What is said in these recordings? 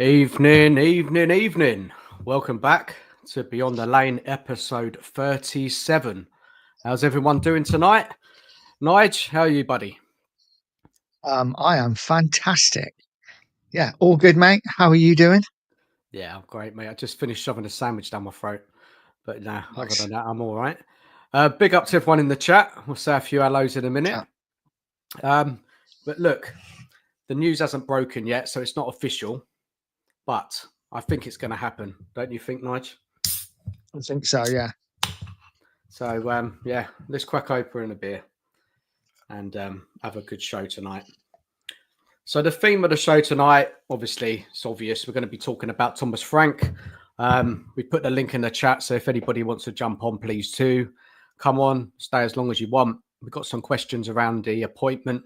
Evening. Welcome back to Beyond the Lane, episode 37. How's everyone doing tonight? Nige, how are you, buddy? I am fantastic. Yeah, all good, mate. How are you doing? Yeah, I'm great, mate. I just finished shoving a sandwich down my throat. But no, other Nice. than that, I'm all right. Big up to everyone in the chat. We'll say a few hellos in a minute. But look, the news hasn't broken yet, so it's not official. But I think it's going to happen. Don't you think, Nige? I think so, yeah. So, yeah, let's crack open a beer and have a good show tonight. So the theme of the show tonight, obviously, it's obvious. We're going to be talking about Thomas Frank. We put the link in the chat, so if anybody wants to jump on, please too. Come on, stay as long as you want. We've got some questions around the appointment.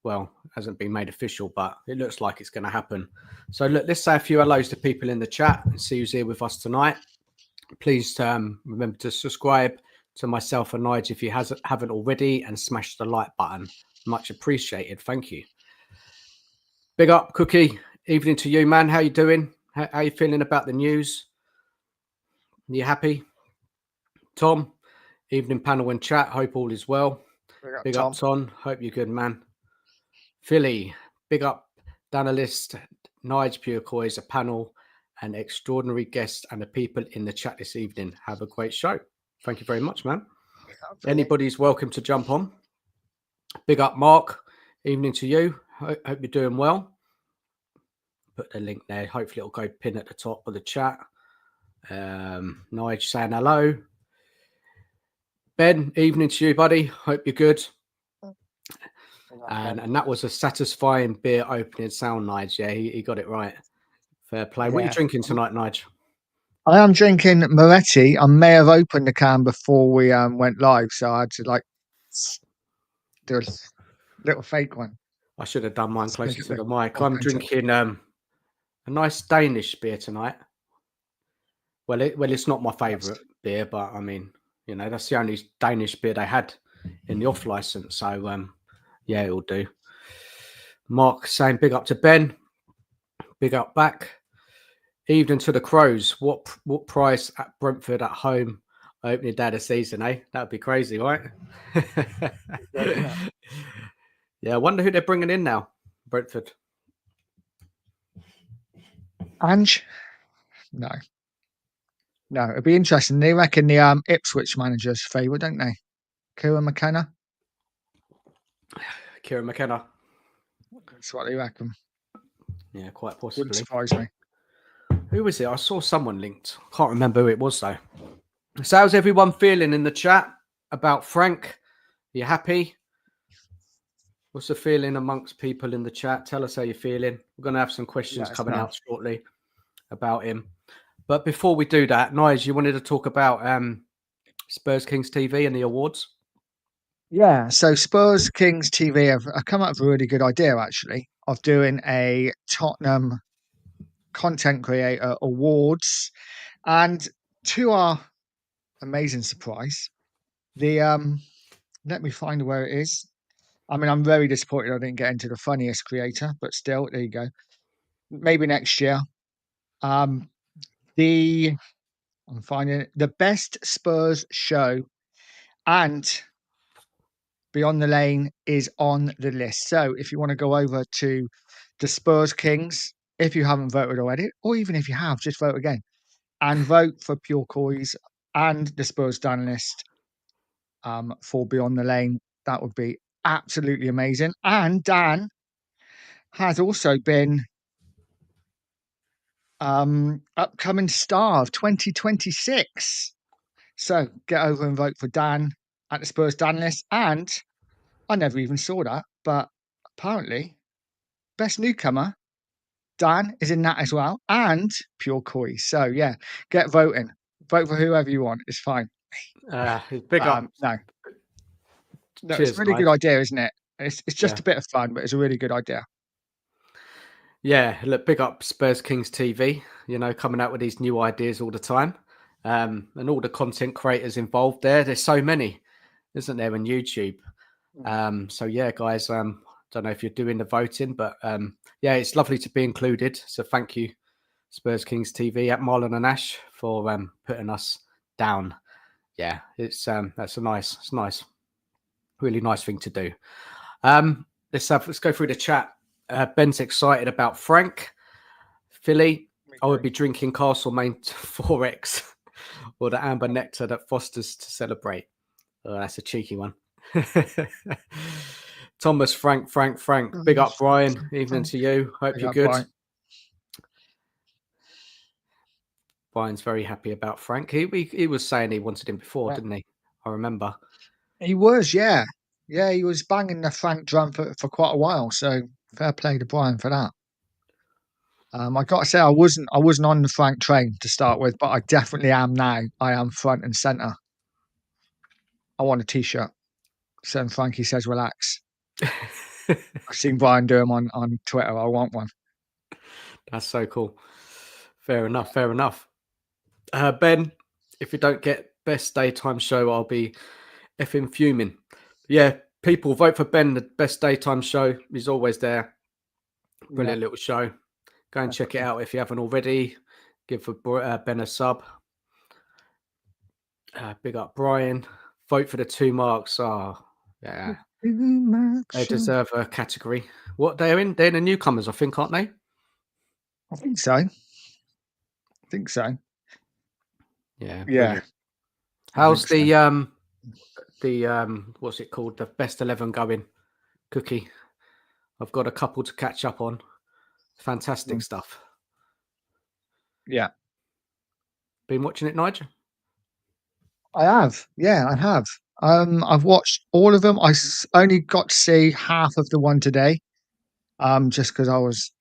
Well, it hasn't been made official, but it looks like it's going to happen. So look, let's say a few hellos to people in the chat and see who's here with us tonight. Please remember to subscribe to myself and Nige if you haven't already, and smash the like button. Much appreciated. Thank you. Big up, Cookie. Evening to you, man. How you doing? How are you feeling about the news? You happy? Tom, evening panel and chat. Hope all is well. Big up, Tom. Hope you're good, man. Philly, big up, DAnalyst, Nige, Pure COYS, a panel, and extraordinary guests and the people in the chat this evening. Have a great show. Thank you very much, man. Anybody's welcome to jump on. Big up, Mark. Evening to you. Hope you're doing well. Put the link there. Hopefully it'll go pin at the top of the chat. Nige saying hello. Ben, evening to you, buddy. Hope you're good. And that was a satisfying beer opening sound, Nige. Yeah, he got it right. Fair play. Yeah. What are you drinking tonight, Nige? I am drinking Moretti. I may have opened the can before we went live, so I had to do a little fake one. I should have done mine closer to the mic. I'm drinking a nice Danish beer tonight. Well, it's not my favourite beer, but I mean, you know, that's the only Danish beer they had in the off license. So, yeah, it'll do. Mark saying big up to Ben. Big up back. Evening to the Crows. What price at Brentford at home opening day of the season, eh? That'd be crazy, right? Yeah, I wonder who they're bringing in now, Brentford. Ange? No, it'd be interesting. They reckon the Ipswich manager's favourite, don't they? Kieran McKenna? That's what they reckon. Yeah, quite possibly. Wouldn't surprise me. Who was it? I saw someone linked. Can't remember who it was, though. So how's everyone feeling in the chat about Frank? Are you happy? What's the feeling amongst people in the chat? Tell us how you're feeling. We're going to have some questions coming out shortly about him. But before we do that, Nige, you wanted to talk about Spurs Kings TV and the awards? Yeah, so Spurs Kings TV have come up with a really good idea, actually, of doing a Tottenham content creator awards. And to our amazing surprise, let me find where it is. I mean, I'm very disappointed I didn't get into the funniest creator, but still, there you go. Maybe next year. I'm finding it, the best Spurs show and Beyond the Lane is on the list. So if you want to go over to the Spurs Kings, if you haven't voted already, or even if you have, just vote again and vote for Pure COYS and the Spurs DAnalyst for Beyond the Lane. That would be absolutely amazing. And Dan has also been upcoming star of 2026. So get over and vote for Dan at the Spurs DAnalyst. And I never even saw that, but apparently, best newcomer, Dan is in that as well, and Pure COYS. So yeah, get voting. Vote for whoever you want. It's fine. Big up. No, Cheers, it's a really good idea, isn't it? It's just a bit of fun, but it's a really good idea. Yeah, look, big up Spurs Kings TV, you know, coming out with these new ideas all the time. And all the content creators involved there. There's so many, isn't there, on YouTube? So yeah, guys, don't don't know if you're doing the voting, but yeah, it's lovely to be included. So thank you, Spurs Kings TV at Marlon and Ash, for putting us down. Yeah, it's nice, really nice thing to do. Let's go through the chat. Ben's excited about Frank. Philly, I would be drinking Castlemaine 4X or the amber nectar that fosters to celebrate. Oh, that's a cheeky one. Thomas, Frank. Big up, Brian. Evening to you. Hope you're good. Brian's very happy about Frank. He was saying he wanted him before, didn't he? I remember. He was, yeah. Yeah, he was banging the Frank drum for quite a while. So fair play to Brian for that. I got to say, I wasn't on the Frank train to start with, but I definitely am now. I am front and center. I want a T-shirt. So Frankie says, "Relax." I've seen Brian do them on Twitter. I want one. That's so cool. Fair enough. Ben, if you don't get best daytime show, I'll be effing fuming. Yeah, people vote for Ben, the best daytime show. He's always there. Brilliant little show. Go and check it out if you haven't already. Give Ben a sub. Big up Brian. Vote for the 2 marks. Oh, yeah. They deserve a category. What they're in? They're the newcomers, I think, aren't they? I think so. Yeah. Yeah. How's the what's it called? The best 11 going, Cookie? I've got a couple to catch up on. Fantastic stuff. Yeah. Been watching it, Nige? I have. Yeah, I have. I've watched all of them. I only got to see half of the one today, just because I was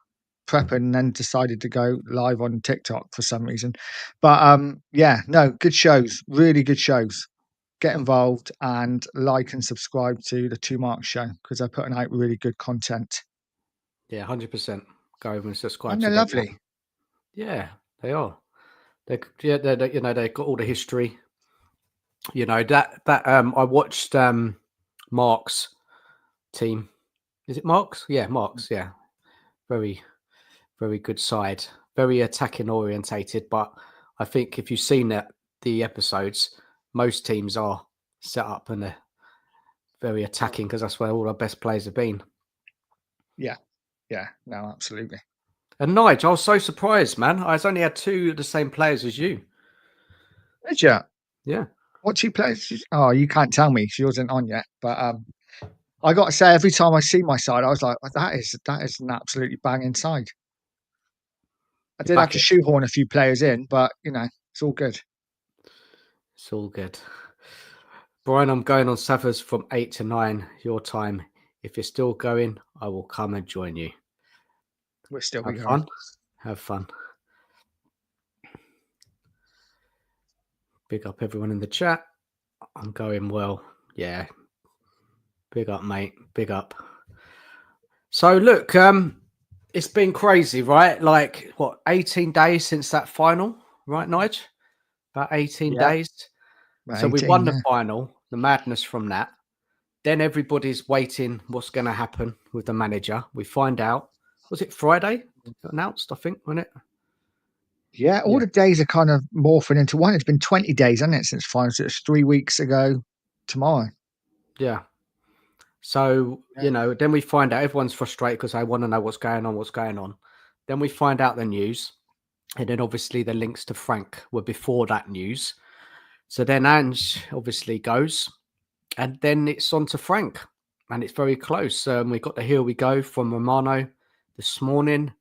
prepping and then decided to go live on TikTok for some reason. But yeah, no, good shows. Really good shows. Get involved and like and subscribe to the 2 Marks show because they're putting out really good content. Yeah, 100%. Go over and subscribe. And they're lovely. Yeah, they are. They've got all the history. You know that I watched Mark's team. Is it Mark's? Yeah, Mark's. Yeah, very, very good side. Very attacking orientated. But I think if you've seen the episodes, most teams are set up and they're very attacking because that's where all our best players have been. Yeah. No, absolutely. And Nige, I was so surprised, man. I only had 2 of the same players as you. Did you? Yeah. What 2 players? Oh, you can't tell me. She wasn't on yet. But I got to say, every time I see my side, I was like, that is an absolutely banging side. I did have to shoehorn a few players in, but it's all good. It's all good. Brian, I'm going on Savers from 8 to 9 your time. If you're still going, I will come and join you. We're still going. Fun. Have fun. Big up everyone in the chat. I'm going well. Yeah. Big up, mate. Big up. So look, it's been crazy, right? Like what, 18 days since that final, right, Nige? About 18 days. So we won the final, the madness from that. Then everybody's waiting what's going to happen with the manager. We find out. Was it Friday announced, I think, wasn't it? Yeah, all the days are kind of morphing into one. It's been 20 days, hasn't it, since final? So it's 3 weeks ago tomorrow. Yeah. So, then we find out everyone's frustrated because they want to know what's going on. Then we find out the news. And then obviously the links to Frank were before that news. So then Ange obviously goes. And then it's on to Frank. And it's very close. We got the here we go from Romano this morning.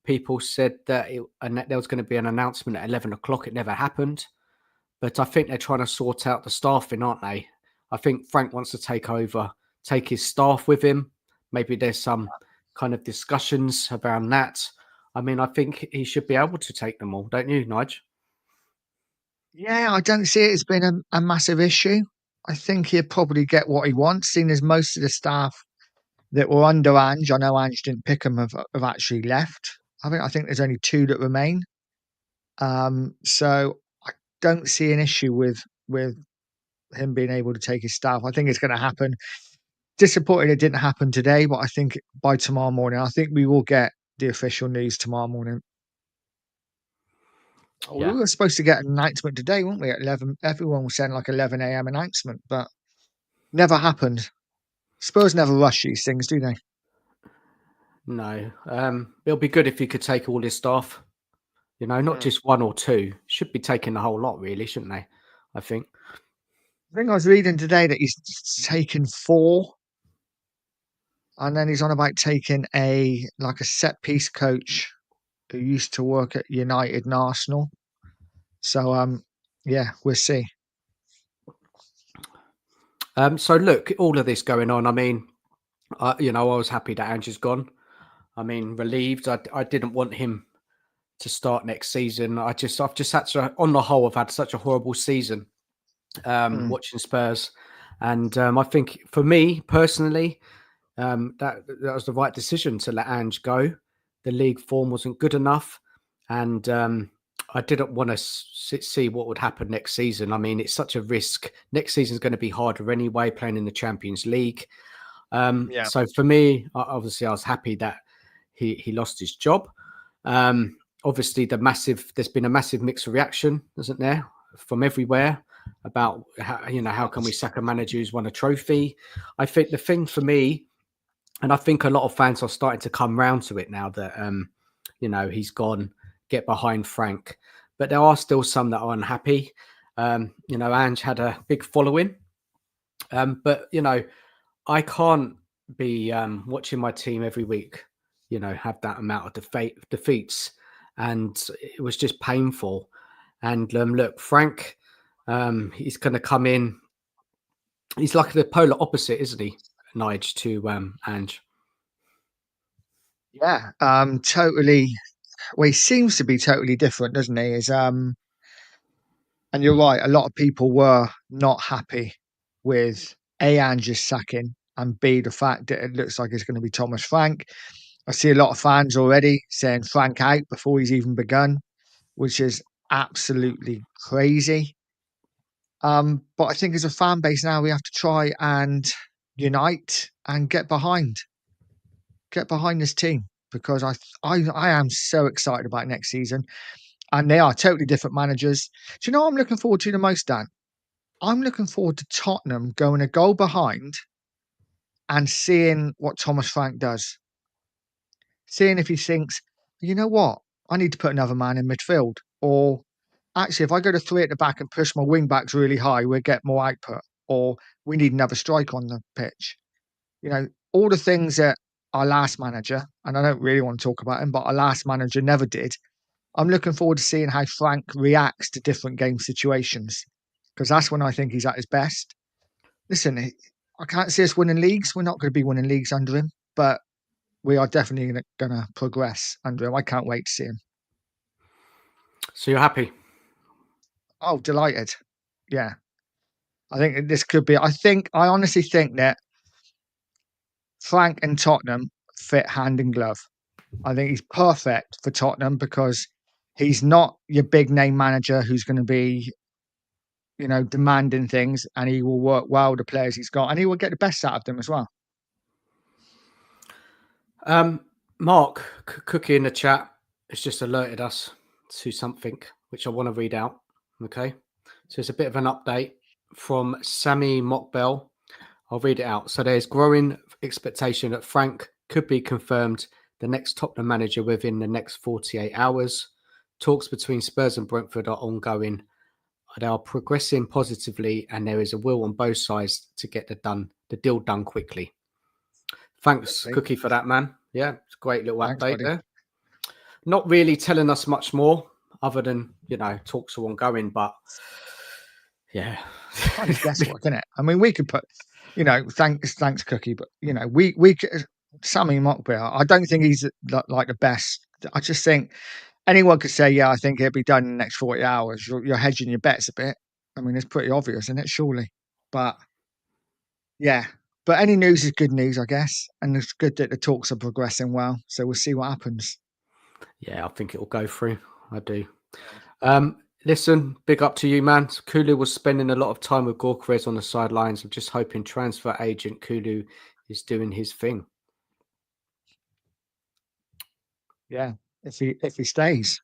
People said that there was going to be an announcement at 11 o'clock. It never happened. But I think they're trying to sort out the staffing, aren't they? I think Frank wants to take over, take his staff with him. Maybe there's some kind of discussions around that. I mean, I think he should be able to take them all, don't you, Nige? Yeah, I don't see it as being a massive issue. I think he'll probably get what he wants, seeing as most of the staff that were under Ange, I know Ange didn't pick them, have actually left. I think there's only 2 that remain. So I don't see an issue with him being able to take his staff. I think it's going to happen Disappointed it didn't happen today, but I think by tomorrow morning, I think we will get the official news tomorrow morning. We Yeah. were supposed to get an announcement today, weren't we? At 11, everyone was saying like 11 a.m. announcement, but never happened. Spurs never rush these things, do they? No. It'll be good if you could take all his staff. Not Mm. just one or two. Should be taking the whole lot, really, shouldn't they? I think. I think I was reading today that he's taken 4, and then he's on about taking a set piece coach who used to work at United and Arsenal. So yeah, we'll see. So look, all of this going on. I mean, I was happy that Ange is gone. I mean, relieved. I didn't want him to start next season. I've just had to, on the whole, I've had such a horrible season Mm. watching Spurs, and I think for me personally, that was the right decision to let Ange go. The league form wasn't good enough, and I didn't want to see what would happen next season. I mean, it's such a risk. Next season's going to be harder anyway, playing in the Champions League. Yeah. So for me, obviously, I was happy that he lost his job. Obviously, there's been a massive mixed reaction, isn't there, from everywhere about how can we sack a manager who's won a trophy. I think the thing for me, and I think a lot of fans are starting to come round to it now that he's gone, get behind Frank, but there are still some that are unhappy. Ange had a big following, but I can't be watching my team every week, have that amount of defeats, and it was just painful. And look, Frank, he's going to come in. He's like the polar opposite, isn't he, Nige, to Ange? Yeah. Totally. Well, he seems to be totally different, doesn't he? And you're right, a lot of people were not happy with A, Ange's sacking, and B, the fact that it looks like it's going to be Thomas Frank. I see a lot of fans already saying Frank out before he's even begun, which is absolutely crazy. But I think as a fan base now, we have to try and unite and get behind this team because I am so excited about next season, and they are totally different managers. Do you know what I'm looking forward to the most, Dan? I'm looking forward to Tottenham going a goal behind and seeing what Thomas Frank does. Seeing if he thinks, you know what, I need to put another man in midfield. Or actually, if I go to 3 at the back and push my wing backs really high, we'll get more output. Or we need another strike on the pitch. All the things that our last manager, and I don't really want to talk about him, but our last manager never did. I'm looking forward to seeing how Frank reacts to different game situations because that's when I think he's at his best. Listen, I can't see us winning leagues. We're not going to be winning leagues under him, but we are definitely going to progress under him. I can't wait to see him. So you're happy? Oh, delighted. Yeah. I think this could be, I honestly think that Frank and Tottenham fit hand in glove. I think he's perfect for Tottenham because he's not your big name manager who's going to be, demanding things, and he will work well with the players he's got and he will get the best out of them as well. Mark Cookie in the chat has just alerted us to something which I want to read out. Okay, so it's a bit of an update from Sammy Mockbell. I'll read it out. So there's growing expectation that Frank could be confirmed the next Tottenham manager within the next 48 hours. Talks between Spurs and Brentford are ongoing. They are progressing positively, and there is a will on both sides to get the deal done quickly. Thanks, Cookie, for that, man. Yeah, it's a great little Thanks, update buddy. there. Not really telling us much more other than, talks are ongoing, but yeah. Kind of guesswork, isn't it? I mean, we could put, thanks, Cookie, but we could, Sammy Mockbell. I don't think he's like the best. I just think anyone could say, yeah, I think it'll be done in the next 40 hours. You're hedging your bets a bit. I mean, it's pretty obvious, isn't it? Surely, but yeah. But any news is good news, I guess, and it's good that the talks are progressing well. So we'll see what happens. Yeah, I think it will go through. I do. Listen, big up to you, man. Kulu was spending a lot of time with Gorkarez on the sidelines. I'm just hoping transfer agent Kulu is doing his thing. Yeah, if he stays.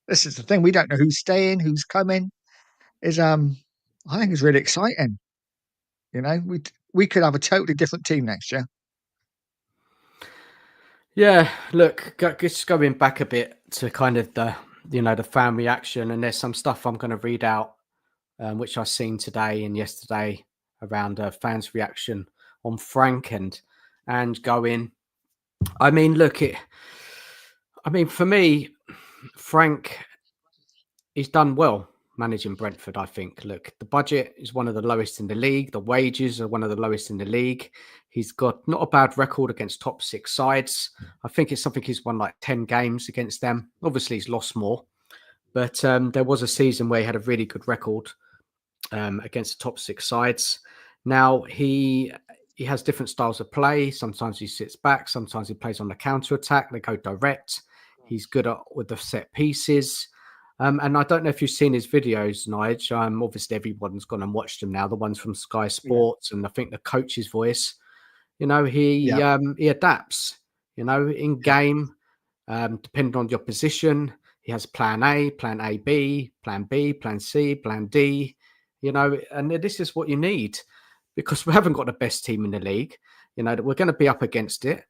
This is the thing. We don't know who's staying, who's coming. Is I think it's really exciting. You know, we could have a totally different team next year. Yeah, look, just going back a bit to kind of the fan reaction, and there's some stuff I'm going to read out, which I've seen today and yesterday around fans' reaction on Frank and going. I mean, look, for me, Frank, he's done well managing Brentford, I think. Look, the budget is one of the lowest in the league. The wages are one of the lowest in the league. He's got not a bad record against top six sides. I think it's something he's won like 10 games against them. Obviously, he's lost more. But there was a season where he had a really good record against the top six sides. Now, he has different styles of play. Sometimes he sits back. Sometimes he plays on the counter-attack. They go direct. He's good with the set pieces. And I don't know if you've seen his videos, Nige. Obviously, everyone's gone and watched them now. The ones from Sky Sports, and I think the coach's voice. You know, he adapts. You know, in game, depending on your position, he has Plan A, Plan A B, Plan B, Plan C, Plan D. You know, and this is what you need because we haven't got the best team in the league. You know, that we're going to be up against it.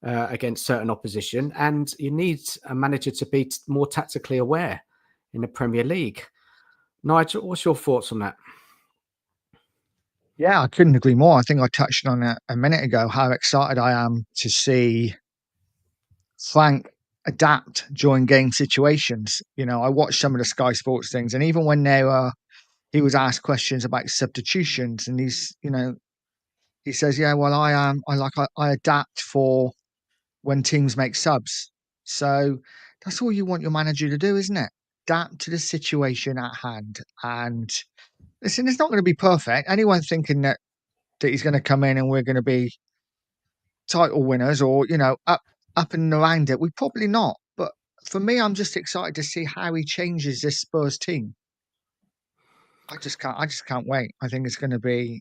Against certain opposition, and you need a manager to be more tactically aware in the Premier League. Nigel, what's your thoughts on that? Yeah, I couldn't agree more. I think I touched on it a minute ago, how excited I am to see Frank adapt during game situations. You know, I watched some of the Sky Sports things, and even when he was asked questions about substitutions, and he says, "Yeah, well, I adapt for when teams make subs." So that's all you want your manager to do, isn't it? Adapt to the situation at hand. And listen, it's not going to be perfect. Anyone thinking that he's going to come in and we're going to be title winners or up and around it, we probably not. But for me, I'm just excited to see how he changes this Spurs team. I just can't wait. I think it's going to be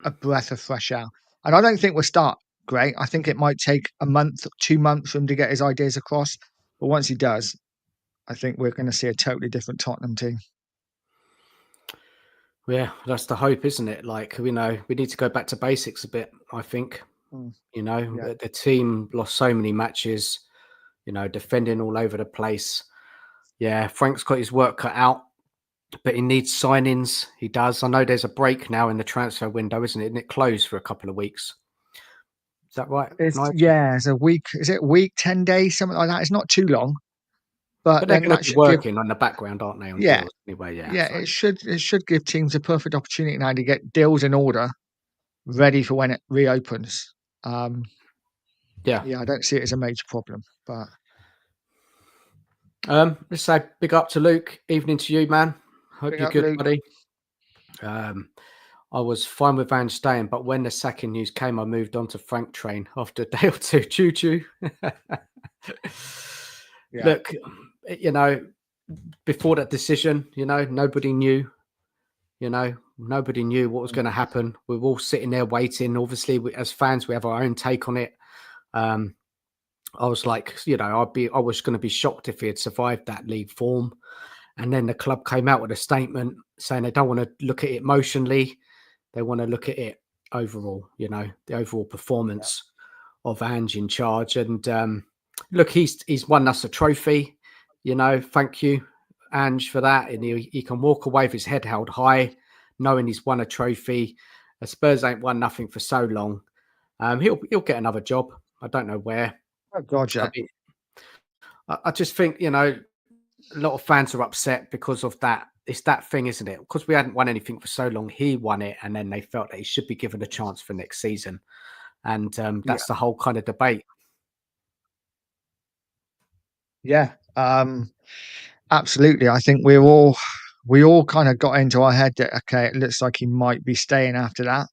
a breath of fresh air. And I don't think we'll start great. I think it might take a month, 2 months for him to get his ideas across. But once he does, I think we're going to see a totally different Tottenham team. Yeah, that's the hope, isn't it? Like, we need to go back to basics a bit, I think. The team lost so many matches, defending all over the place. Yeah, Frank's got his work cut out, but he needs signings. He does. I know there's a break now in the transfer window, isn't it? And it closed for a couple of weeks. Is that right? It's a week. Is it a week, 10 days, something like that? It's not too long. But they're then going that to be should working on the background, aren't they? On deals anyway, so. It should give teams a perfect opportunity now to get deals in order, ready for when it reopens. I don't see it as a major problem. But let's say big up to Luke. Evening to you, man. Hope you're good, Luke. Buddy. I was fine with Ange staying, but when the sacking news came, I moved on to Frank train after a day or two. Choo choo. Look, before that decision, nobody knew. Nobody knew what was going to happen. We were all sitting there waiting. Obviously, as fans, we have our own take on it. I was like, I was going to be shocked if he had survived that league form. And then the club came out with a statement saying they don't want to look at it emotionally. They want to look at it overall, the overall performance of Ange in charge. And look, he's won us a trophy. Thank you, Ange, for that. And he can walk away with his head held high, knowing he's won a trophy. Spurs ain't won nothing for so long. He'll get another job. I don't know where. Oh God, yeah. I just think, a lot of fans are upset because of that. It's that thing, isn't it? Because we hadn't won anything for so long. He won it, and then they felt that he should be given a chance for next season. And that's the whole kind of debate. Yeah, absolutely. I think we all kind of got into our head that, okay, it looks like he might be staying after that.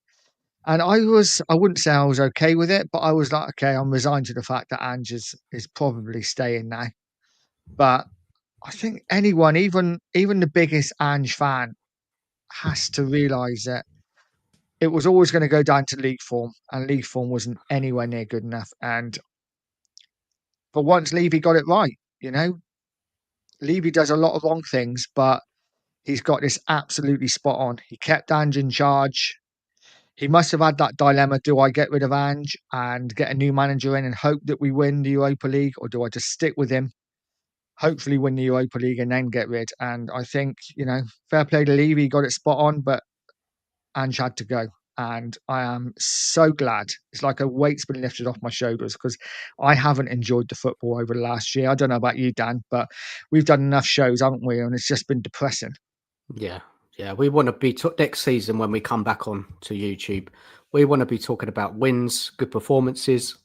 And I wouldn't say I was okay with it, but I was like, okay, I'm resigned to the fact that Ange is probably staying now. But I think anyone, even the biggest Ange fan, has to realise that it was always going to go down to league form, and league form wasn't anywhere near good enough. And for once, Levy got it right. You know, Levy does a lot of wrong things, but he's got this absolutely spot on. He kept Ange in charge. He must have had that dilemma: do I get rid of Ange and get a new manager in and hope that we win the Europa League, or do I just stick with him, hopefully win the Europa League and then get rid? And I think, fair play to Levy, he got it spot on, but Ange had to go. And I am so glad. It's like a weight's been lifted off my shoulders, because I haven't enjoyed the football over the last year. I don't know about you, Dan, but we've done enough shows, haven't we? And it's just been depressing. Yeah. Yeah. We want to be next season when we come back on to YouTube. We want to be talking about wins, good performances,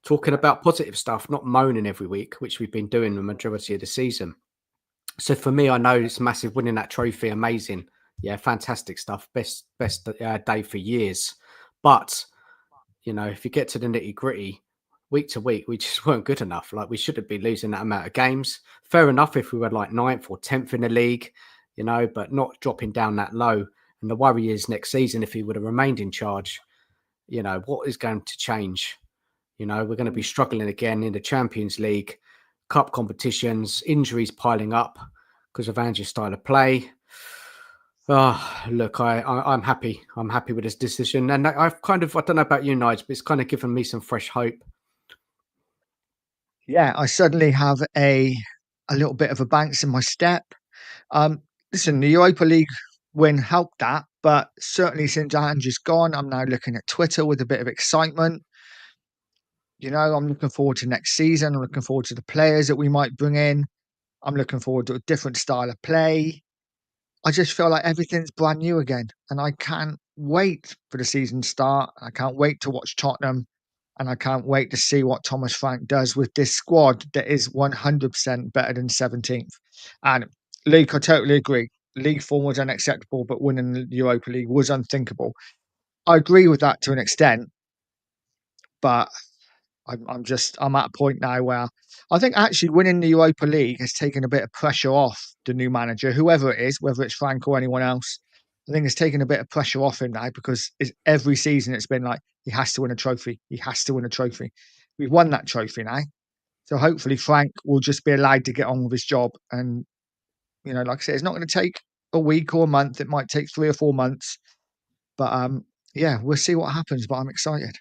talking about positive stuff, not moaning every week, which we've been doing the majority of the season. So for me, I know it's massive winning that trophy. Amazing. Yeah, fantastic stuff. Best day for years. But, if you get to the nitty gritty, week to week, we just weren't good enough. Like, we shouldn't be losing that amount of games. Fair enough if we were like 9th or 10th in the league, but not dropping down that low. And the worry is next season, if he would have remained in charge, what is going to change? We're going to be struggling again in the Champions League, cup competitions, injuries piling up because of Ange's style of play. Look, I'm happy. I'm happy with this decision. And I don't know about you, Nige, but it's kind of given me some fresh hope. Yeah, I suddenly have a little bit of a bounce in my step. Listen, the Europa League win helped that, but certainly since Ange is gone, I'm now looking at Twitter with a bit of excitement. I'm looking forward to next season. I'm looking forward to the players that we might bring in. I'm looking forward to a different style of play. I just feel like everything's brand new again, and I can't wait for the season to start. I can't wait to watch Tottenham, and I can't wait to see what Thomas Frank does with this squad that is 100% better than 17th. And Luke, I totally agree. League form was unacceptable, but winning the Europa League was unthinkable. I agree with that to an extent, but I'm at a point now where I think actually winning the Europa League has taken a bit of pressure off the new manager, whoever it is, whether it's Frank or anyone else. I think it's taken a bit of pressure off him now, because every season it's been like, he has to win a trophy. He has to win a trophy. We've won that trophy now. So hopefully Frank will just be allowed to get on with his job. And, like I said, it's not going to take a week or a month. It might take 3 or 4 months. But yeah, we'll see what happens. But I'm excited.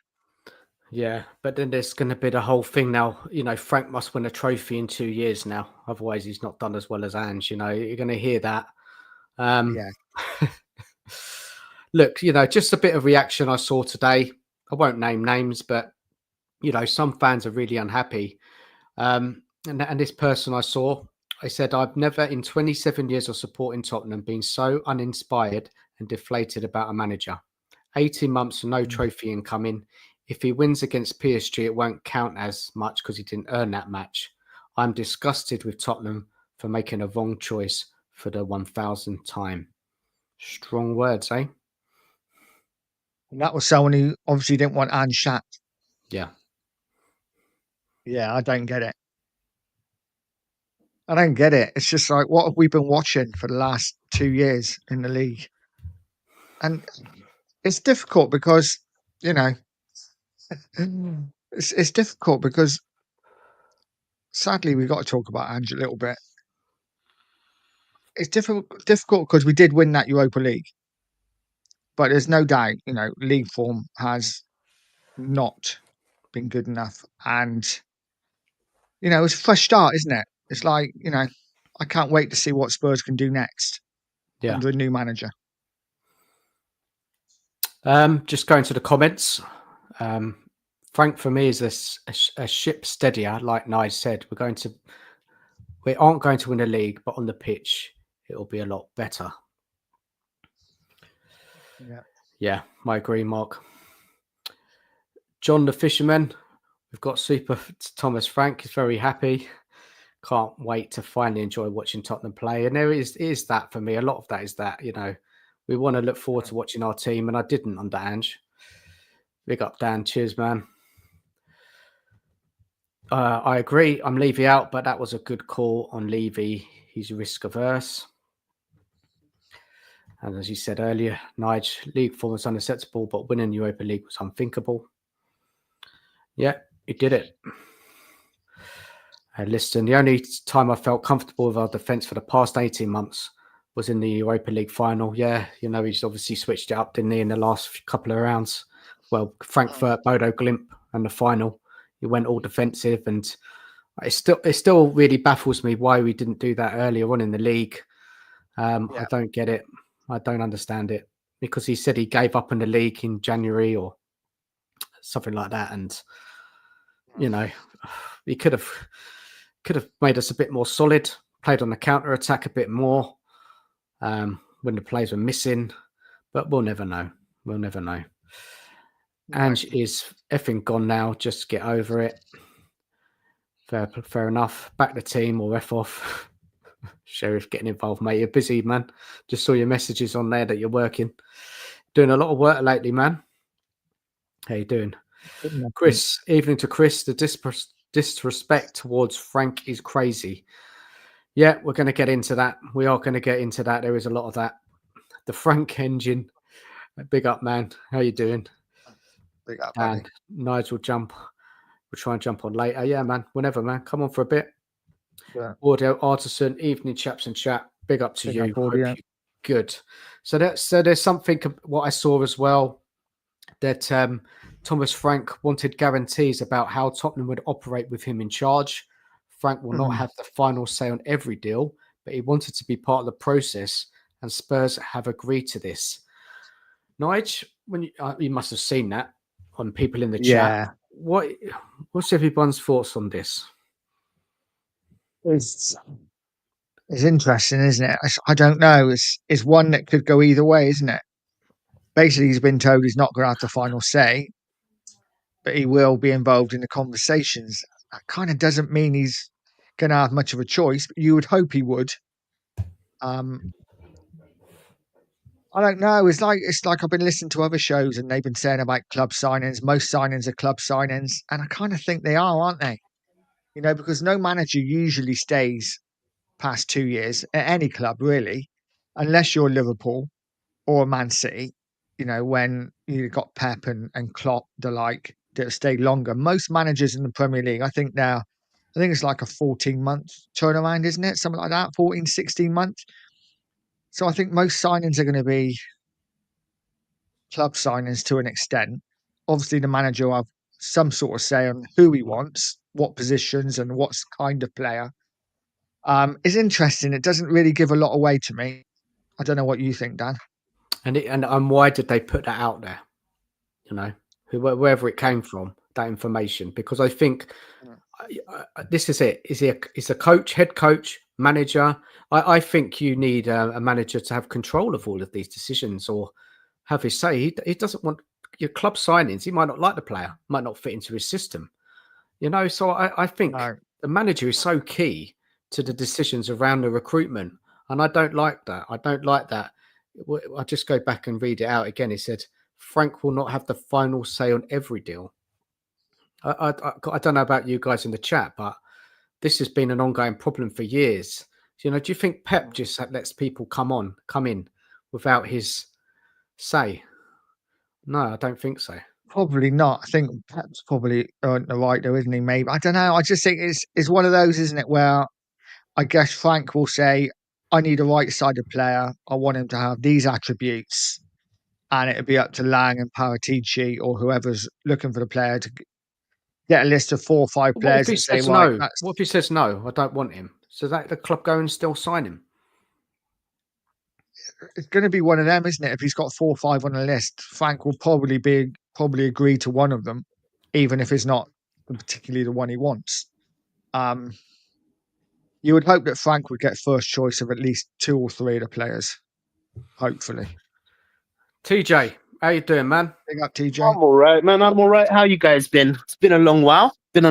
Yeah, but then there's going to be the whole thing now. Frank must win a trophy in 2 years now. Otherwise, he's not done as well as Ange. You're going to hear that. Yeah. Look, just a bit of reaction I saw today. I won't name names, but, some fans are really unhappy. And this person I saw, I said, I've never in 27 years of supporting Tottenham been so uninspired and deflated about a manager. 18 months and no trophy incoming. If he wins against PSG, it won't count as much because he didn't earn that match. I'm disgusted with Tottenham for making a wrong choice for the 1000th time. Strong words, eh? And that was someone who obviously didn't want Ange sacked. Yeah. Yeah, I don't get it. I don't get it. It's just like, what have we been watching for the last 2 years in the league? And it's difficult because, it's difficult because sadly we've got to talk about Ange a little bit. It's difficult because we did win that Europa League, but there's no doubt, league form has not been good enough. And, it's a fresh start, isn't it? It's like, I can't wait to see what Spurs can do next under a new manager. Just going to the comments. Frank for me is a ship steadier, like Nige said. We aren't going to win a league, but on the pitch, it'll be a lot better. Yeah, I agree, Mark. John the Fisherman, we've got Super Thomas Frank. He's very happy. Can't wait to finally enjoy watching Tottenham play. And there is that for me. A lot of that is that, we want to look forward to watching our team, and I didn't under Ange. Big up, Dan. Cheers, man. I agree. I'm Levy out, but that was a good call on Levy. He's risk averse. And as you said earlier, Nige, league form was unacceptable, but winning Europa League was unthinkable. Yeah, he did it. Listen, the only time I felt comfortable with our defence for the past 18 months was in the Europa League final. Yeah, he's obviously switched it up, didn't he, in the last couple of rounds? Well, Frankfurt, Bodo Glimt, and the final, he went all defensive, and it still really baffles me why we didn't do that earlier on in the league. I don't get it. I don't understand it, because he said he gave up in the league in January or something like that, and he could have made us a bit more solid, played on the counter attack a bit more when the players were missing, but we'll never know. We'll never know. Ange is effing gone now. Just get over it. Fair enough. Back the team or F off. Sheriff getting involved, mate. You're busy, man. Just saw your messages on there that you're working. Doing a lot of work lately, man. How you doing? Chris, evening to Chris. The disrespect towards Frank is crazy. Yeah, we're going to get into that. We are going to get into that. There is a lot of that. The Frank engine. Big up, man. How you doing? Big up, buddy. And Nige will jump. We'll try and jump on later. Yeah, man. Whenever, man. Come on for a bit. Yeah. Audio Artisan, evening chaps and chat. Big up to you. Hope you good. So there's something what I saw as well, that Thomas Frank wanted guarantees about how Tottenham would operate with him in charge. Frank will not have the final say on every deal, but he wanted to be part of the process, and Spurs have agreed to this. Nige, when you must have seen that on people in the chat. What's everyone's thoughts on this? It's interesting, isn't it? I don't know. It's one that could go either way, isn't it? Basically, he's been told he's not going to have the final say, but he will be involved in the conversations. That kind of doesn't mean he's going to have much of a choice, but you would hope he would. I don't know. It's like I've been listening to other shows and they've been saying about club signings. Most signings are club signings, and I kind of think they are, aren't they? Because no manager usually stays past 2 years at any club, really, unless you're Liverpool or Man City. When you got Pep and Klopp, the like, that stay longer. Most managers in the Premier League, I think it's like a 14-month turnaround, isn't it? Something like that, 14, 16 months. So I think most signings are going to be club signings to an extent. Obviously, the manager will have some sort of say on who he wants, what positions, and what kind of player. It's interesting. It doesn't really give a lot away to me. I don't know what you think, Dan. And why did they put that out there? Wherever it came from, that information, because I think this is it. Is a coach, head coach, manager? I think you need a manager to have control of all of these decisions, or have his say. He doesn't want your club signings. He might not like the player, might not fit into his system. So I think the manager is so key to the decisions around the recruitment, and I don't like that. I just go back and read it out again. He said Frank will not have the final say on every deal. I don't know about you guys in the chat, but this has been an ongoing problem for years. Do you think Pep just lets people come in without his say? No, I don't think so. Probably not. I think Pep's probably earned the right, though, isn't he? Maybe. I don't know. I just think it's one of those, isn't it, where I guess Frank will say, I need a right-sided player. I want him to have these attributes. And it'll be up to Lang and Paratici or whoever's looking for the player to get a list of 4 or 5 players and say, no? What if he says no? I don't want him. So that the club go and still sign him. It's going to be one of them, isn't it? If he's got 4 or 5 on the list, Frank will probably agree to one of them, even if it's not particularly the one he wants. You would hope that Frank would get first choice of at least 2 or 3 of the players. Hopefully. TJ, how you doing, man? Big up, TJ. I'm all right, man. I'm all right. How you guys been? It's been a long while. I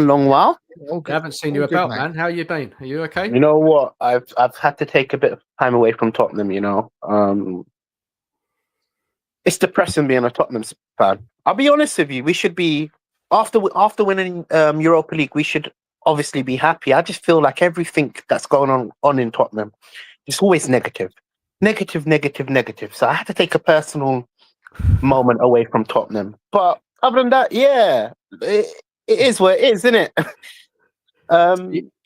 haven't seen you about, man. How you been? Are you okay? You know what? I've had to take a bit of time away from Tottenham. It's depressing being a Tottenham fan. I'll be honest with you. We should be after winning Europa League. We should obviously be happy. I just feel like everything that's going on in Tottenham is always negative. Negative, negative, negative. So I had to take a personal moment away from Tottenham. But other than that, yeah, it is what it is, isn't it?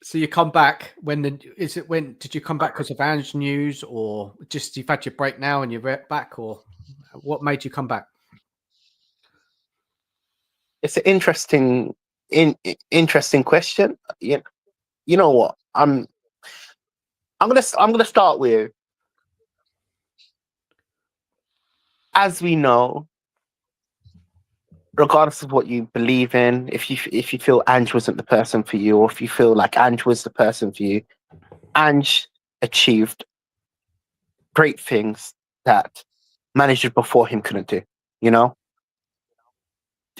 So you come back when did you come back because of Ange news, or just you've had your break now and you're back, or what made you come back? It's an interesting question. You know what? I'm gonna start with, as we know, regardless of what you believe in, if you feel Ange wasn't the person for you, or if you feel like Ange was the person for you, Ange achieved great things that managers before him couldn't do. You know,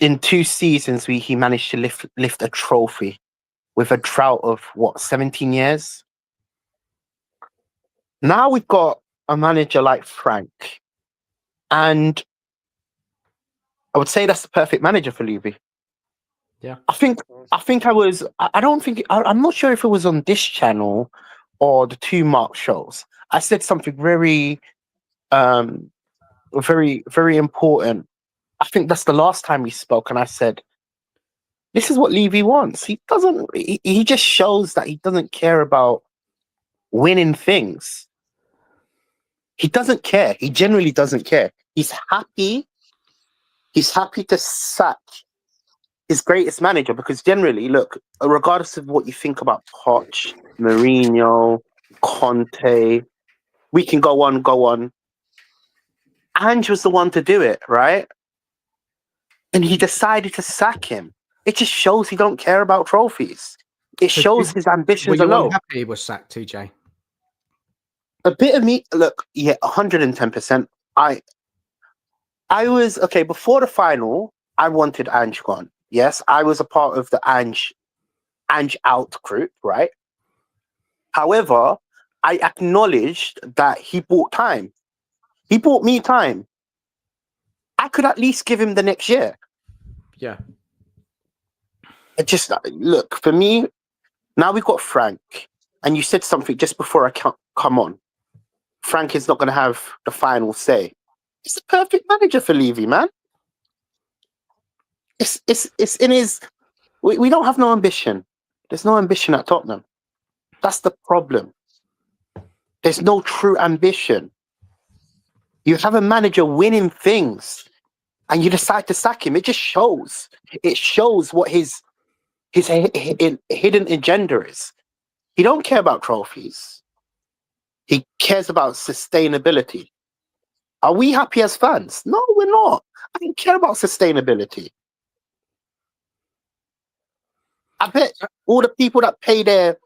in 2 seasons, he managed to lift a trophy with a drought of 17 years. Now we've got a manager like Frank, and I would say that's the perfect manager for Levy. Yeah, I'm not sure if it was on this channel or the 2 Mark shows. I said something very, very important. I think that's the last time we spoke, and I said, this is what Levy wants. He just shows that he doesn't care about winning things. He doesn't care. He genuinely doesn't care. He's happy to sack his greatest manager, because generally, look, regardless of what you think about Poch, Mourinho, Conte, we can go on. Ange was the one to do it, right? And he decided to sack him. It just shows he don't care about trophies. It shows his ambitions were you are low. unhappy he was sacked, TJ? A bit of me, look, yeah, 110%. I was, okay, before the final, I wanted Ange gone. Yes, I was a part of the Ange out group, right? However, I acknowledged that he bought time. He bought me time. I could at least give him the next year. Yeah. It just, look, for me, now we've got Frank, and you said something just before I come on. Frank is not going to have the final say. He's the perfect manager for Levy, man. It's in his. We don't have no ambition. There's no ambition at Tottenham. That's the problem. There's no true ambition. You have a manager winning things, and you decide to sack him. It just shows. It shows what his hidden agenda is. He don't care about trophies. He cares about sustainability. Are we happy as fans? No, we're not. I don't care about sustainability. I bet all the people that pay their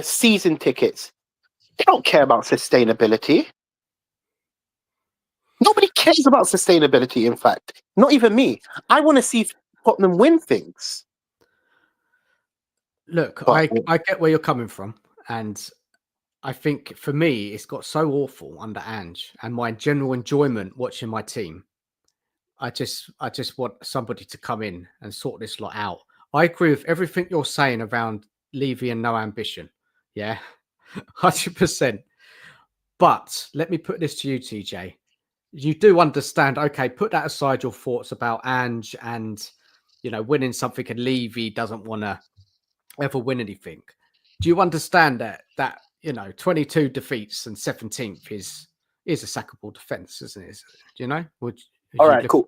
season tickets, they don't care about sustainability. Nobody cares about sustainability, in fact. Not even me. I want to see Tottenham win things. Look, I get where you're coming from, and I think for me, it's got so awful under Ange, and my general enjoyment watching my team. I just want somebody to come in and sort this lot out. I agree with everything you're saying around Levy and no ambition. Yeah, 100%. But let me put this to you, TJ. You do understand, okay, put that aside, your thoughts about Ange and, winning something, and Levy doesn't want to ever win anything. Do you understand that 22 defeats and 17th is a sackable defense, isn't it? Do you know? All right, cool.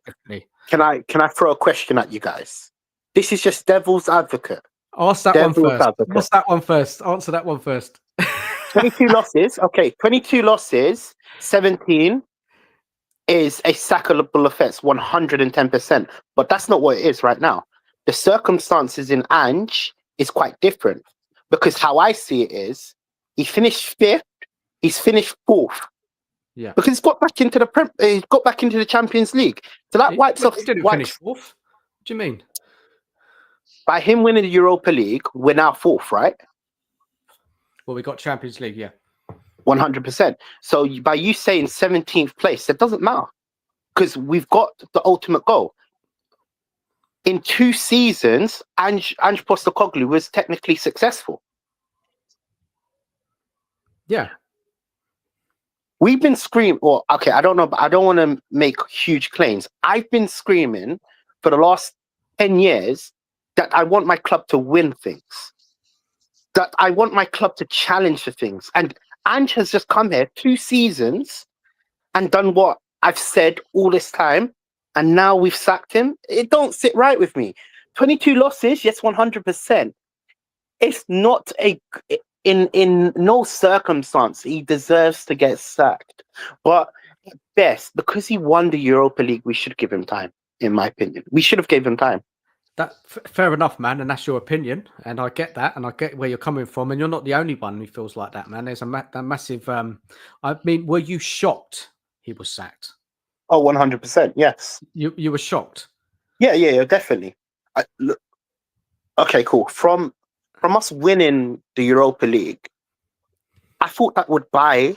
Can I throw a question at you guys? This is just devil's advocate. Answer that one first. Answer that one first. 22 losses. Okay, 22 losses, 17 is a sackable offense, 110%. But that's not what it is right now. The circumstances in Ange is quite different, because how I see it is, he finished 5th, he's finished 4th. Yeah, because he's got back into the Champions League. So that wipes off. He didn't finish 4th. What do you mean? By him winning the Europa League, we're now 4th, right? Well, we got Champions League, yeah. 100%. So by you saying 17th place, that doesn't matter, because we've got the ultimate goal. in 2 seasons, Ange Postecoglou was technically successful. Yeah. We've been screaming, well, okay, I don't know, but I don't want to make huge claims. I've been screaming for the last 10 years that I want my club to win things, that I want my club to challenge for things. And Ange has just come here 2 seasons and done what I've said all this time, and now we've sacked him. It don't sit right with me. 22 losses, yes, 100%. It's not in no circumstance he deserves to get sacked. But at best, because he won the Europa League, we should give him time, in my opinion. We should have gave him time. Fair enough, man, and that's your opinion, and I get that, and I get where you're coming from, and you're not the only one who feels like that, man. There's a massive. I mean, were you shocked he was sacked? Oh, 100%, yes. You were shocked? Yeah, definitely. Look, okay, cool. From us winning the Europa League, I thought that would I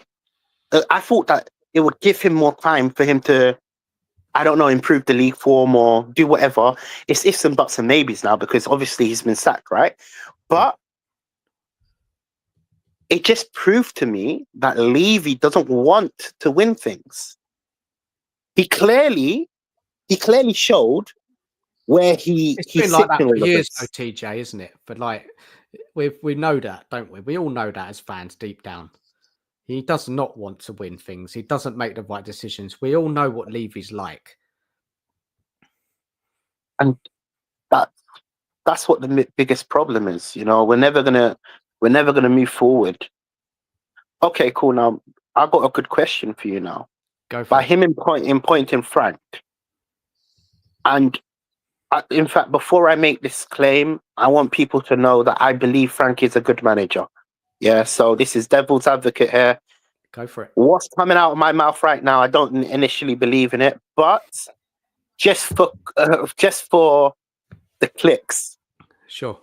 thought that it would give him more time for him to, I don't know, improve the league form or do whatever. It's ifs and buts and maybes now because obviously he's been sacked, right? But it just proved to me that Levy doesn't want to win things. He clearly showed where it's been like that for years, though, TJ, isn't it? But like, we know that, don't we? We all know that as fans deep down. He does not want to win things. He doesn't make the right decisions. We all know what Levy's like. And that's what the biggest problem is. You know, we're never gonna move forward. Okay, cool. Now I've got a good question for you now. Go for By it. him appointing Frank, and in fact, before I make this claim, I want people to know that I believe Frank is a good manager. Yeah, so this is devil's advocate here. Go for it. What's coming out of my mouth right now, I don't initially believe in it, but just for the clicks. Sure.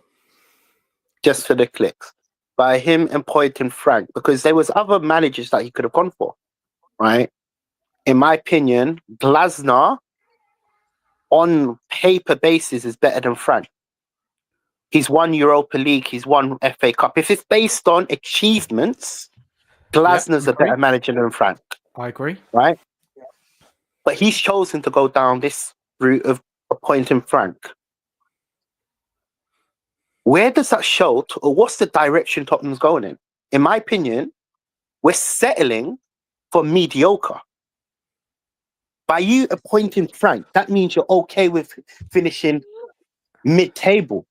Just for the clicks. By him appointing Frank, because there was other managers that he could have gone for, right? In my opinion, Glasner on paper basis is better than Frank. He's won Europa League, he's won FA Cup. If it's based on achievements, Glasner's a better manager than Frank. I agree. Right? But he's chosen to go down this route of appointing Frank. Where does that show, or what's the direction Tottenham's going in? In my opinion, we're settling for mediocre. By you appointing Frank, that means you're okay with finishing mid-table.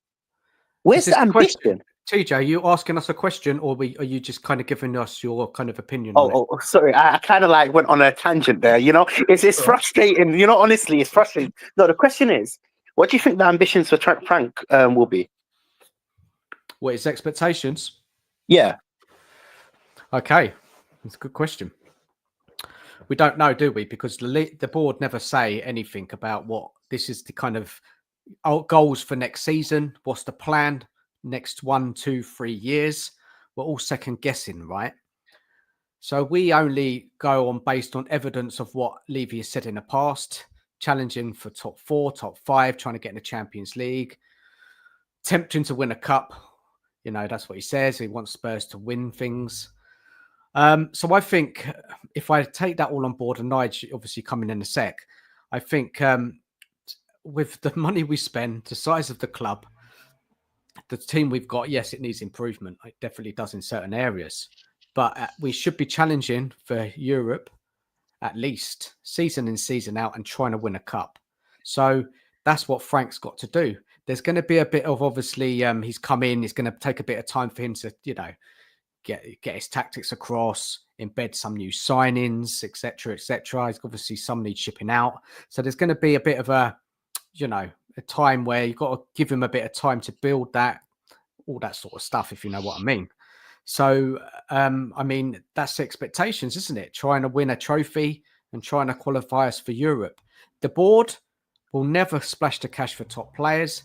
Where's the ambition? TJ, are you asking us a question, or are you just kind of giving us your kind of opinion? Oh, sorry. I kind of like went on a tangent there. You know, it's frustrating. You know, honestly, it's frustrating. No, the question is, what do you think the ambitions for Frank will be? What his expectations? Yeah. Okay, that's a good question. We don't know, do we? Because the board never say anything about what this is the kind of goals for next season. What's the plan next 1, 2, 3 years? We're all second guessing, right? So we only go on based on evidence of what Levy has said in the past, challenging for top 4, top 5, trying to get in the Champions League, tempting to win a cup. You know, that's what he says. He wants Spurs to win things. So I think if I take that all on board, and Nige obviously coming in a sec, I think with the money we spend, the size of the club, the team we've got, yes, it needs improvement. It definitely does in certain areas. But we should be challenging for Europe at least season in, season out, and trying to win a cup. So that's what Frank's got to do. There's going to be a bit of, obviously, he's come in. It's going to take a bit of time for him to, you know, get his tactics across, embed some new signings, etc., etc. He's obviously some need shipping out. So there's going to be a bit of a, you know, a time where you've got to give him a bit of time to build that, all that sort of stuff, if you know what I mean. So, I mean, that's the expectations, isn't it? Trying to win a trophy and trying to qualify us for Europe. The board will never splash the cash for top players.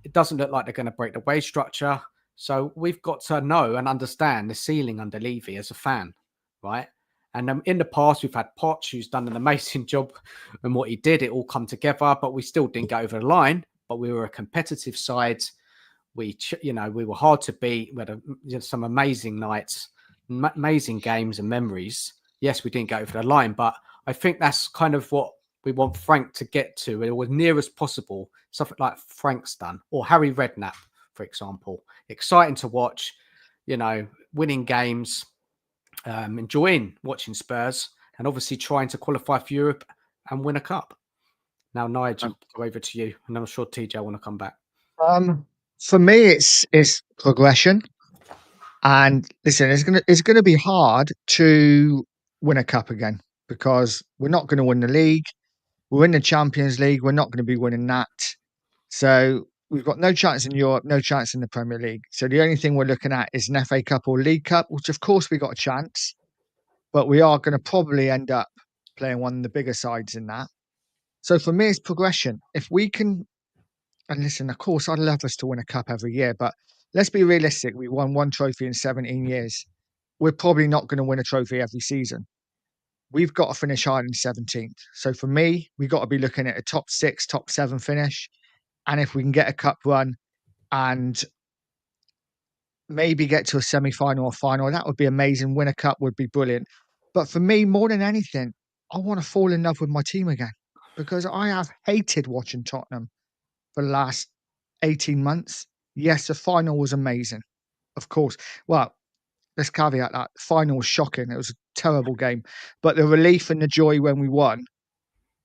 It doesn't look like they're going to break the wage structure. So we've got to know and understand the ceiling under Levy as a fan, right? And in the past, we've had Poch, who's done an amazing job, and what he did, it all come together, but we still didn't get over the line. but we were a competitive side. We were hard to beat. We had some amazing nights, amazing games and memories. Yes, we didn't go over the line, but I think that's kind of what we want Frank to get to, or as near as possible, something like Frank's done, or Harry Redknapp, for example. Exciting to watch, winning games, enjoying watching Spurs, and obviously trying to qualify for Europe and win a cup. Now, Nige, I'll go over to you, and I'm sure TJ will want to come back. For me, it's progression. And listen, it's gonna be hard to win a cup again, because we're not going to win the league. We're in the Champions League. We're not going to be winning that. So we've got no chance in Europe, no chance in the Premier League. So the only thing we're looking at is an FA Cup or League Cup, which of course we got a chance, but we are going to probably end up playing one of the bigger sides in that. So for me, it's progression. If we can, and listen, of course, I'd love us to win a cup every year, but let's be realistic. We won one trophy in 17 years. We're probably not going to win a trophy every season. We've got to finish higher than 17th. So for me, we've got to be looking at a top 6, top 7 finish. And if we can get a cup run and maybe get to a semi-final or final, that would be amazing. Win a cup would be brilliant. But for me, more than anything, I want to fall in love with my team again, because I have hated watching Tottenham for the last 18 months. Yes, the final was amazing, of course. Well, let's caveat that. The final was shocking. It was a terrible game. But the relief and the joy when we won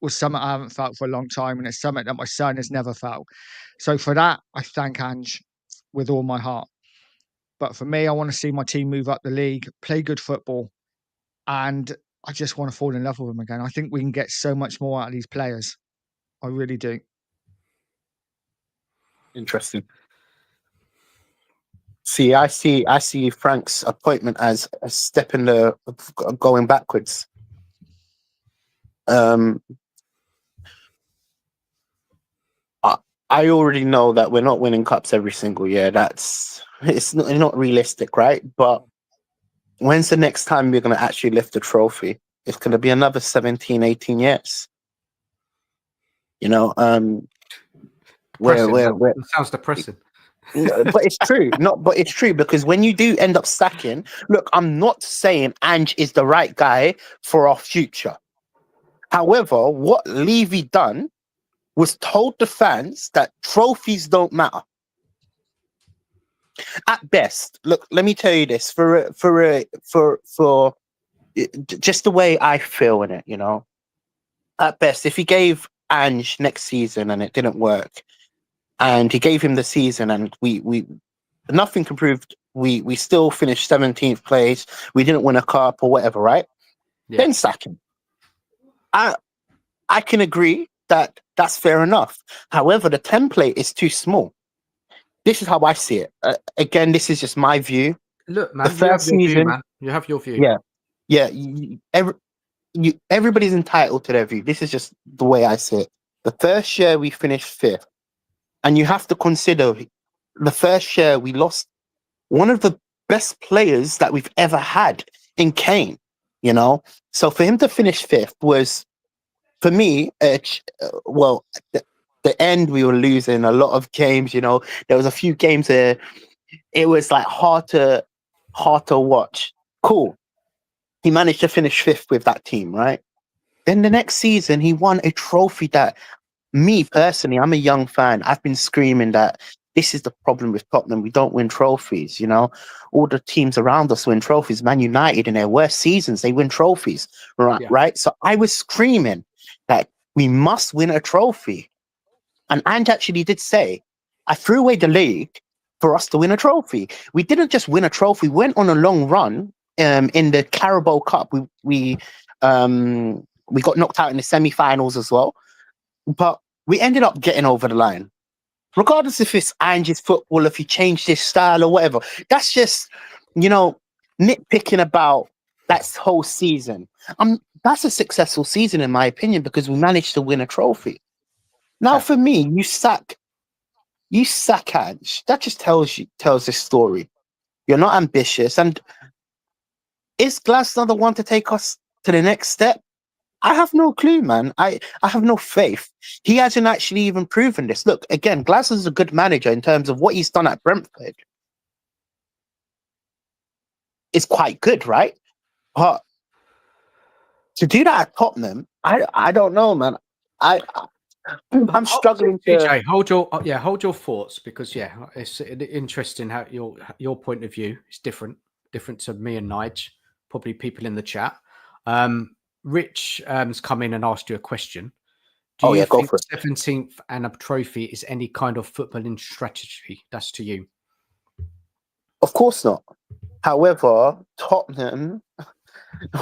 was something I haven't felt for a long time, and it's something that my son has never felt. So for that, I thank Ange with all my heart. But for me, I want to see my team move up the league, play good football, and I just want to fall in love with them again. I think we can get so much more out of these players. I really do. Interesting. See, I see Frank's appointment as a step in the going backwards. I already know that we're not winning cups every single year. It's not realistic, right? But when's the next time we're going to actually lift a trophy? It's going to be another 17, 18 years. It sounds depressing. But it's true. But it's true, because when you do end up stacking, look, I'm not saying Ange is the right guy for our future. However, what Levy done was told the fans that trophies don't matter. At best, look, let me tell you this, for just the way I feel in it, at best, if he gave Ange next season and it didn't work, and he gave him the season and we nothing improved, we still finished 17th place, we didn't win a cup or whatever, right? Yeah. Then sack him. I can agree that that's fair enough. However, the template is too small. This is how I see it. Again, this is just my view. Look, man, you have your view. Yeah. Everybody's entitled to their view. This is just the way I see it. The first year we finished 5th, and you have to consider the first year we lost one of the best players that we've ever had in Kane. So for him to finish 5th was, for me, the end, we were losing a lot of games. There was a few games there it was like hard to watch. Cool, he managed to finish 5th with that team, right? Then the next season he won a trophy that, me personally, I'm a young fan, I've been screaming that this is the problem with Tottenham. We don't win trophies. All the teams around us win trophies. Man United in their worst seasons, they win trophies, right? Yeah. Right. So I was screaming that we must win a trophy. And Ange actually did say, I threw away the league for us to win a trophy. We didn't just win a trophy, we went on a long run in the Carabao Cup. We got knocked out in the semi-finals as well. But we ended up getting over the line. Regardless if it's Ange's football, if he changed his style or whatever, that's just, nitpicking about that whole season. That's a successful season in my opinion, because we managed to win a trophy. Now, for me, you sack Ange. That just tells this story. You're not ambitious. And is Glasner the one to take us to the next step? I have no clue, man. I have no faith. He hasn't actually even proven this. Look, again, Glasner's a good manager in terms of what he's done at Brentford. It's quite good, right? But to do that at Tottenham, I don't know, man. I'm struggling to. DJ, hold your thoughts, because it's interesting how your point of view is different to me and Nige, probably people in the chat. Rich has come in and asked you a question. Do you Go think for it. 17th and a trophy is any kind of footballing strategy? That's to you. Of course not. However, Tottenham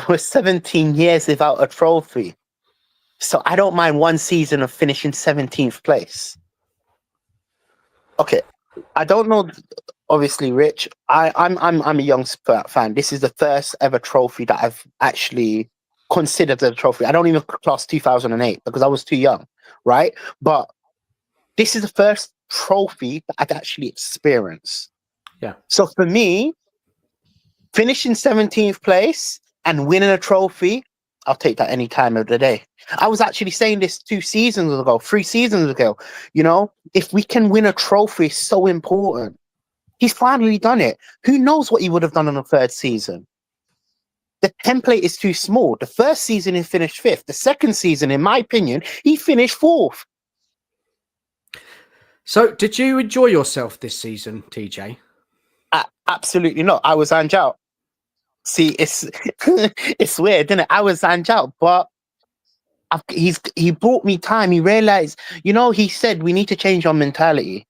was 17 years without a trophy. So I don't mind one season of finishing 17th place. Okay, I don't know. Obviously, Rich, I'm a young Spurs fan. This is the first ever trophy that I've actually considered a trophy. I don't even class 2008 because I was too young, right? But this is the first trophy that I've actually experienced. Yeah. So for me, finishing 17th place and winning a trophy, I'll take that any time of the day. I was actually saying this 3 seasons ago. You know, if we can win a trophy, it's so important. He's finally done it. Who knows what he would have done on the 3rd season? The template is too small. The 1st season, he finished 5th. The 2nd season, in my opinion, he finished 4th. So, did you enjoy yourself this season, TJ? Absolutely not. I was Ange out. See, it's it's weird, isn't it? I was Ange out, but he brought me time. He realized, he said we need to change our mentality.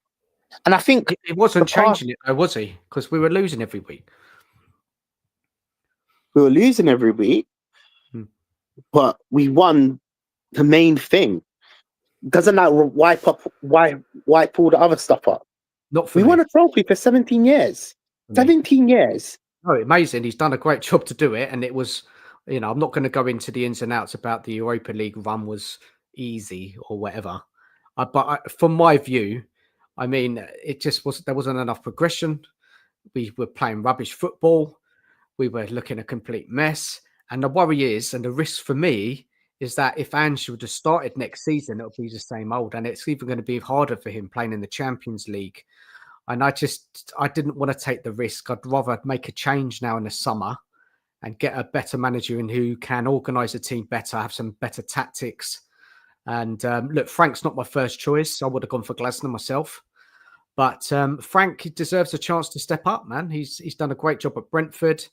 And I think it wasn't changing it, though, was he? Because we were losing every week. We were losing every week, but we won the main thing. Doesn't that wipe all the other stuff up? Not for we me. won a trophy for 17 years. 17 years. Oh, amazing. He's done a great job to do it. And it was, I'm not going to go into the ins and outs about the Europa League run was easy or whatever. But from my view, I mean, it just there wasn't enough progression. We were playing rubbish football. We were looking a complete mess. And the worry is, and the risk for me, is that if Ange would have started next season, it'll be the same old. And it's even going to be harder for him playing in the Champions League. And I didn't want to take the risk. I'd rather make a change now in the summer and get a better manager in who can organise a team better, have some better tactics. And look, Frank's not my first choice. I would have gone for Glasner myself. But Frank deserves a chance to step up, man. He's done a great job at Brentford.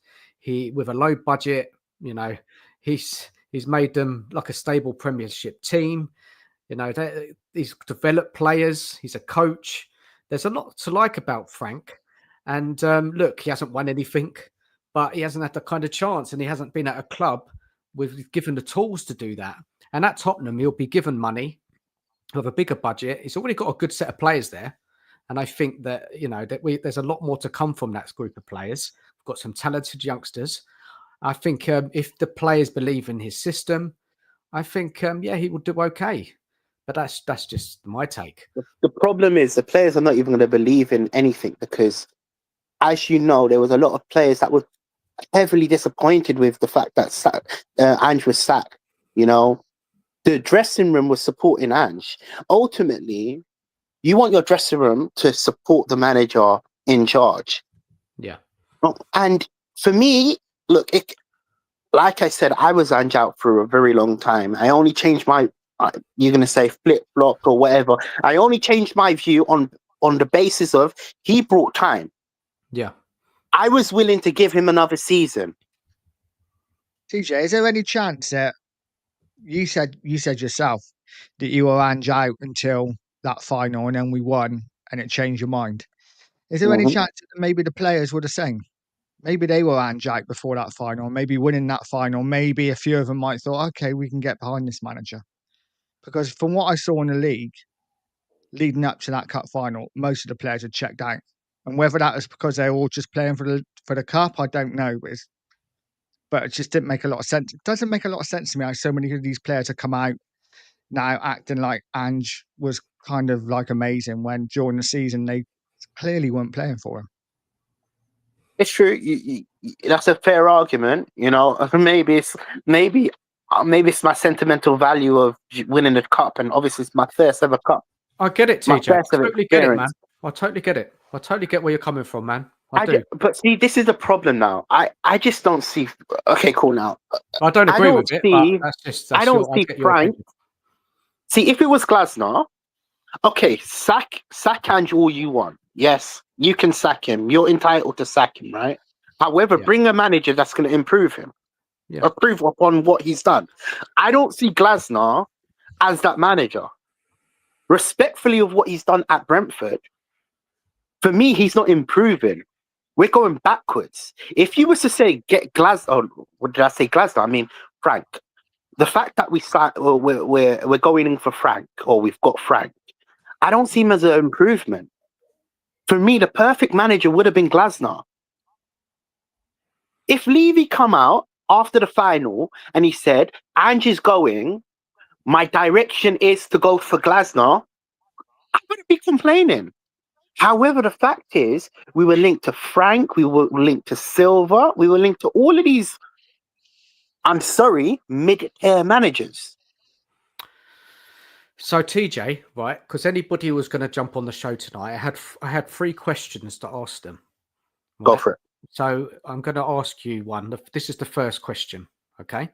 With a low budget, he's made them like a stable Premiership team. He's developed players. He's a coach. There's a lot to like about Frank. And look, he hasn't won anything, but he hasn't had the kind of chance, and he hasn't been at a club with given the tools to do that. And at Tottenham, he'll be given money with a bigger budget. He's already got a good set of players there. And I think that, there's a lot more to come from that group of players. We've got some talented youngsters. I think if the players believe in his system, I think, he will do okay. But that's just my take. The problem is the players are not even going to believe in anything because, as you know, there was a lot of players that were heavily disappointed with the fact that Ange was sacked. The dressing room was supporting Ange. Ultimately, you want your dressing room to support the manager in charge. Yeah. And for me, look, like I said, I was Ange out for a very long time. I only changed you're going to say flip-flop or whatever. I only changed my view on the basis of he brought time. Yeah. I was willing to give him another season. TJ, is there any chance that you said yourself that you were Ange out until that final and then we won and it changed your mind? Is there any chance that maybe the players were the same? Maybe they were Ange out before that final, maybe winning that final. Maybe a few of them might have thought, okay, we can get behind this manager. Because from what I saw in the league, leading up to that cup final, most of the players had checked out. And whether that was because they're all just playing for the cup, I don't know. But it just didn't make a lot of sense. It doesn't make a lot of sense to me how so many of these players have come out now acting like Ange was kind of like amazing when during the season they clearly weren't playing for him. It's true. That's a fair argument. Maybe maybe it's my sentimental value of winning the cup, and obviously it's my first ever cup. I get it, My TJ. first I ever totally get it, man. experience. I totally get it. I totally get where you're coming from, man. I do. But see, this is the problem now. I just don't see. Okay, cool. Now I don't I agree don't with it, see. but that's I don't I see get your Frank. opinion. See, if it was Glasner, okay, sack Ange all you want. Yes, you can sack him. You're entitled to sack him, right? However, Yeah. bring a manager that's going to improve him, Yeah. improve upon what he's done. I don't see Glasner as that manager. Respectfully of what he's done at Brentford, for me, he's not improving. We're going backwards. If you was to say get Glasner, what did I say Glasner? I mean Frank. The fact that we're going in for Frank, or we've got Frank, I don't see him as an improvement. For me, the perfect manager would have been Glasner. If Levy come out after the final and he said, Ange is going, my direction is to go for Glasner, I wouldn't be complaining. However, the fact is, we were linked to Frank, we were linked to Silva, we were linked to all of these, I'm sorry, mid-tier managers. So TJ, right? Because anybody who was going to jump on the show tonight, I had 3 questions to ask them. Right? Go for it. So I'm going to ask you one. This is the first question, okay?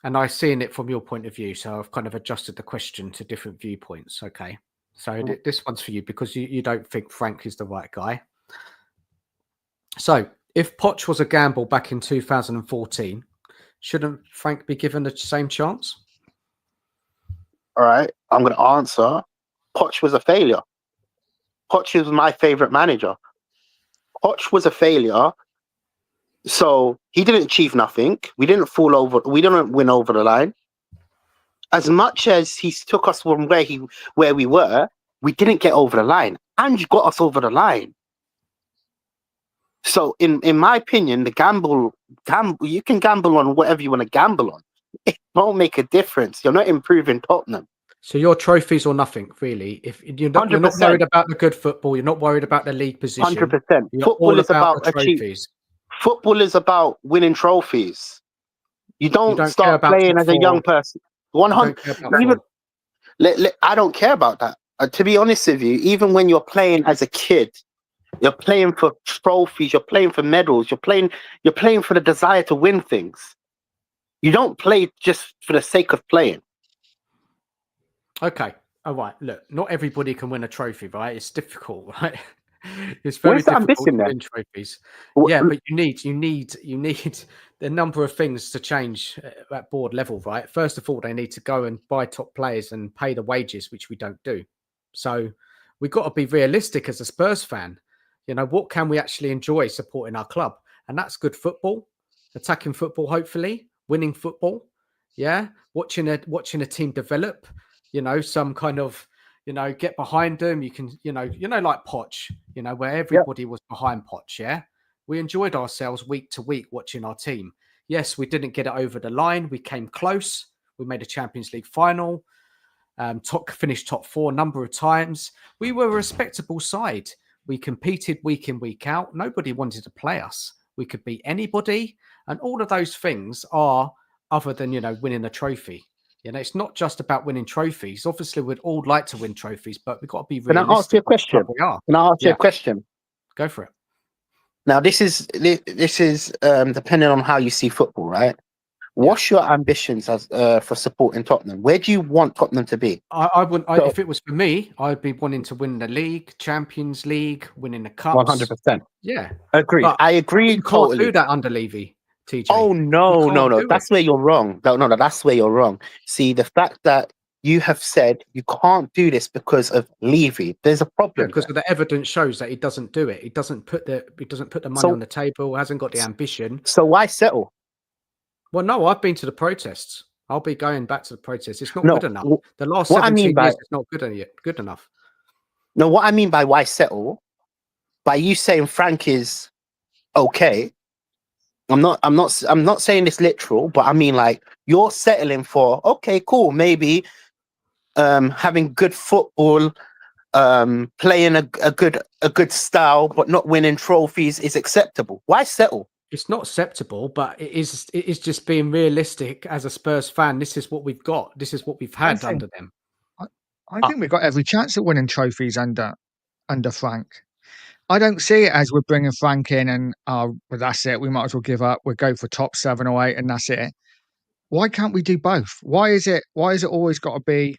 And I've seen it from your point of view, so I've kind of adjusted the question to different viewpoints, okay? So this one's for you because you don't think Frank is the right guy. So if Poch was a gamble back in 2014, shouldn't Frank be given the same chance? All right, I'm going to answer. Poch was a failure. Poch was my favorite manager. Poch was a failure. So he didn't achieve nothing. We didn't fall over. We didn't win over the line. As much as he took us from where we were, we didn't get over the line. Ange got us over the line. So in my opinion, the gamble, you can gamble on whatever you want to gamble on. It won't make a difference. You're not improving Tottenham. So your trophies or nothing, really. If you're not worried about the good football, you're not worried about the league position. 100%. You're Football all is about the trophies. Football is about winning trophies. You don't start playing as a young person. 100. I don't care about that. To be honest with you, even when you're playing as a kid, you're playing for trophies. You're playing for medals. You're playing for the desire to win things. You don't play just for the sake of playing. Okay. All right. Look, not everybody can win a trophy, right? It's difficult, right? It's very difficult to win trophies. Yeah, but you need the number of things to change at board level, right? First of all, they need to go and buy top players and pay the wages, which we don't do. So we've got to be realistic as a Spurs fan. You know, what can we actually enjoy supporting our club? And that's good football, attacking football, hopefully, winning football. Yeah, watching a team develop. You know, some kind of, you know, get behind them. You can, like Poch, where everybody was behind Poch. Yeah. We enjoyed ourselves week to week watching our team. Yes, we didn't get it over the line. We came close. We made a Champions League final, finished top 4 a number of times. We were a respectable side. We competed week in, week out. Nobody wanted to play us. We could beat anybody. And all of those things are other than, winning a trophy. It's not just about winning trophies. Obviously, we'd all like to win trophies, but we've got to be realistic. Can I ask you a question? Can I ask you a question? Go for it. Now, this is depending on how you see football, right? What's your ambitions as for supporting Tottenham? Where do you want Tottenham to be? If it was for me, I'd be wanting to win the league, Champions League, winning the cups. 100%. Yeah, agree. I agree. You can't do that under Levy. TJ. Oh no! That's where you're wrong. No, that's where you're wrong. See, the fact that you have said you can't do this because of Levy, there's a problem. Because the evidence shows that he doesn't do it. He doesn't put the money on the table. Hasn't got the ambition. So why settle? Well, no, I've been to the protests. I'll be going back to the protests. It's not good enough. The last 17 years, it's not good enough. No, what I mean by why settle, by you saying Frank is okay. I'm not saying this literal, but I mean like you're settling for okay, cool, maybe having good football, playing a good style, but not winning trophies is acceptable. Why settle? It's not acceptable, but it is just being realistic as a Spurs fan. This is what we've got. This is what we've I had think under them. I think we've got every chance at winning trophies under Frank. I don't see it as we're bringing Frank in and well, that's it. We might as well give up. We'll go for top 7 or 8, and that's it. Why can't we do both? Why is it always got to be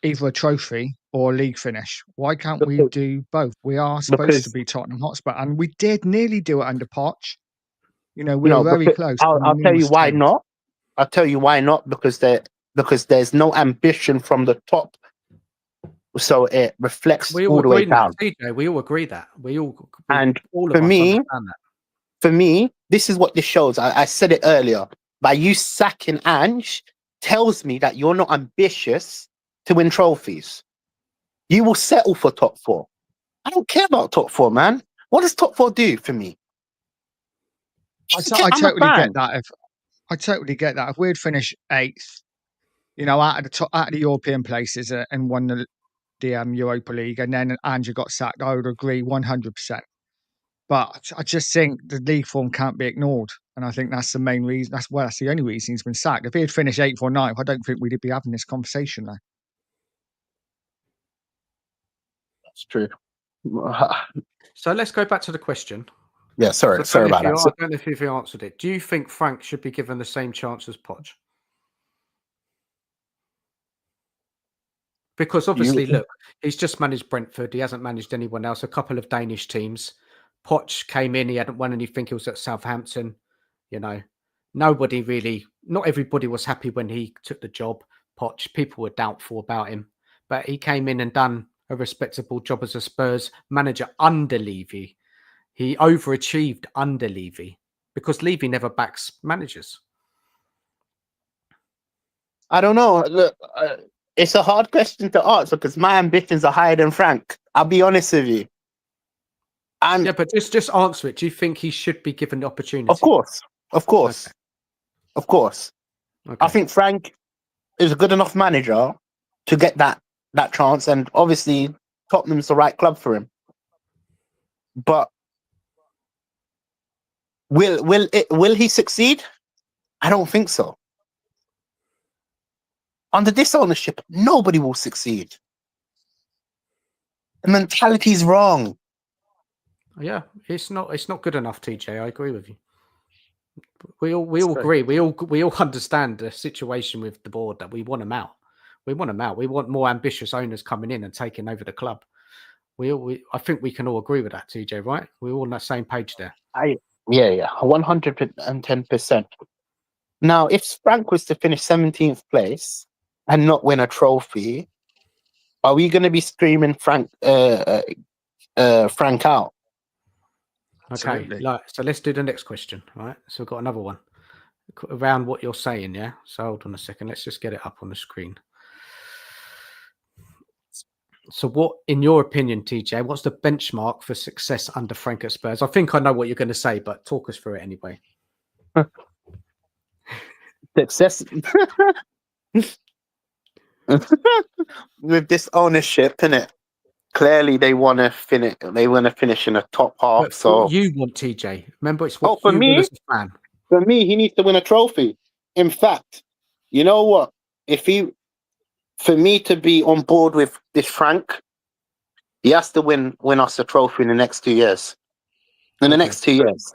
either a trophy or a league finish? Why can't we do both? We are supposed to Because be Tottenham Hotspur, and we did nearly do it under Poch. You know, we were very because close. I'll tell you numerous why times. not. I'll tell you why not. Because there's no ambition from the top, so it reflects We all all the way agree that, down. TJ. We all agree that. And all for of us me, understand that. For me, this is what this shows. I said it earlier. By you sacking Ange tells me that you're not ambitious to win trophies. You will settle for top 4. I don't care about top 4, man. What does top 4 do for me? I I'm a totally fan. get that. I totally get that. If we'd finished 8th, you know, out of the European places and won the Europa League, and then Ange got sacked, I would agree 100%. But I just think the league form can't be ignored, and I think that's the main reason. That's the only reason he's been sacked. If he had finished 8th or 9th, I don't think we'd be having this conversation now. That's true. So let's go back to the question. Yeah, sorry about that. I don't know if you answered it. Do you think Frank should be given the same chance as Poch? Because obviously, look, he's just managed Brentford. He hasn't managed anyone else. A couple of Danish teams. Poch came in. He hadn't won anything. He was at Southampton. You know, not everybody was happy when he took the job. Poch, people were doubtful about him. But he came in and done a respectable job as a Spurs manager under Levy. He overachieved under Levy because Levy never backs managers. I don't know. Look, it's a hard question to answer because my ambitions are higher than Frank. I'll be honest with you. And yeah, but just answer it. Do you think he should be given the opportunity? Of course. Okay. I think Frank is a good enough manager to get that chance, and obviously Tottenham's the right club for him. But will he succeed? I don't think so. Under this ownership, nobody will succeed. The mentality is wrong. Yeah, it's not good enough, TJ. I agree with you. We all agree. We all understand the situation with the board that we want them out. We want them out. We want more ambitious owners coming in and taking over the club. I think we can all agree with that, TJ. Right? We're all on the same page there. Yeah, 110%. Now, if Frank was to finish 17th place and not win a trophy, are we going to be screaming Frank out? Okay, so let's do the next question, right? So we've got another one around what you're saying, yeah? So hold on a second. Let's just get it up on the screen. So what, in your opinion, TJ, what's the benchmark for success under Frank at Spurs? I think I know what you're going to say, but talk us through it anyway. Success with this ownership, innit? Clearly, they want to finish. They want to finish in the top half. But so what you want, TJ. Remember, it's what for you me, want as a fan. For me, he needs to win a trophy. In fact, you know what? For me to be on board with this Frank, he has to win us a trophy in the next 2 years. Next 2 years.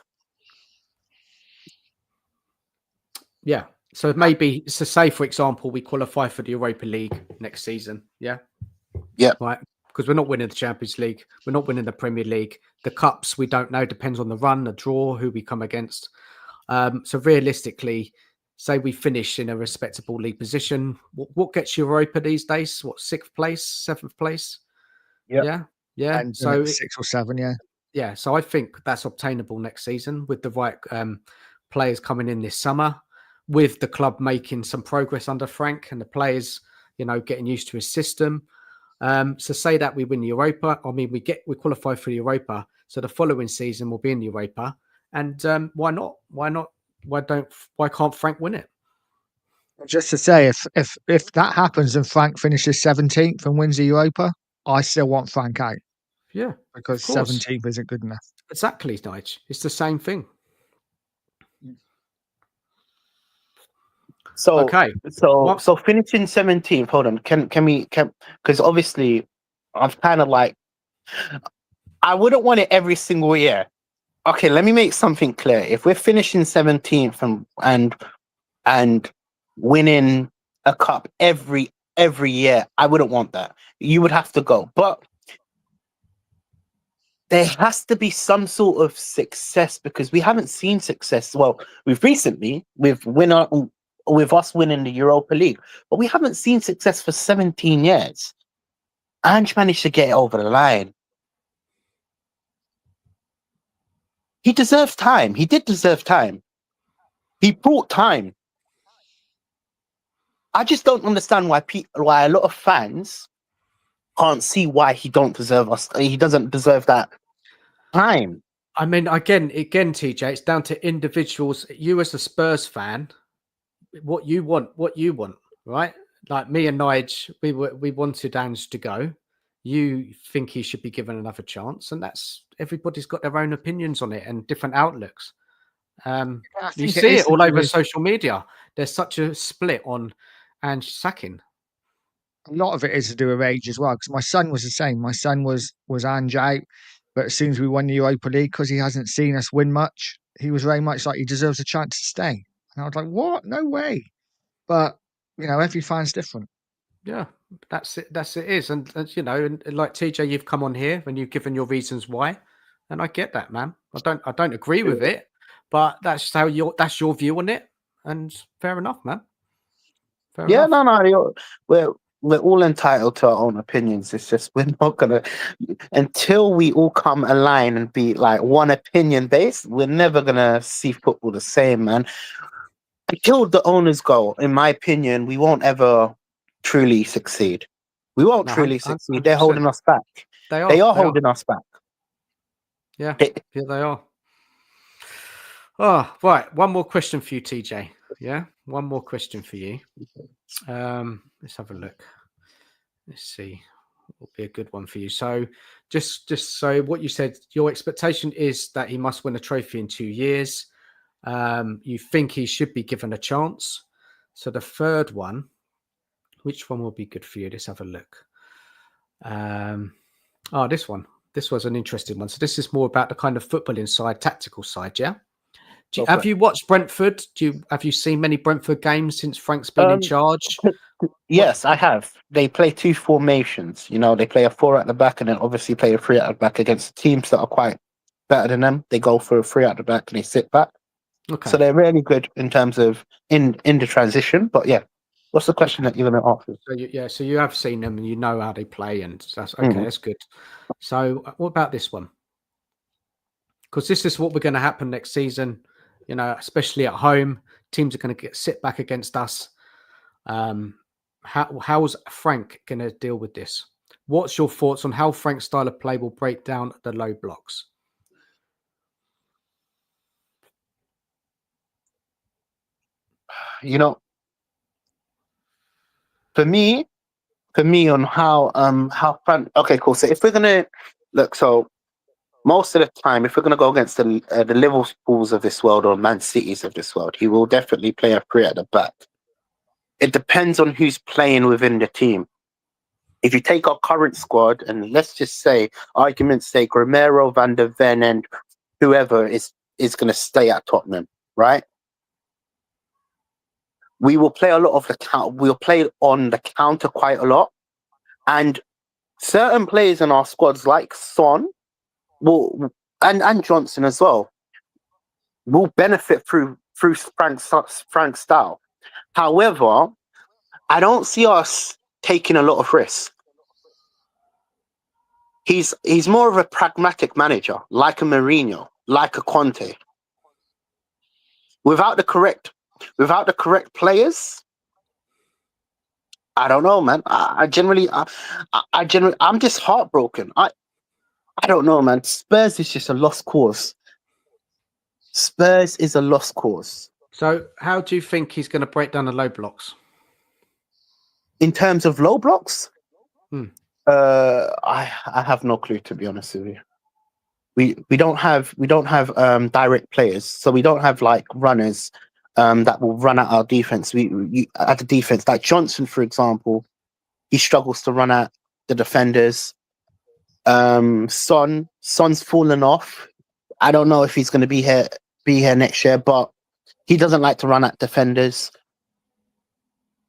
Yeah. So maybe, so say, for example, we qualify for the Europa League next season. Yeah. Yeah. Right. Because we're not winning the Champions League. We're not winning the Premier League. The Cups, we don't know. Depends on the run, the draw, who we come against. So realistically, say we finish in a respectable league position. What gets you Europa these days? What, 6th place, 7th place? Yep. Yeah. And so 6 or 7, yeah. Yeah. So I think that's obtainable next season with the right players coming in this summer, with the club making some progress under Frank and the players, getting used to his system. So say that we win the Europa. I mean, we qualify for the Europa. So the following season we'll be in the Europa. And why not? Why can't Frank win it? Just to say, if that happens and Frank finishes 17th and wins the Europa, I still want Frank out. Yeah, because 17th isn't good enough. Exactly, Nige. It's the same thing. So Okay. so finishing 17th. Hold on. Can because obviously I've kind of like I wouldn't want it every single year. Okay, let me make something clear. If we're finishing 17th and winning a cup every year, I wouldn't want that. You would have to go. But there has to be some sort of success because we haven't seen success. Well, we've recently with us winning the Europa League, but we haven't seen success for 17 years. Ange managed to get it over the line. He deserves time. He did deserve time. He brought time. I just don't understand why a lot of fans can't see why he don't deserve us. He doesn't deserve that time. I mean, again, TJ, it's down to individuals. You as a Spurs fan, what you want, right? Like me and Nige, we wanted Ange to go. You think he should be given another chance, and that's everybody's got their own opinions on it and different outlooks. You see it all over social media. There's such a split on Ange sacking. A lot of it is to do with age as well, because my son was the same. My son was Ange out, but as soon as we won the Europa League, because he hasn't seen us win much, he was very much like he deserves a chance to stay. And I was like, what? No way. But every fan's different. Yeah, that's it. It is, and and like TJ, you've come on here and you've given your reasons why, and I get that, man. I don't agree with it, but that's your view on it, and fair enough, man. Fair enough. No. We're all entitled to our own opinions. It's just we're not gonna until we all come align and be like one opinion based. We're never gonna see football the same, man. Until the owners go, in my opinion, we won't ever truly succeed. We won't truly succeed. 100%. They're holding us back. They are holding us back. Yeah, here they are. Oh, right. One more question for you, TJ. Yeah, one more question for you. Let's have a look. Let's see. What will be a good one for you? So, just so what you said, your expectation is that he must win a trophy in 2 years. You think he should be given a chance. So the third one, which one will be good for you? Let's have a look. This one. This was an interesting one. So this is more about the kind of footballing side, tactical side. Yeah. Have you watched Brentford? Have you seen many Brentford games since Frank's been in charge? Yes, I have. They play two formations. They play a 4 at the back and then obviously play a 3 at the back against teams that are quite better than them. They go for a 3 at the back and they sit back. Okay. So they're really good in terms of in the transition. But yeah, what's the question that you're going to ask? So you have seen them and you know how they play, and that's okay. That's good. So what about this one? Because this is what we're going to happen next season. Especially at home, teams are going to sit back against us. How's Frank going to deal with this? What's your thoughts on how Frank's style of play will break down the low blocks? For me on how Frank. Okay, cool. So if we're gonna look, so most of the time, if we're gonna go against the Liverpools of this world or Man Cities of this world, he will definitely play a 3 at the back. It depends on who's playing within the team. If you take our current squad and let's just say, argument's sake, Romero, Van der Ven, and whoever is going to stay at Tottenham, right? We will play a lot of the count. We'll play on the counter quite a lot, and certain players in our squads like Son and Johnson as well will benefit through Frank's style. However, I don't see us taking a lot of risks. He's more of a pragmatic manager, like a Mourinho, like a Conte. Without the correct players, I don't know, man. I'm just heartbroken. I don't know, man. Spurs is just a lost cause. Spurs is a lost cause. So how do you think he's going to break down the low blocks? In terms of low blocks? I have no clue, to be honest with you. We don't have direct players, so we don't have like runners. that will run at our defense. At the defense, like Johnson, for example, he struggles to run at the defenders. Son's fallen off. I don't know if he's going to be here next year, but he doesn't like to run at defenders.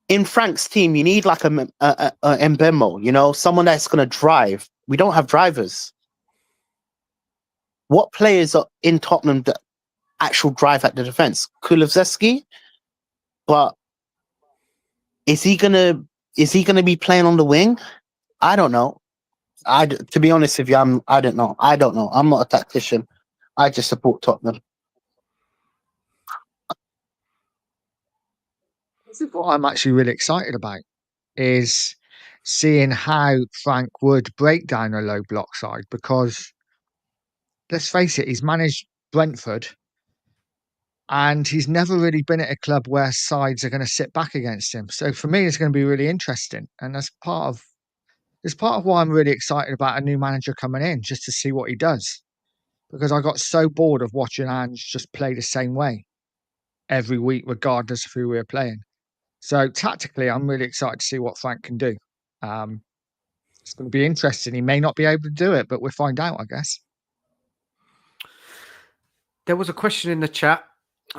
In Frank's team, you need like a Mbemo, you know, someone that's going to drive. We don't have drivers. What players are in Tottenham that actual drive at the defense? Kulusevski, but is he gonna be playing on the wing? I don't know. To be honest with you, I don't know. I'm not a tactician. I just support Tottenham. This is what I'm actually really excited about, is seeing how Frank would break down a low block side, because let's face it, he's managed Brentford and he's never really been at a club where sides are going to sit back against him. So for me, it's going to be really interesting. And that's part of why I'm really excited about a new manager coming in, just to see what he does. Because I got so bored of watching Ange just play the same way every week, regardless of who we were playing. So tactically, I'm really excited to see what Frank can do. It's going to be interesting. He may not be able to do it, but we'll find out, I guess. There was a question in the chat.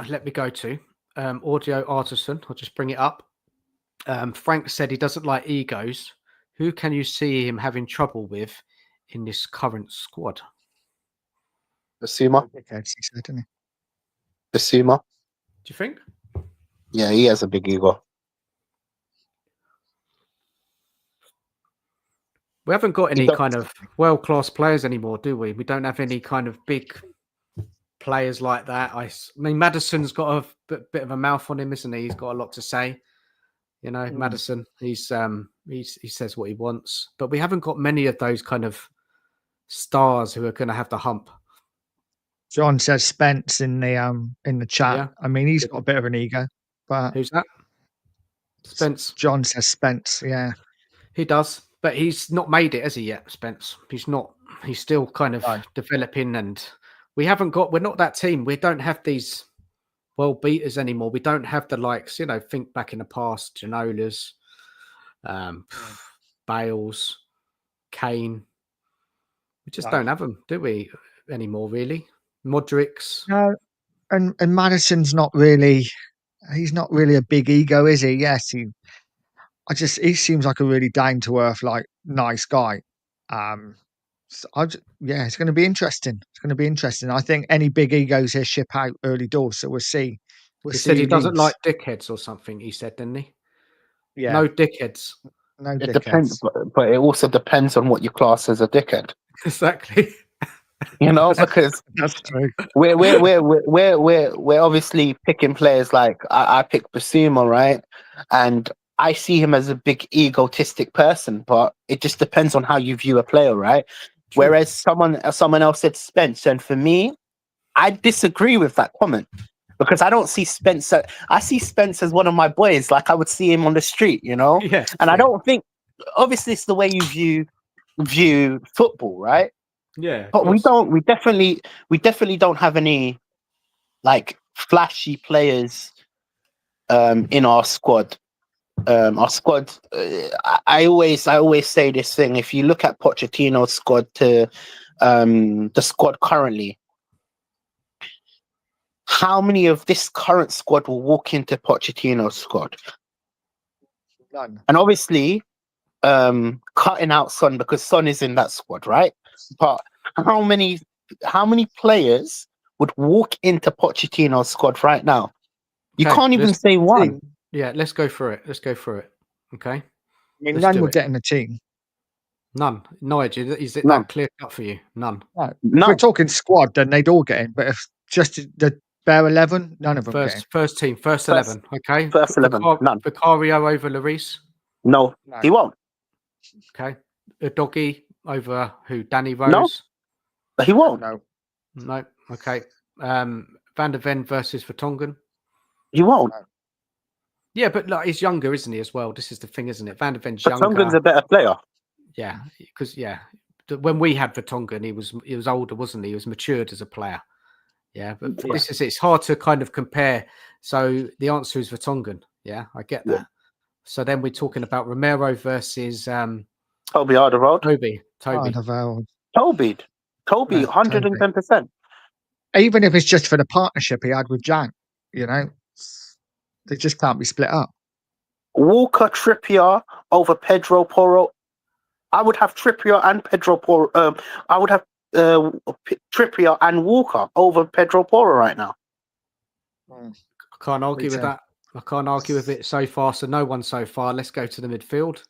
Let me go to Audio Artisan. I'll just bring it up. Frank said he doesn't like egos. Who can you see him having trouble with in this current squad? Basuma. He said, didn't he? Basuma. Do you think? Yeah, he has a big ego. We haven't got any kind of world-class players anymore, do we? We don't have any kind of big players like that. I mean, Maddison's got a bit of a mouth on him, isn't he? He's got a lot to say. You know, Maddison, he says what he wants. But we haven't got many of those kind of stars who are going to have the hump. John says Spence in the chat. Yeah. I mean, he's got a bit of an ego. But who's that? Spence. John says Spence, yeah. He does. But he's not made it, has he, yet, Spence? He's not. He's still kind of developing, and we're not that team. We don't have these world beaters anymore. We don't have the likes, you know, think back in the past, Janolas, Bales, Kane. We just don't have them, do we, anymore, really? Modric's. No, and Maddison's not really, he's not really a big ego, is he? Yes, he seems like a really down to earth, like nice guy. So it's going to be interesting. It's going to be interesting. I think any big egos here ship out early doors, so we'll see. He said he doesn't like dickheads or something. He said, didn't he? Yeah, no dickheads. No It dickheads. depends, but it also depends on what you class as a dickhead. Exactly. You know, because That's true. we're obviously picking players like I picked Basuma, right? And I see him as a big egotistic person, but it just depends on how you view a player, right? True. Whereas someone else said Spence, and for me, I disagree with that comment because I don't see Spence. I see Spence as one of my boys, like I would see him on the street, you know. Yeah. And I don't think, obviously, it's the way you view football, right? Yeah, but we definitely don't have any like flashy players in our squad. I always say this thing: if you look at Pochettino's squad to the squad currently, how many of this current squad will walk into Pochettino's squad? None. And obviously, cutting out Son because Son is in that squad, right? But how many players would walk into Pochettino's squad right now? You can't even say one. Yeah, let's go through it. Okay. I mean, none would get in the team. None. Nige, is it None. that clear cut for you? None. No. If we're talking squad, then they'd all get in. But if just the bare 11, none of them get in. First team, first 11. Okay. First 11. None. Vicario over Lloris? No, he won't. Okay. Doggy over who? Danny Rose? No, he won't. No. Okay. Van der Ven versus Vertonghen? He won't. Yeah, but like, he's younger, isn't he, as well? This is the thing, isn't it? Van der Ven's younger. Vertonghen's a better player. Yeah, because when we had Vertonghen, he was older, wasn't he? He was matured as a player. Yeah, but Yeah. this is it's hard to kind of compare. So the answer is Vertonghen. Yeah, I get that. So then we're talking about Romero versus Toby Alderweireld. Toby. Alderweireld. Toby, Toby. 110%. Even if it's just for the partnership he had with Jan, you know, they just can't be split up. Walker, Trippier over Pedro Porro. I would have Trippier and Pedro Porro. I would have Trippier and Walker over Pedro Porro right now. I can't argue with that. I can't argue with it so far. So no one so far. Let's go to the midfield.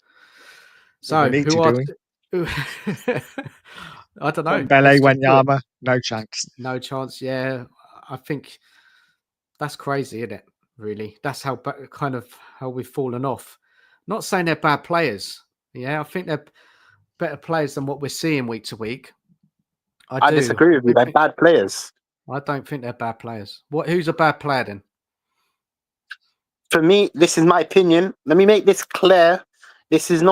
So who are? I don't know. Bele, Wenyama, no chance. No chance. Yeah, I think that's crazy, isn't it? Really, that's how kind of how we've fallen off. Not saying they're bad players. Yeah, I think they're better players than what we're seeing week to week. I disagree with you. They're bad players. I don't think they're bad players. Who's a bad player then? For me, this is my opinion. Let me make this clear. This is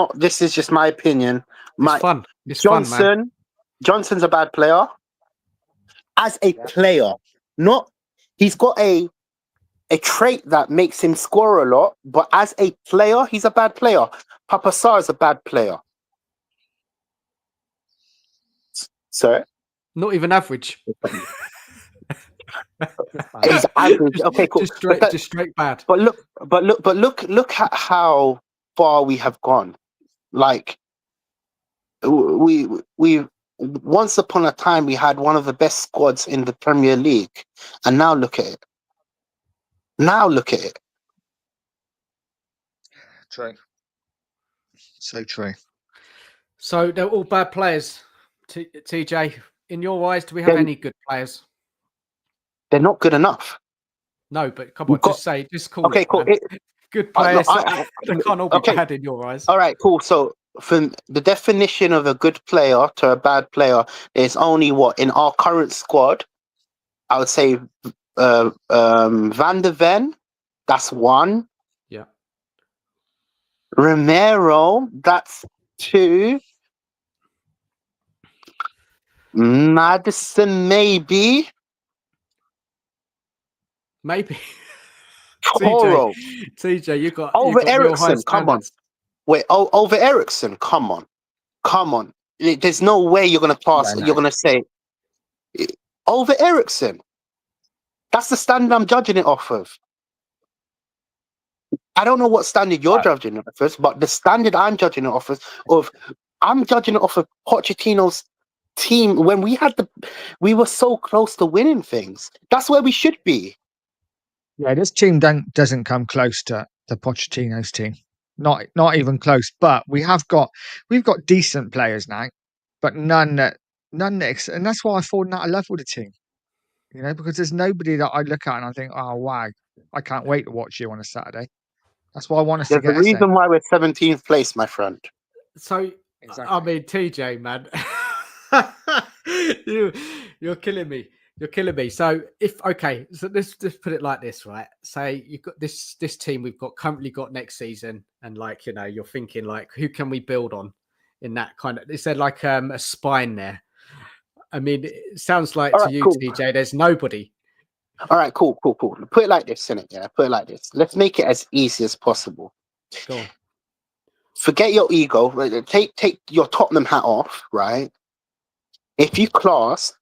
just my opinion. It's fun. It's fun, man. Johnson's a bad player. As a player, he's got a trait that makes him score a lot, but as a player, he's a bad player. Papa Sarr is a bad player. Sorry? Not even average. He's average. Okay, cool. Just straight bad. But look at how far we have gone. Like we once upon a time we had one of the best squads in the Premier League, and now look at it. True. So true. So they're all bad players. TJ, in your eyes, do we have any good players? They're not good enough. No, but come on, just call okay, it. Cool. Good players. They can't all be bad in your eyes. All right, cool. So from the definition of a good player to a bad player, there's only in our current squad, I would say Van de Ven, that's one. Yeah. Romero, that's two. Madison, maybe. Toro. TJ, you got over Ericsson. Come on. Wait, over Ericsson. Come on. There's no way you're gonna pass. You're gonna say over Ericsson. That's the standard I'm judging it off of. I don't know what standard you're judging it off of, but the standard I'm judging it off of, I'm judging it off of Pochettino's team when we were so close to winning things. That's where we should be. Yeah, this team doesn't come close to Pochettino's team. Not even close. But we've got decent players now, but none that, and that's why I fallen out of love with the team. You know, because there's nobody that I look at and I think, oh wow, I can't wait to watch you on a Saturday. That's why I want us to get. There's a reason why we're 17th place, my friend. So exactly. I mean, TJ, man, you're killing me. You're killing me. So so let's just put it like this, right? Say you've got this team we've currently got next season, and you're thinking who can we build on in that kind of? Is there a spine there? I mean, it sounds like all to right, you, cool. TJ, there's nobody. All right, cool. Put it like this, innit? Yeah, put it like this. Let's make it as easy as possible. Go on. Forget your ego. Take your Tottenham hat off, right? If you class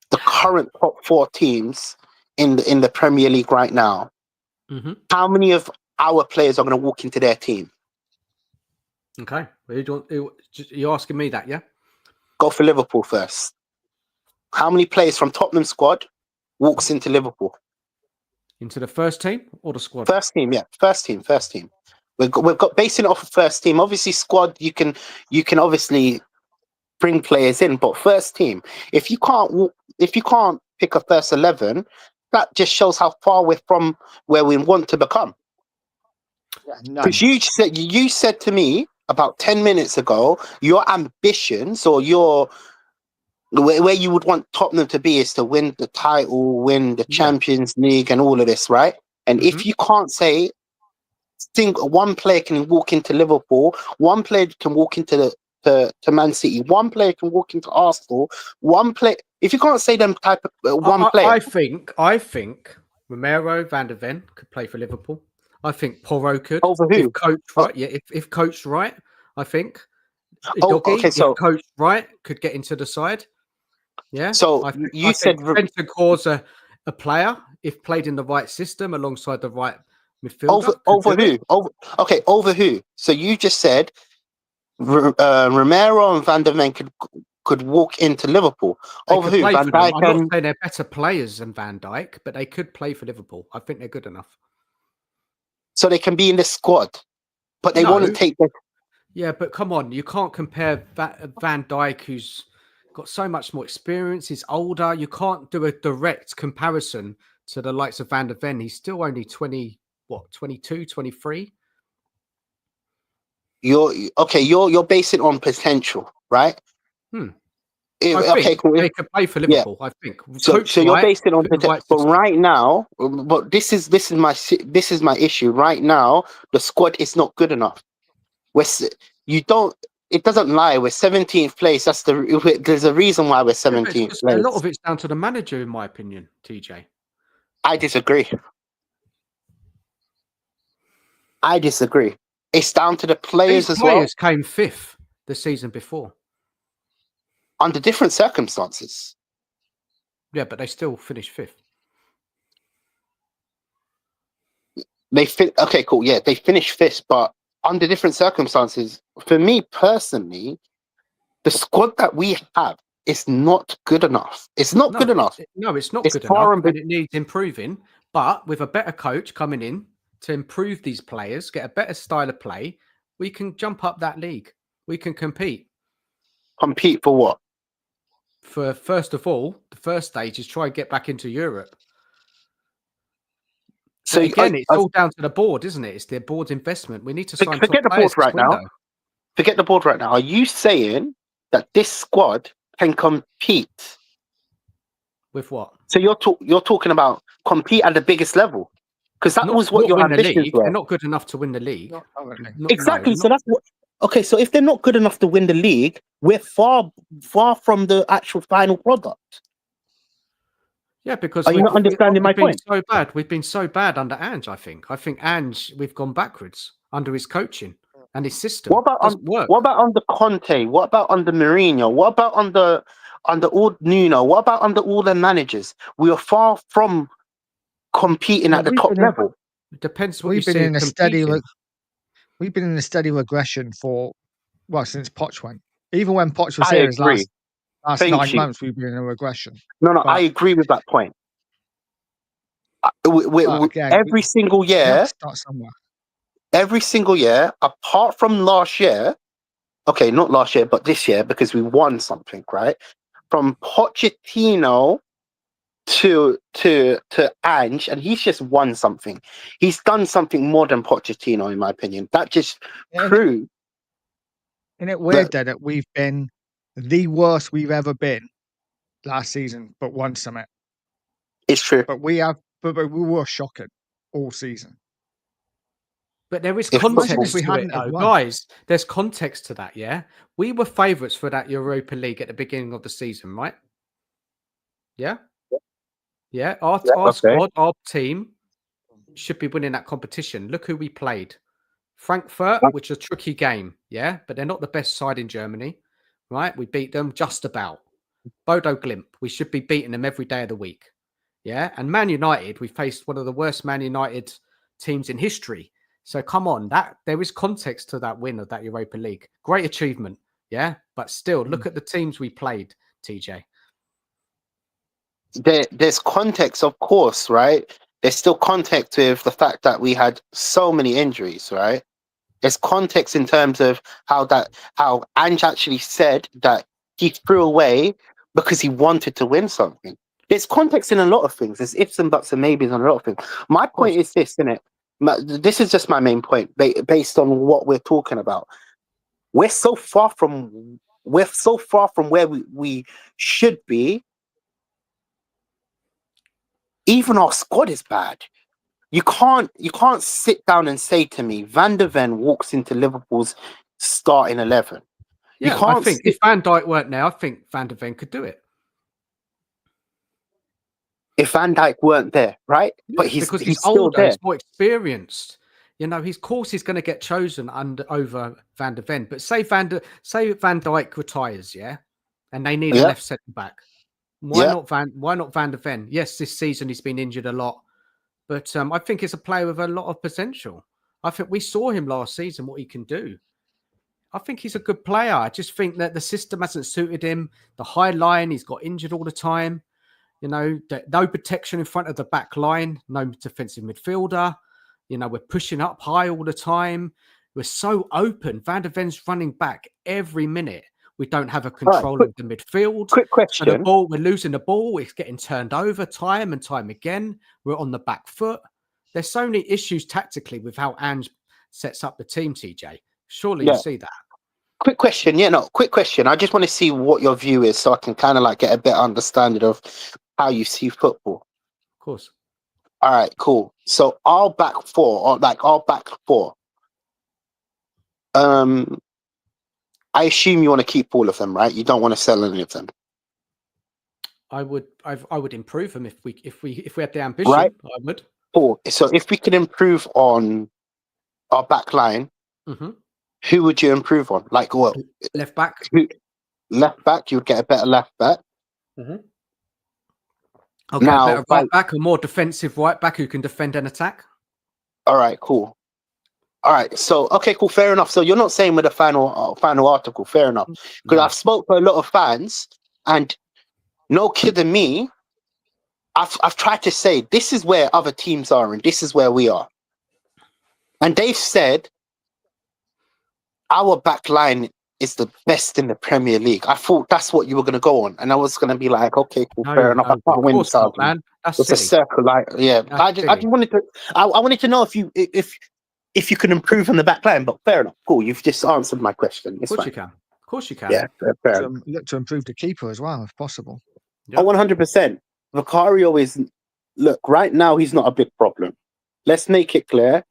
the current top 4 teams in the Premier League right now, how many of our players are going to walk into their team? Okay, you're asking me that, yeah? Go for Liverpool first. How many players from Tottenham squad walks into Liverpool? Into the first team or the squad? First team, yeah. First team. We've got basing it off of first team. Obviously, squad you can obviously bring players in, but first team. If you can't pick a first 11, that just shows how far we're from where we want to become. Because you said to me about 10 minutes ago, your ambitions or where you would want Tottenham to be is to win the title, win the Champions League and all of this, right? And if you can't say, think one player can walk into Liverpool, one player can walk into to Man City, one player can walk into Arsenal, one player, If you can't say them type of one I player, think Romero, Van der Ven could play for Liverpool. I think Porro could. over who? If coached right, if coached right, I think. Oh, Doggy, okay. So if coached right, could get into the side. Yeah. so I think, you said Bentancur's a player, if played in the right system alongside the right midfielder. over who? Over who? So you just said Romero and Van der Ven could walk into Liverpool. They Over could who? play Van for them. Dijk I'm not and saying they're better players than Van Dijk, but they could play for Liverpool. I think they're good enough. so they can be in the squad, but they No. won't take the. Yeah, but come on, you can't compare Van Dijk, who's got so much more experience. He's older. You can't do a direct comparison to the likes of Van der Ven. He's still only 22, 23. You're basing on potential, right? Okay, cool. They could play for Liverpool. I think. So you're basing on potential, right but system. right now, but this is my issue. Right now, the squad is not good enough. It doesn't lie. We're 17th place. There's a reason why we're 17th place. A lot of it's down to the manager, in my opinion, TJ. I disagree. It's down to the players as well. Players came fifth the season before. Under different circumstances. Yeah, but they still finished fifth. Okay, cool. Yeah, they finished fifth, but under different circumstances. For me personally, the squad that we have is not good enough. It's not good enough. No, it's not It's good far enough, and it needs improving. But with a better coach coming in to improve these players, get a better style of play, we can jump up that league. We can compete. Compete for what? For first of all, the first stage is try and get back into Europe. So again, it's all down to the board, isn't it? It's the board's investment. We need to sign. Forget the board right now. Forget the board right now. Are you saying that this squad can compete with what? So you're talking about compete at the biggest level, because that was what your ambitions were. They're not good enough to win the league. Exactly. So that's what. Okay, so if they're not good enough to win the league, we're far from the actual final product. Yeah, because are you not understanding my point? So bad. We've been so bad under Ange. I think Ange. We've gone backwards under his coaching and his system. What about under Conte? What about under Mourinho? What about under all Nuno? What about under all the managers? We are far from competing at the top level. It depends what we've been in a steady. We've been in a steady regression since Poch went. Even when Poch was here, his last 9 months, we've been in a regression. No, I agree with that point. Every single year, apart from last year, okay, not last year, but this year, because we won something, right? From Pochettino to Ange, and he's just won something. He's done something more than Pochettino, in my opinion. That just proves. Isn't it weird that we've been the worst we've ever been last season, but won something? It's true. But we were shocking all season. But there is context to it, though. Guys, there's context to that, yeah? We were favourites for that Europa League at the beginning of the season, right? Yeah? Yeah, our squad, our team should be winning that competition. Look who we played. Frankfurt, which is a tricky game, yeah? But they're not the best side in Germany, right? We beat them just about. Bodo Glimt, we should be beating them every day of the week, yeah? And Man United, we faced one of the worst Man United teams in history. So come on, there is context to that win of that Europa League. Great achievement, yeah? But still, look at the teams we played, TJ. There's context, of course, right? There's still context with the fact that we had so many injuries, right? There's context in terms of how Ange actually said that he threw away because he wanted to win something. There's context in a lot of things. There's ifs and buts and maybes on a lot of things. My point is this, isn't it? This is just my main point based on what we're talking about. We're so far from where we should be. Even our squad is bad. You can't sit down and say to me Van der Ven walks into Liverpool's starting 11. Yeah, I think if Van Dijk weren't there, I think Van der Ven could do it. if Van Dijk weren't there, right? But because he's he's still older, there. he's more experienced. You know, his course is going to get chosen over Van der Ven. But say Van Dijk retires, yeah, and they need a Yeah, left centre back. Why yeah. not Van der Ven? Yes, this season he's been injured a lot, but I think it's a player with a lot of potential. I think we saw him last season, what he can do. I think he's a good player. I just think that the system hasn't suited him. The high line, he's got injured all the time. You know, no protection in front of the back line, no defensive midfielder. You know, we're pushing up high all the time. We're so open. Van der Ven's running back every minute. We don't have a control of the midfield. Quick So the question. ball, we're losing the ball. It's getting turned over time and time again. We're on the back foot. There's so many issues tactically with how Ange sets up the team, TJ. Surely you Yeah. see that. Quick question. Yeah, no, quick question. I just want to see what your view is so I can kind of like get a better understanding of how you see football. Of course. All right, cool. So our back four, I assume you want to keep all of them, right? You don't want to sell any of them. I would improve them if we had the ambition. Right. I would. Cool. So if we could improve on our back line, who would you improve on? Like what? Left back. Left back, you would get a better left back. I'll get a better right back, a more defensive right back who can defend and attack. All right, cool. All right, so okay, cool, fair enough. So you're not saying with the final article, fair enough. Because I've spoke to a lot of fans, and no kidding me, I've tried to say this is where other teams are and this is where we are, and they've said our back line is the best in the Premier League. I thought that's what you were going to go on, and I was going to be like, okay, cool, fair enough. I can't win this argument. That's it's silly. A circle, like yeah. I just wanted to. I wanted to know if you can improve on the back line, but fair enough. Cool, you've just answered my question. It's of course fine. you can. Of course you can. Yeah, fair. Look to improve the keeper as well, if possible. Yep. 100%. Vicario is look right now. He's not a big problem. Let's make it clear.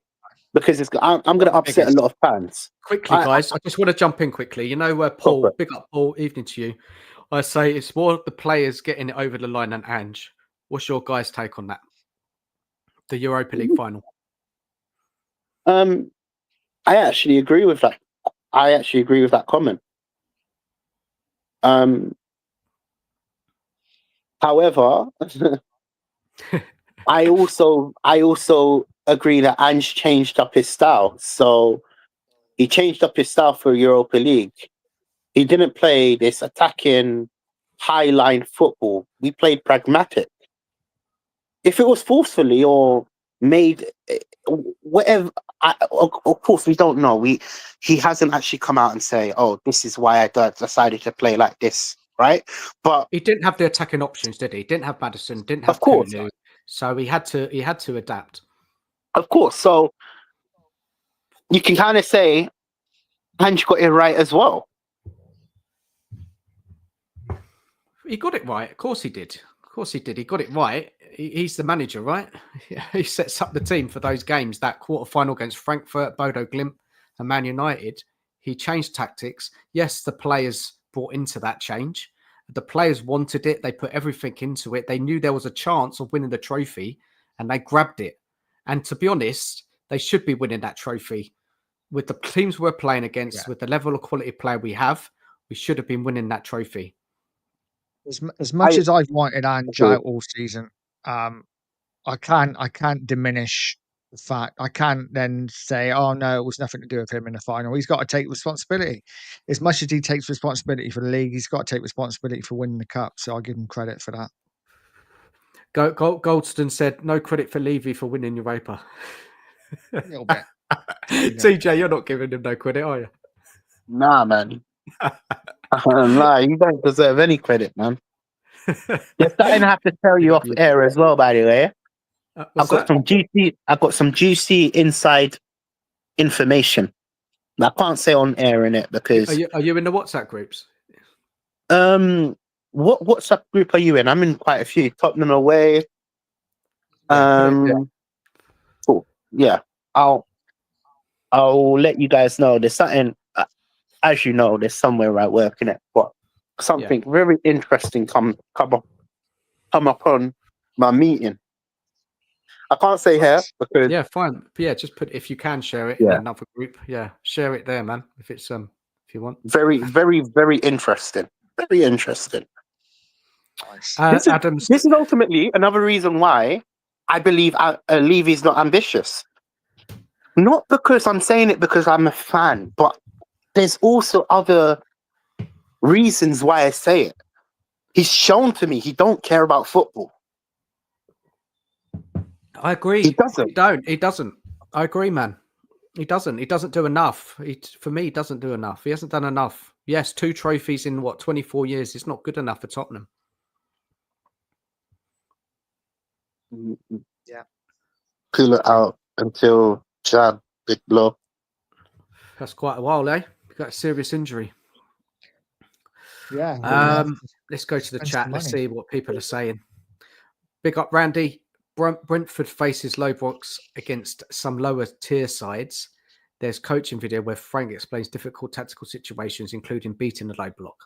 Because I'm going to upset a lot of fans. Quickly, guys, I just want to jump in quickly. You know, Paul, big up, Paul, evening to you. I say it's more the players getting it over the line than Ange. What's your guys' take on that? The Europa League final. I actually agree with that. I actually agree with that comment. However, I also agree that Ange changed up his style. So he changed up his style for Europa League. He didn't play this attacking high line football. We played pragmatic. If it was forcefully or made whatever, of course we don't know. He hasn't actually come out and say, "Oh, this is why I decided to play like this." Right? But he didn't have the attacking options, did he? Didn't have Maddison, didn't have Kulu, so he had to adapt. Of course. So you can kind of say Ange got it right as well. He got it right. Of course he did. Of course he did. He got it right. He's the manager, right? He sets up the team for those games. That quarterfinal against Frankfurt, Bodo Glimt, and Man United. He changed tactics. Yes, the players brought into that change. The players wanted it. They put everything into it. They knew there was a chance of winning the trophy, and they grabbed it. And to be honest, they should be winning that trophy. With the teams we're playing against, with the level of quality player we have, we should have been winning that trophy. As much as I've wanted Ange out all season, I can't diminish the fact. I can't then say, "Oh no, it was nothing to do with him in the final." He's got to take responsibility. As much as he takes responsibility for the league, he's got to take responsibility for winning the cup. So I give him credit for that. Goldston said, "No credit for Levy for winning Europa." A little bit. TJ, you're not giving him no credit, are you? Nah, man. Nah, you don't deserve any credit, man. You're starting to have to tell you off air as well, by the way. I've got some juicy inside information. I can't say on air in it because are you in the WhatsApp groups? What WhatsApp group are you in? I'm in quite a few. Tottenham away. Cool. Yeah, I'll let you guys know. There's something, as you know, there's somewhere right working it, but something very interesting come up on my meeting. I can't say here because Yeah, fine. But yeah, just put if you can share it in Yeah. another group. Yeah, share it there, man. If it's if you want. very, very, very interesting. Very interesting. Nice. Adams. This is ultimately another reason why I believe Levy's not ambitious. Not because I'm saying it because I'm a fan, but there's also other reasons why I say it. He's shown to me he don't care about football. I agree. He doesn't. He doesn't. I agree, man. He doesn't. He doesn't do enough. For me, he doesn't do enough. He hasn't done enough. Yes, 2 trophies in 24 years is not good enough for Tottenham. Yeah. Pull it out until Jan, big blow. That's quite a while, eh? You've got a serious injury. Yeah. Let's go to the Spend chat. some Let's money. see what people are saying. Big up, Randy. Brentford faces low blocks against some lower tier sides. There's coaching video where Frank explains difficult tactical situations, including beating the low block.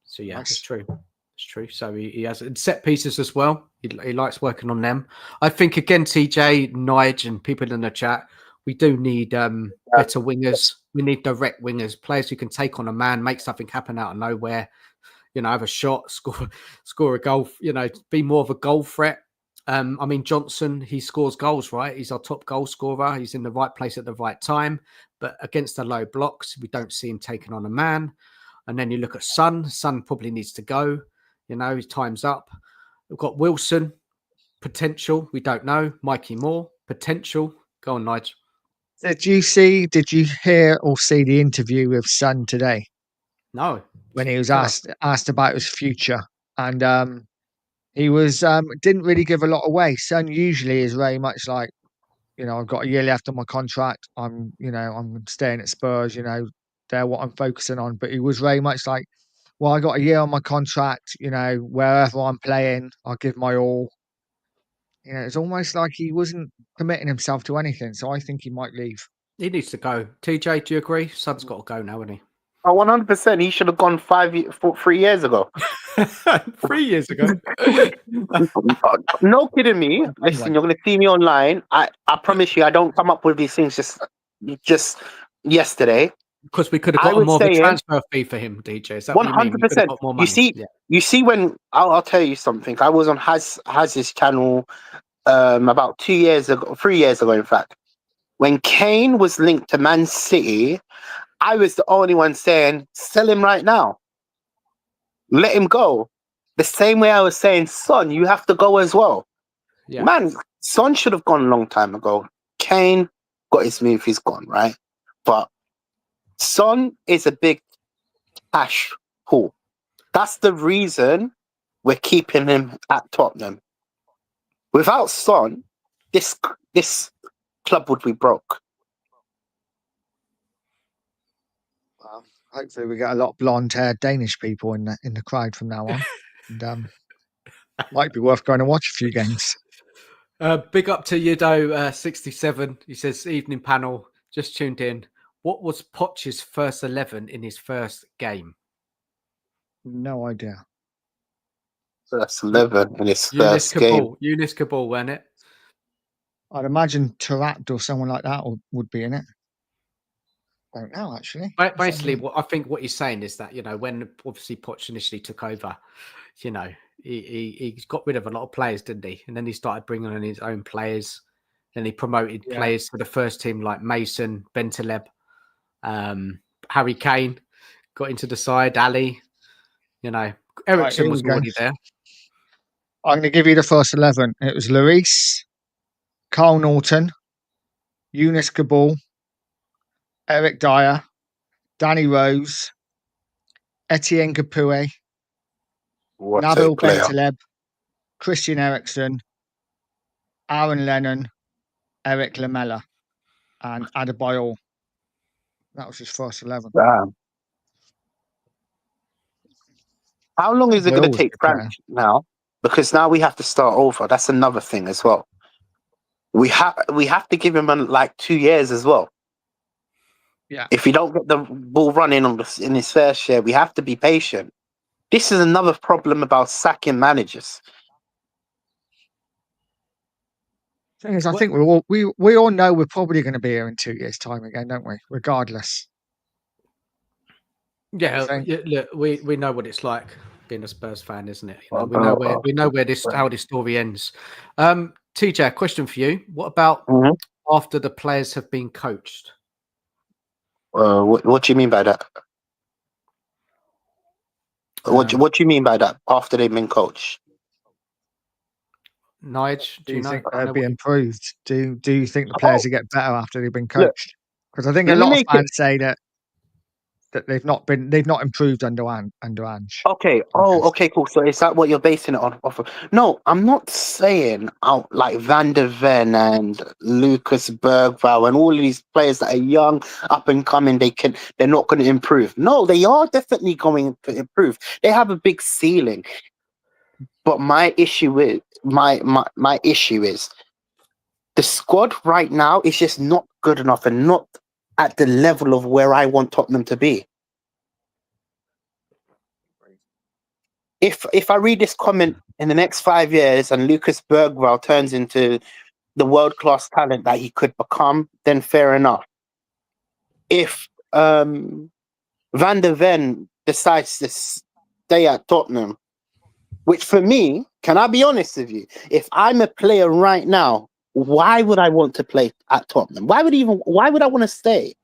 So yeah, Nice. it's true. It's true. So he has set pieces as well. He likes working on them. I think again, TJ, Nige, and people in the chat, we do need better wingers. We need direct wingers, players who can take on a man, make something happen out of nowhere. You know, have a shot, score a goal. You know, be more of a goal threat. I mean, Johnson, he scores goals, right? He's our top goal scorer. He's in the right place at the right time. But against the low blocks, we don't see him taking on a man. And then you look at Son. Son probably needs to go. You know, his time's up. We've got Wilson, potential. We don't know. Mikey Moore, potential. Go on, Nige. Did you hear or see the interview with Son today No. when he was asked about his future? And he was didn't really give a lot away. Son usually is very much like, I've got a year left on my contract. I'm staying at Spurs, they're what I'm focusing on. But he was very much like, well, I got a year on my contract, wherever I'm playing, I'll give my all. It's almost like he wasn't committing himself to anything. So I think he might leave. He needs to go. TJ, do you agree? Son's got to go now, hasn't he? Oh, 100%. He should have gone 3 years ago. 3 years ago. No kidding me. Listen, you're going to see me online. I promise you, I don't come up with these things just yesterday. Because we could have got more of a transfer fee for him, DJ. Is that 100%. What you mean? You see when I'll tell you something. I was on Haz's channel about 2 years ago, 3 years ago, in fact. When Kane was linked to Man City, I was the only one saying, sell him right now. Let him go. The same way I was saying, Son, you have to go as well. Yeah. Man, Son should have gone a long time ago. Kane got his move, he's gone, right? But Son is a big cash pool. That's the reason we're keeping him at Tottenham. Without Son, this club would be broke. Well, hopefully we get a lot of blonde-haired Danish people in the crowd from now on. And might be worth going to watch a few games. Big up to Yudo67. He says, evening panel, just tuned in. What was Poch's first 11 in his first game? No idea. First 11 in his first game. Eunice Cabal, wasn't it? I'd imagine Tarat or someone like that would be in it. I don't know, actually. Basically, I think what he's saying is that, when obviously Poch initially took over, he got rid of a lot of players, didn't he? And then he started bringing in his own players. Then he promoted players to the first team like Mason, Bentaleb, Harry Kane got into the side, Ali. Ericsson was already there. I'm going to give you the first 11. It was Lloris, Carl Norton, Eunice Cabal, Eric Dyer, Danny Rose, Etienne Capoue, Nabil Bentaleb, Christian Eriksen, Aaron Lennon, Eric Lamela, and Adebayor. That was his first 11. Damn. How long is it going to take Frank now? Because now we have to start over. That's another thing as well. We have to give him like 2 years as well. Yeah. If we don't get the ball running in his first share, we have to be patient. This is another problem about sacking managers. Thing is, I think we all know we're probably going to be here in 2 years' time again, don't we? Regardless. Yeah, Think. look, we know what it's like being a Spurs fan, isn't it? You know, Uh, we know where how this story ends. TJ, a question for you. What about Mhm. after the players have been coached? What do you mean by that? What do you mean by that? After they've been coached? Nige, Do you think know they'll be what improved? Do you think the players will get better after they've been Look, coached? Because I think a let me lot of make it. fans say that they've not improved under Ange. Okay. Oh, okay, cool. So is that what you're basing it on? Off of? No, I'm not saying out like Van der Ven and Lucas Bergvall and all of these players that are young, up and coming. They're not going to improve. No, they are definitely going to improve. They have a big ceiling. But my issue is my issue is the squad right now is just not good enough and not at the level of where I want Tottenham to be. If I read this comment in the next 5 years and Lucas Bergvall turns into the world-class talent that he could become, then fair enough. If Van der Ven decides to stay at Tottenham, which for me, can I be honest with you? If I'm a player right now, why would I want to play at Tottenham? Why would I want to stay?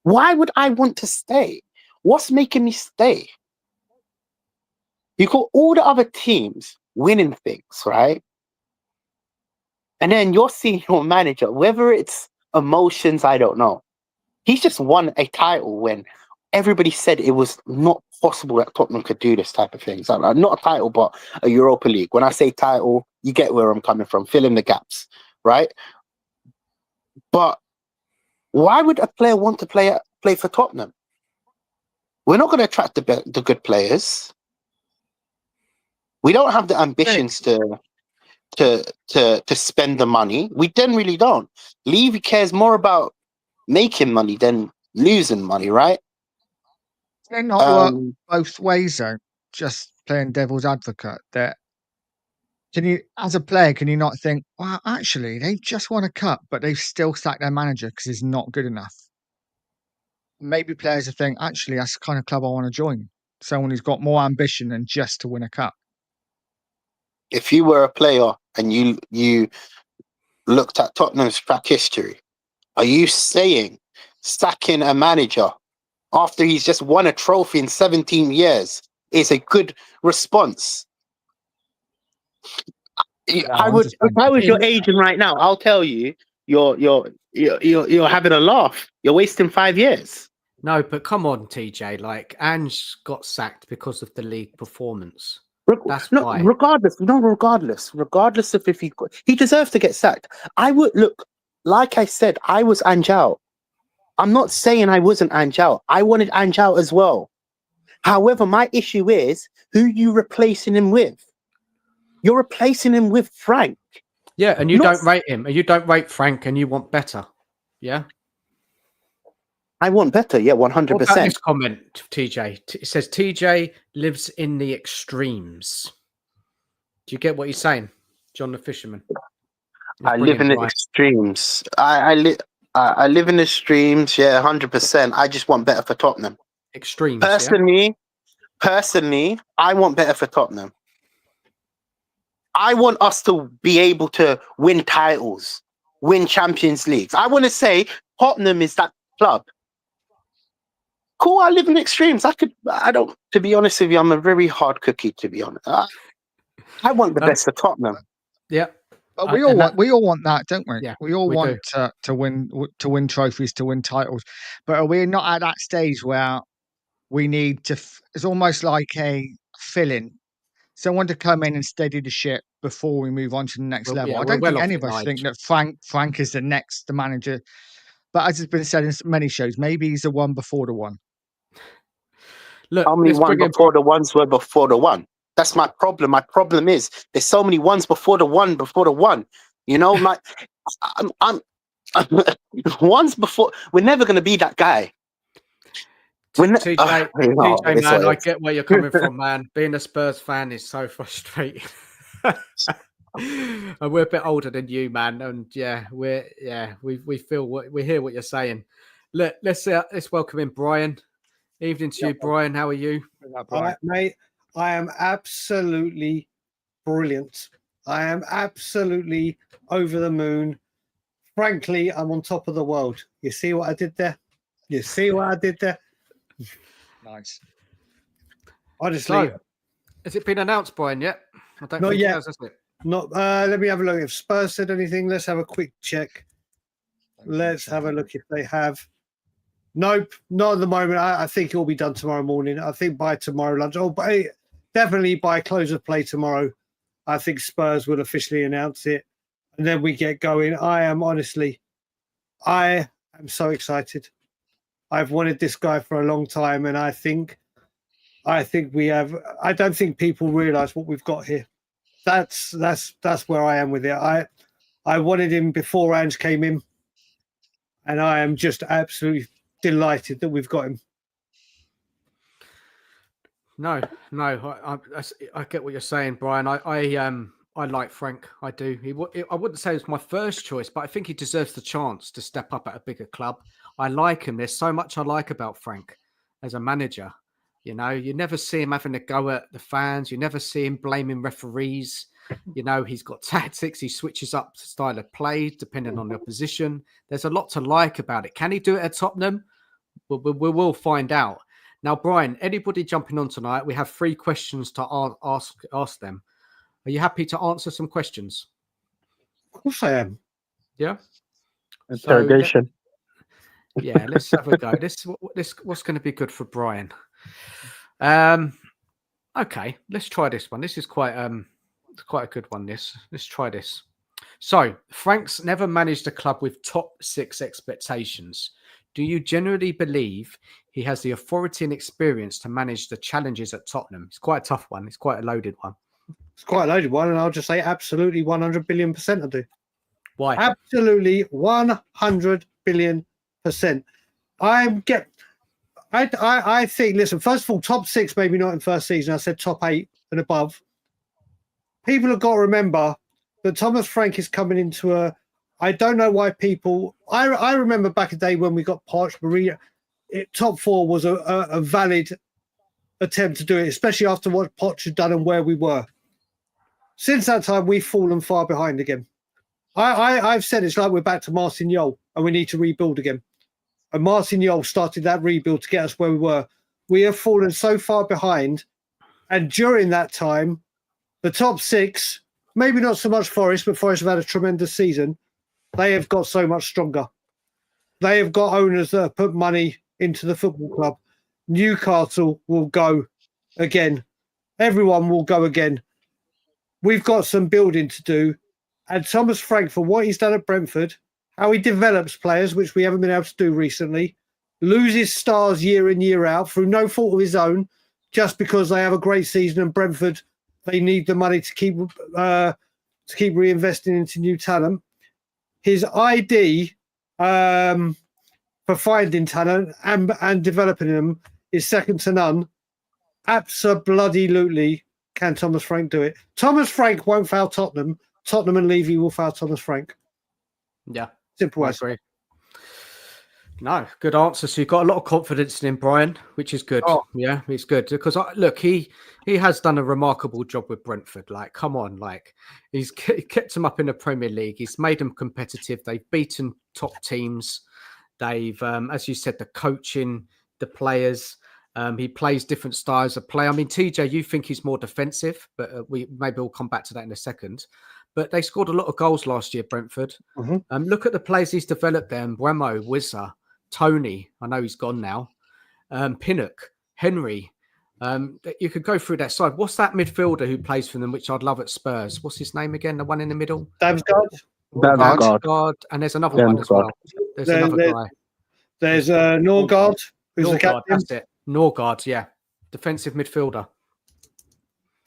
Why would I want to stay? What's making me stay? You got all the other teams winning things, right? And then you're seeing your manager, whether it's emotions, I don't know. He's just won a title when everybody said it was not possible that Tottenham could do this type of thing. So, not a title, but a Europa League. When I say title, you get where I'm coming from. Fill in the gaps, right? But why would a player want to play for Tottenham? We're not going to attract the good players. We don't have the ambitions to spend the money. We really don't. Levy cares more about making money than losing money, right? They not work both ways though. Just playing devil's advocate. That can you, as a player, can you not think, well, actually, they've just won a cup, but they've still sacked their manager because he's not good enough. Maybe players will think, actually, that's the kind of club I want to join. Someone who's got more ambition than just to win a cup. If you were a player and you looked at Tottenham's track history, are you saying sacking a manager after he's just won a trophy in 17 years is a good response? Yeah, I would, if I was your agent right now, I'll tell you, you're having a laugh. You're wasting 5 years. No, but come on, TJ. Like Ange got sacked because of the league performance. That's why. Regardless of if he deserves to get sacked. I would look, like I said, I was Ange out. I'm not saying I wasn't Ange out. I wanted Ange out as well. However, my issue is who you replacing him with. You're replacing him with Frank. Yeah, and you don't rate him, and you don't rate Frank, and you want better. Yeah. I want better, yeah, 100%. What about this comment, TJ? It says TJ lives in the extremes. Do you get what he's saying, John the Fisherman? I live in the extremes. I live in the extremes, yeah, 100%. I just want better for Tottenham. Extremes. Personally, I want better for Tottenham. I want us to be able to win titles, win Champions Leagues. I want to say Tottenham is that club. Cool, I live in extremes. To be honest with you, I'm a very hard cookie, to be honest. I want the best for Tottenham. Yeah. But we all want that, don't we? Yeah, we all want to win trophies, to win titles. But are we not at that stage where we need to? It's almost like a fill-in, someone to come in and steady the ship before we move on to the next level. Yeah, I don't think any of us think that Frank is the manager. But as has been said in many shows, maybe he's the one before the one. Look, how many one before the ones were before the one? That's my problem. My problem is there's so many ones before the one. You know, I'm ones before. We're never going to be that guy. TJ, man, I get where you're coming from, man. Being a Spurs fan is so frustrating. And we're a bit older than you, man. And we feel we hear what you're saying. Let's welcome in Brian. Evening to you, Brian. How are you? Mate, I am absolutely brilliant. I am absolutely over the moon. Frankly, I'm on top of the world. You see what I did there? Nice. Honestly, So, has it been announced, Brian, yet? I don't Not think yet. it has it? not. Let me have a look. If Spurs said anything, let's have a quick check. Let's have a look if they have. Nope, not at the moment. I think it will be done tomorrow morning. I think by tomorrow lunch. Definitely by close of play tomorrow. I think Spurs will officially announce it, and then we get going. I am so excited. I've wanted this guy for a long time, and I think we have. I don't think people realise what we've got here. That's where I am with it. I wanted him before Ange came in, and I am just absolutely delighted that we've got him. No, I get what you're saying, Brian. I like Frank. I do. I wouldn't say it's my first choice, but I think he deserves the chance to step up at a bigger club. I like him. There's so much I like about Frank as a manager. You know, you never see him having a go at the fans. You never see him blaming referees. You know, he's got tactics. He switches up the style of play depending on the opposition. There's a lot to like about it. Can he do it at Tottenham? We will find out. Now, Brian, anybody jumping on tonight, we have 3 questions to ask them. Are you happy to answer some questions? Of course I am. Yeah. Interrogation. Let's have a go. What's going to be good for Brian? Okay, let's try this one. This is quite a good one. Let's try this. So, Frank's never managed a club with top 6 expectations. Do you generally believe he has the authority and experience to manage the challenges at Tottenham? It's quite a tough one. It's quite a loaded one. It's quite a loaded one, and I'll just say absolutely 100 billion% I do. Why? Absolutely 100 billion%. I think, listen, first of all, top 6, maybe not in first season. I said top 8 and above. People have got to remember that Thomas Frank is coming into I don't know why people. I remember back in the day when we got Poch, Maria. Top 4 was a valid attempt to do it, especially after what Poch had done and where we were. Since that time, we've fallen far behind again. I've said it's like we're back to Martin Yole and we need to rebuild again. And Martin Yole started that rebuild to get us where we were. We have fallen so far behind. And during that time, the top 6, maybe not so much Forest, but Forest have had a tremendous season. They have got so much stronger. They have got owners that have put money into the football club. Newcastle will go again. Everyone will go again. We've got some building to do. And Thomas Frank, for what he's done at Brentford, how he develops players, which we haven't been able to do recently, loses stars year in, year out through no fault of his own, just because they have a great season and Brentford, they need the money to keep reinvesting into new talent. His ID for finding talent and developing them is second to none. Absolutely can Thomas Frank do it. Thomas Frank won't foul Tottenham. Tottenham and Levy will foul Thomas Frank. Yeah. Simple I as. agree. No, good answer. So you've got a lot of confidence in him, Brian, which is good. Oh. Yeah, it's good because look, he has done a remarkable job with Brentford. Like, come on, like he's kept them up in the Premier League. He's made them competitive. They've beaten top teams. They've, as you said, the coaching, the players. He plays different styles of play. I mean, TJ, you think he's more defensive, but we'll come back to that in a second. But they scored a lot of goals last year, Brentford. Mm-hmm. Look at the players he's developed there. Mbeumo, Wizza, Tony, I know he's gone now. Pinnock, Henry. You could go through that side. What's that midfielder who plays for them, which I'd love at Spurs? What's his name again? The one in the middle? Damsgaard. And there's another one as well. There's another guy. There's Norgard, who's the captain. That's it. Norgard, yeah. Defensive midfielder.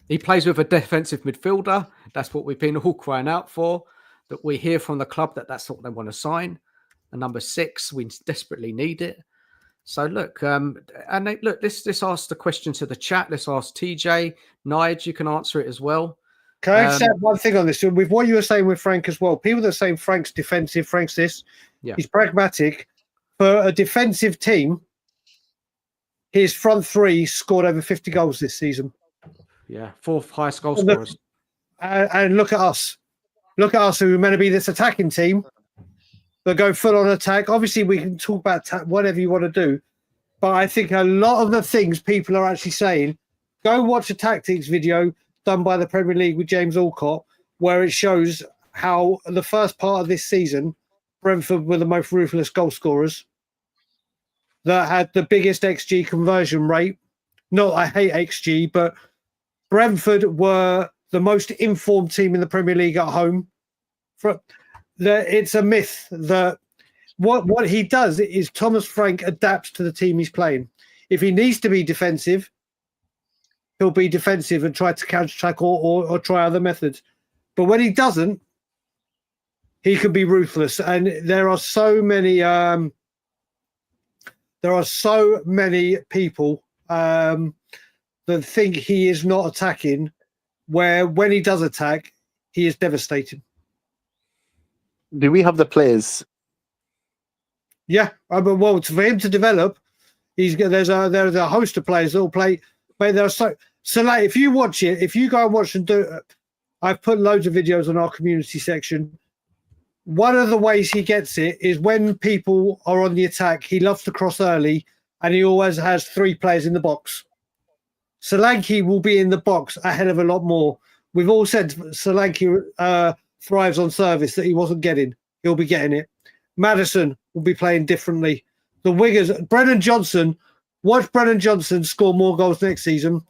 He plays with a defensive midfielder. That's what we've been all crying out for. That we hear from the club that's what they want to sign. And number 6, we desperately need it. So look, let's ask the question to the chat. Let's ask TJ, Nige. You can answer it as well. Can I say one thing on this? With what you were saying with Frank as well, people that are saying Frank's defensive, Frank's this, he's pragmatic. For a defensive team, his front three scored over 50 goals this season. Yeah, 4th highest goal scorers. And look at us. Look at us, who are meant to be this attacking team that go full on attack. Obviously, we can talk about whatever you want to do. But I think a lot of the things people are actually saying, go watch a tactics video done by the Premier League with James Alcott, where it shows how the first part of this season, Brentford were the most ruthless goal scorers that had the biggest XG conversion rate. Not I hate XG, but Brentford were the most informed team in the Premier League at home. It's a myth that what he does is Thomas Frank adapts to the team he's playing. If he needs to be defensive, he'll be defensive and try to counter-attack or try other methods. But when he doesn't, he can be ruthless. And there are so many people that think he is not attacking, where when he does attack, he is devastating. Do we have the players? Yeah, well, for him to develop, there's a host of players that will play. But there are so like if you watch it, if you go and watch and do, I've put loads of videos on our community section. One of the ways he gets it is when people are on the attack, he loves to cross early, and he always has 3 players in the box. Solanke will be in the box a hell of a lot more. We've all said Solanke thrives on service that he wasn't getting. He'll be getting it. Maddison will be playing differently. The wingers, Brennan Johnson, watch Brennan Johnson score more goals next season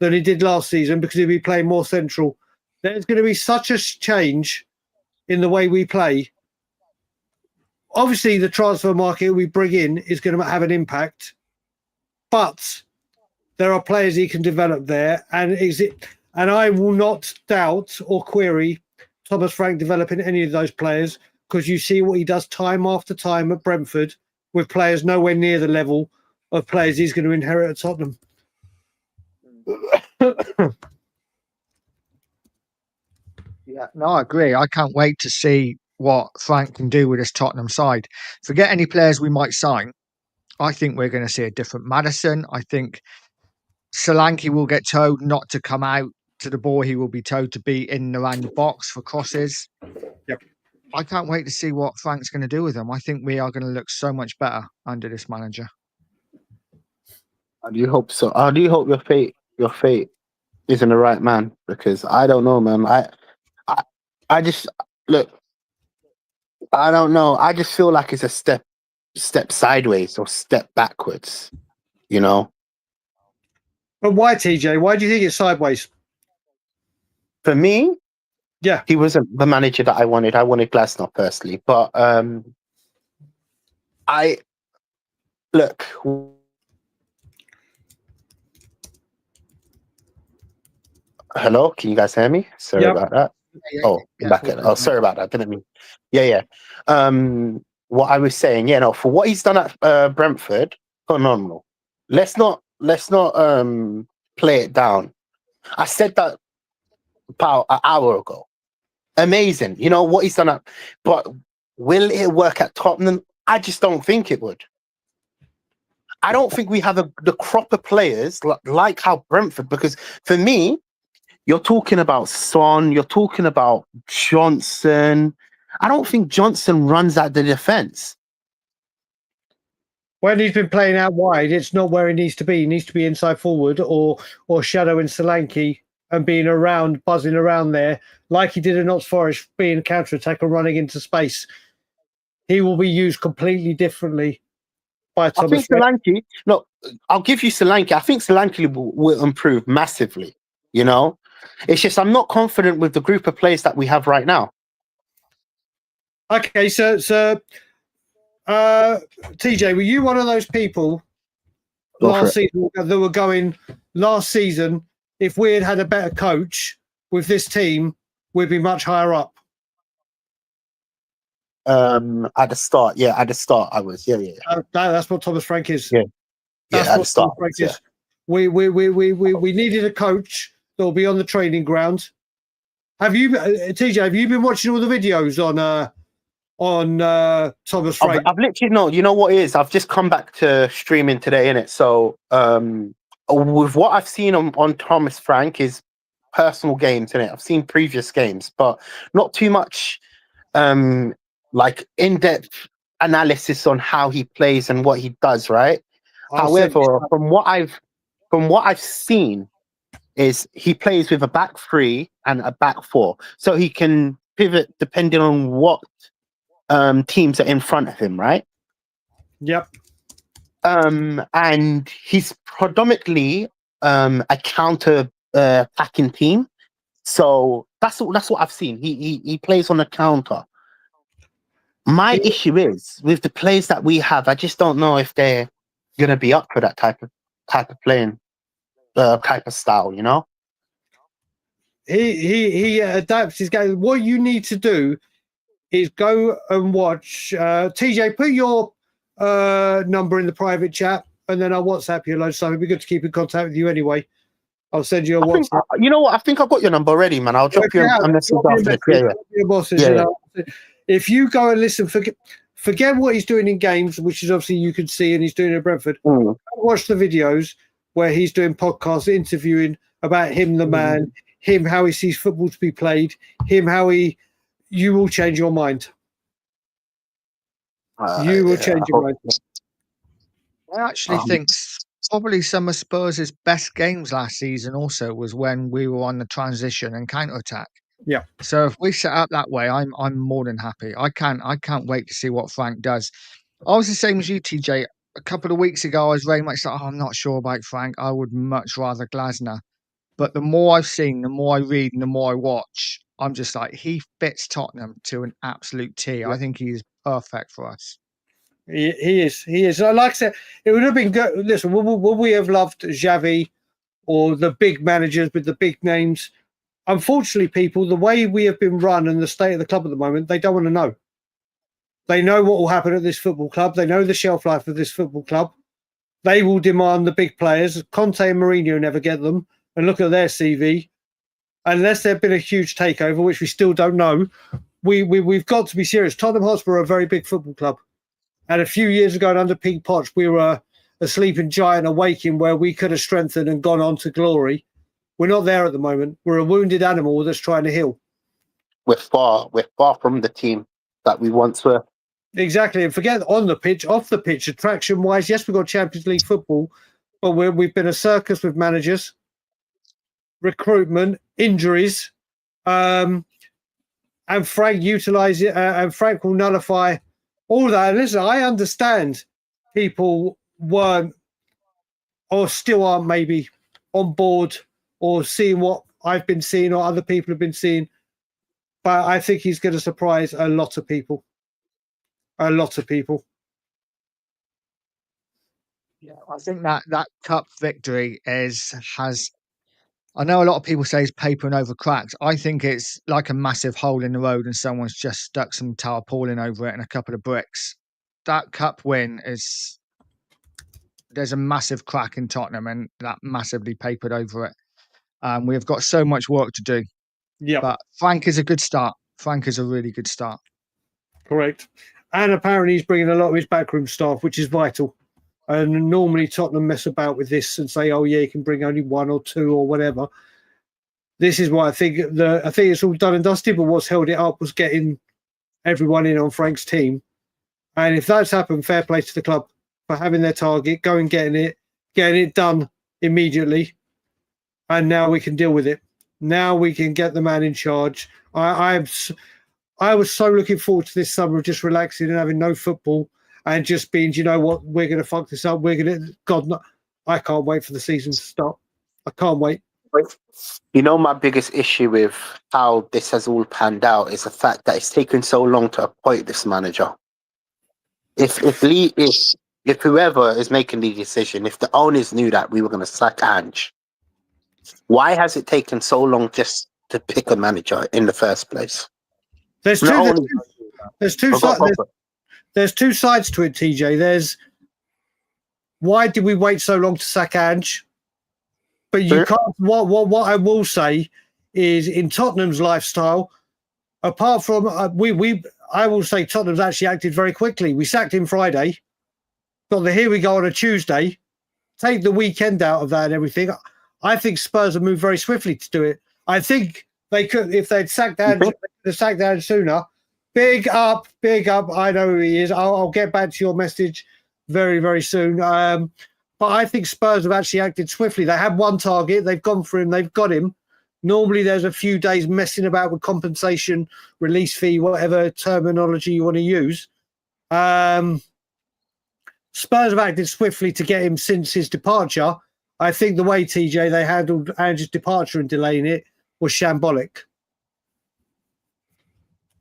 than he did last season because he'll be playing more central. There's going to be such a change in the way we play. Obviously, the transfer market we bring in is going to have an impact, but there are players he can develop there, and I will not doubt or query Thomas Frank developing any of those players, because you see what he does time after time at Brentford with players nowhere near the level of players he's going to inherit at Tottenham. Yeah, no, I agree. I can't wait to see what Frank can do with his Tottenham side. Forget any players we might sign. I think we're going to see a different Maddison. I think Solanke will get told not to come out to the ball. He will be told to be in and around the box for crosses. Yep. I can't wait to see what Frank's going to do with them. I think we are going to look so much better under this manager. I do hope so. I do hope your fate isn't the right man, because I don't know, man. I just look. I don't know. I just feel like it's a step sideways or step backwards. You know. But why, TJ? Why do you think it's sideways? For me, yeah, he wasn't the manager that I wanted. I wanted Glasner personally, but I look. Hello, can you guys hear me? Sorry about that. I'm back at. Oh, sorry about that. Didn't mean. Yeah. What I was saying, for what he's done at Brentford, phenomenal. Let's not play it down. I said that about an hour ago. Amazing. You know what he's done but will it work at Tottenham? I just don't think it would. I don't think we have the crop of players like how Brentford, because for me, you're talking about Son, you're talking about Johnson. I don't think Johnson runs at the defense. When he's been playing out wide, it's not where he needs to be. He needs to be inside forward or shadowing Solanke and being around, buzzing around there, like he did in Notts Forest, being a counter-attacker running into space. He will be used completely differently by Thomas. I think Solanke, look, I'll give you Solanke. I think Solanke will improve massively, you know? It's just I'm not confident with the group of players that we have right now. Okay, so TJ, were you one of those people last season that were going, last season, if we had a better coach with this team, we'd be much higher up? At the start, I was. Yeah. That's what Thomas Frank is. Yeah. That's what Thomas Frank is. We needed a coach that will be on the training ground Have you, TJ? Have you been watching all the videos on Thomas Frank? I've literally no. You know what it is? I've just come back to streaming today, innit? So with what I've seen on Thomas Frank is personal games, innit? I've seen previous games, but not too much like in-depth analysis on how he plays and what he does, right? However, from what I've seen is he plays with a back three and a back four. So he can pivot depending on what teams are in front of him, right? Yep. And he's predominantly a counter attacking team. So that's what I've seen. He plays on a counter. My issue is with the players that we have, I just don't know if they're gonna be up for that type of playing type of style, you know? He adapts his game. What you need to do is go and watch. TJ, put your number in the private chat, and then I'll WhatsApp you a load. So it'd be good to keep in contact with you anyway. I'll send you a WhatsApp. You know what? I think I've got your number already, man. I'll drop you a message after. Yeah. If you go and listen, forget what he's doing in games, which is obviously you can see, and he's doing it at Brentford. Watch the videos where he's doing podcasts, interviewing about him, the man, him, how he sees football to be played, him, how you will change your mind. You will change your mind. I actually think probably some of Spurs' best games last season also was when we were on the transition and counter-attack. Yeah. So if we set up that way, I'm more than happy. I can't wait to see what Frank does. I was the same as you, TJ. A couple of weeks ago, I was very much like, I'm not sure about Frank. I would much rather Glasner. But the more I've seen, the more I read, and the more I watch, I'm just like, he fits Tottenham to an absolute T. Yeah. I think he's perfect for us. He is. Like I said, it would have been good. Listen, would we have loved Xavi or the big managers with the big names? Unfortunately, people, the way we have been run and the state of the club at the moment, they don't want to know. They know what will happen at this football club. They know the shelf life of this football club. They will demand the big players. Conte and Mourinho never get them. And look at their CV. Unless there's been a huge takeover, which we still don't know, we've got to be serious. Tottenham Hotspur are a very big football club. And a few years ago, under Pete Poch, we were a sleeping giant awaking where we could have strengthened and gone on to glory. We're not there at the moment. We're a wounded animal that's trying to heal. We're far from the team that we once were. Exactly. And forget on the pitch, off the pitch, attraction-wise, yes, we've got Champions League football, but we've been a circus with managers, recruitment, injuries, and Frank utilize it, and Frank will nullify all that. And listen, I understand people weren't or still aren't maybe on board or seeing what I've been seeing or other people have been seeing, but I think he's going to surprise a lot of people. A lot of people. Yeah, I think that cup victory has. I know a lot of people say it's papering over cracks. I think it's like a massive hole in the road and someone's just stuck some tarpaulin over it and a couple of bricks. That cup win is. There's a massive crack in Tottenham and that massively papered over it. We have got so much work to do. Yeah. But Frank is a good start. Frank is a really good start. Correct. And apparently he's bringing a lot of his backroom staff, which is vital. And normally Tottenham mess about with this and say, oh, yeah, you can bring only one or two or whatever. This is what I think. I think it's all done and dusted, but what's held it up was getting everyone in on Frank's team. And if that's happened, fair play to the club for having their target, going, getting it done immediately. And now we can deal with it. Now we can get the man in charge. I was so looking forward to this summer of just relaxing and having no football and just being, do you know what, we're going to fuck this up. I can't wait for the season to start. I can't wait. You know, my biggest issue with how this has all panned out is the fact that it's taken so long to appoint this manager. If whoever is making the decision, if the owners knew that we were going to sack Ange, why has it taken so long just to pick a manager in the first place? There's two sides to it, TJ. There's why did we wait so long to sack Ange? But you can't. What I will say is in Tottenham's lifestyle. Apart from I will say Tottenham's actually acted very quickly. We sacked him Friday. Got the here we go on a Tuesday. Take the weekend out of that and everything. I think Spurs have moved very swiftly to do it. I think they could, if they'd sacked Ange sooner. Big up. I know who he is. I'll get back to your message very, very soon. But I think Spurs have actually acted swiftly. They had one target. They've gone for him. They've got him. Normally, there's a few days messing about with compensation, release fee, whatever terminology you want to use. Spurs have acted swiftly to get him since his departure. I think the way, TJ, they handled Ange's departure and delaying it was shambolic.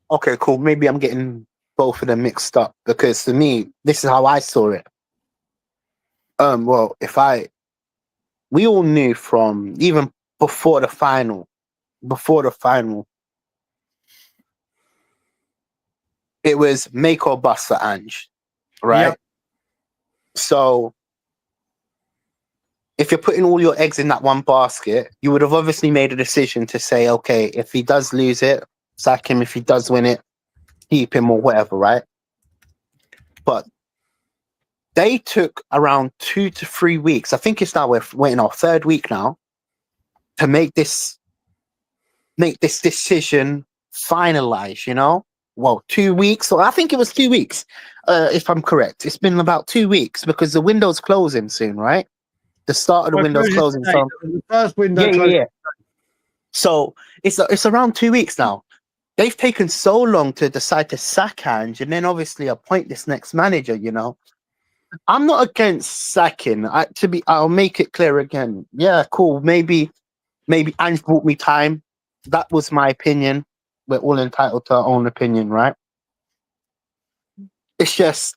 Okay, cool. Maybe I'm getting both of them mixed up because to me, this is how I saw it. Well, we all knew from even before the final, it was make or bust for Ange, right? Yep. So if you're putting all your eggs in that one basket, you would have obviously made a decision to say, okay, if he does lose it, sack him. If he does win it, keep him or whatever, right? But they took around 2 to 3 weeks. I think it's now we're waiting our third week now to make this decision finalize, you know? Well, 2 weeks, or I think it was 2 weeks, if I'm correct. It's been about 2 weeks because the window's closing soon, right? The start of the window's closing. So the first window. Yeah. So it's around 2 weeks now. They've taken so long to decide to sack Ange and then obviously appoint this next manager, you know? I'm not against sacking. I'll make it clear again. Yeah, cool. Maybe Ange bought me time. That was my opinion. We're all entitled to our own opinion, right? It's just